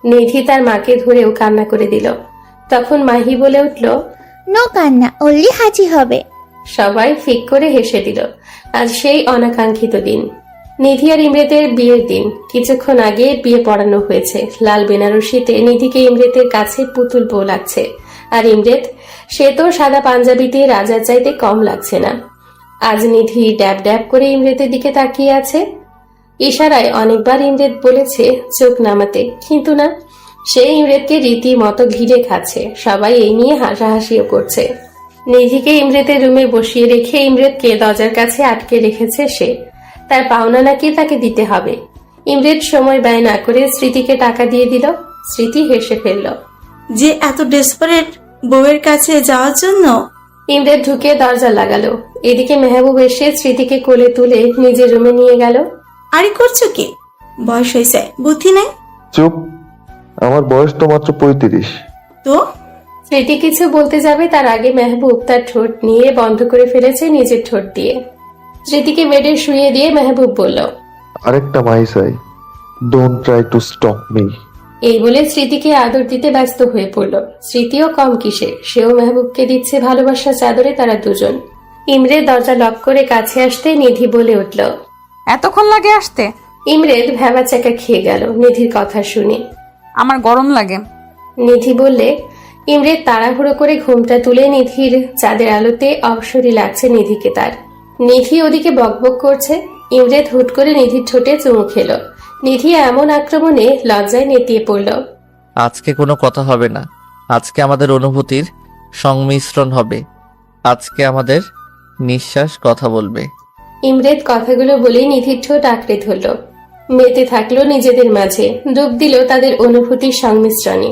নিধি তার মাকে ধরেও কান্না করে দিল। তখন মাহি বলে উঠল, নো কান্না, অল্লি হাঁচি হবে। সবাই ফিক করে হেসে দিল। আজ সেই অনাকাঙ্ক্ষিত দিন, নিধি আর ইমরেতের বিয়ের দিন। কিছুক্ষণ আগে বিয়ে পড়ানো হয়েছে। লাল বেনারসিতে নিধিকে ইমরেতের কাছে পুতুল বউ লাগছে। আর ইমরেত, সে তো সাদা পাঞ্জাবিতে রাজার চাইতে কম লাগছে না। আজ নিধি ড্যাব ড্যাব করে ইমরেতের দিকে তাকিয়ে আছে। ইশারায় অনেকবার ইমরেত বলেছে চোখ নামাতে, কিন্তু না, সে ইমরেতকে রীতিমতো ঘিরে খাচ্ছে। সবাই এই নিয়ে হাসাহাসিও করছে। নিধিকে ইমরেতের রুমে বসিয়ে রেখে ইমরেতকে দরজার কাছে আটকে রেখেছে সে। তার পাওনা নাকি তাকে দিতে হবে। ইমরেত সময় ব্যয় না করে স্মৃতিকে টাকা দিয়ে দিল। স্মৃতি হেসে ফেলল। যে এত ডেসপারেট বউয়ের কাছে যাওয়ার জন্য। ইমরেত ঢুকে দরজা লাগালো। এদিকে মেহবুব এসে স্মৃতিকে কোলে তুলে নিজের রুমে নিয়ে গেল। আরে করছো কি? বয়স হয়েছে, বুদ্ধি নাই? চুপ, আমার বয়স তো মাত্র 35। তো স্মৃতি কিছু বলতে যাবে তার আগে মেহবুব তার ঠোঁট নিয়ে বন্ধ করে ফেলেছে নিজের ঠোঁট দিয়ে। স্মৃতিকে বেডে শুয়ে দিয়ে মেহবুব বলল, আরেকটা মাই চাই, don't try to stop me. এই বলে স্মৃতিকে আদর দিতে ব্যস্ত হয়ে পড়ল। স্মৃতিও কম কিসে, সেও মেহবুবকে দিচ্ছে ভালোবাসার চাদরে তারা দুজন। ইমরেত দরজা লক করে কাছে আসতে নিধি বলে উঠল, এতক্ষণ লাগে আসতে? ইমরেত ভ্যাবাচাকা খেয়ে গেল নিধির কথা শুনে। আমার গরম লাগে। নিধি বললে। ইমরেত তাড়াহুড়ো করে ঘুমটা তুলে নিধির চাঁদের আলোতে অবসরই লাগছে নিধিকে তার। নিধি ওদিকে বকবক করছে। ইমরেত হুট করে নিধির ঠোঁটে চুমু খেল। নিধি এমন আক্রমণে লজ্জায় নেতিয়ে পড়ল। আজকে কোনো কথা হবে না, আজকে আমাদের অনুভূতির সংমিশ্রণ হবে, আজকে আমাদের নিঃশ্বাস কথা বলবে। ইমরেত কথাগুলো বলেই নিধির ঠোঁট আঁকড়ে ধরল। মেতে থাকলো নিজেদের মাঝে, ডুব দিল তাদের অনুভূতির সংমিশ্রণে।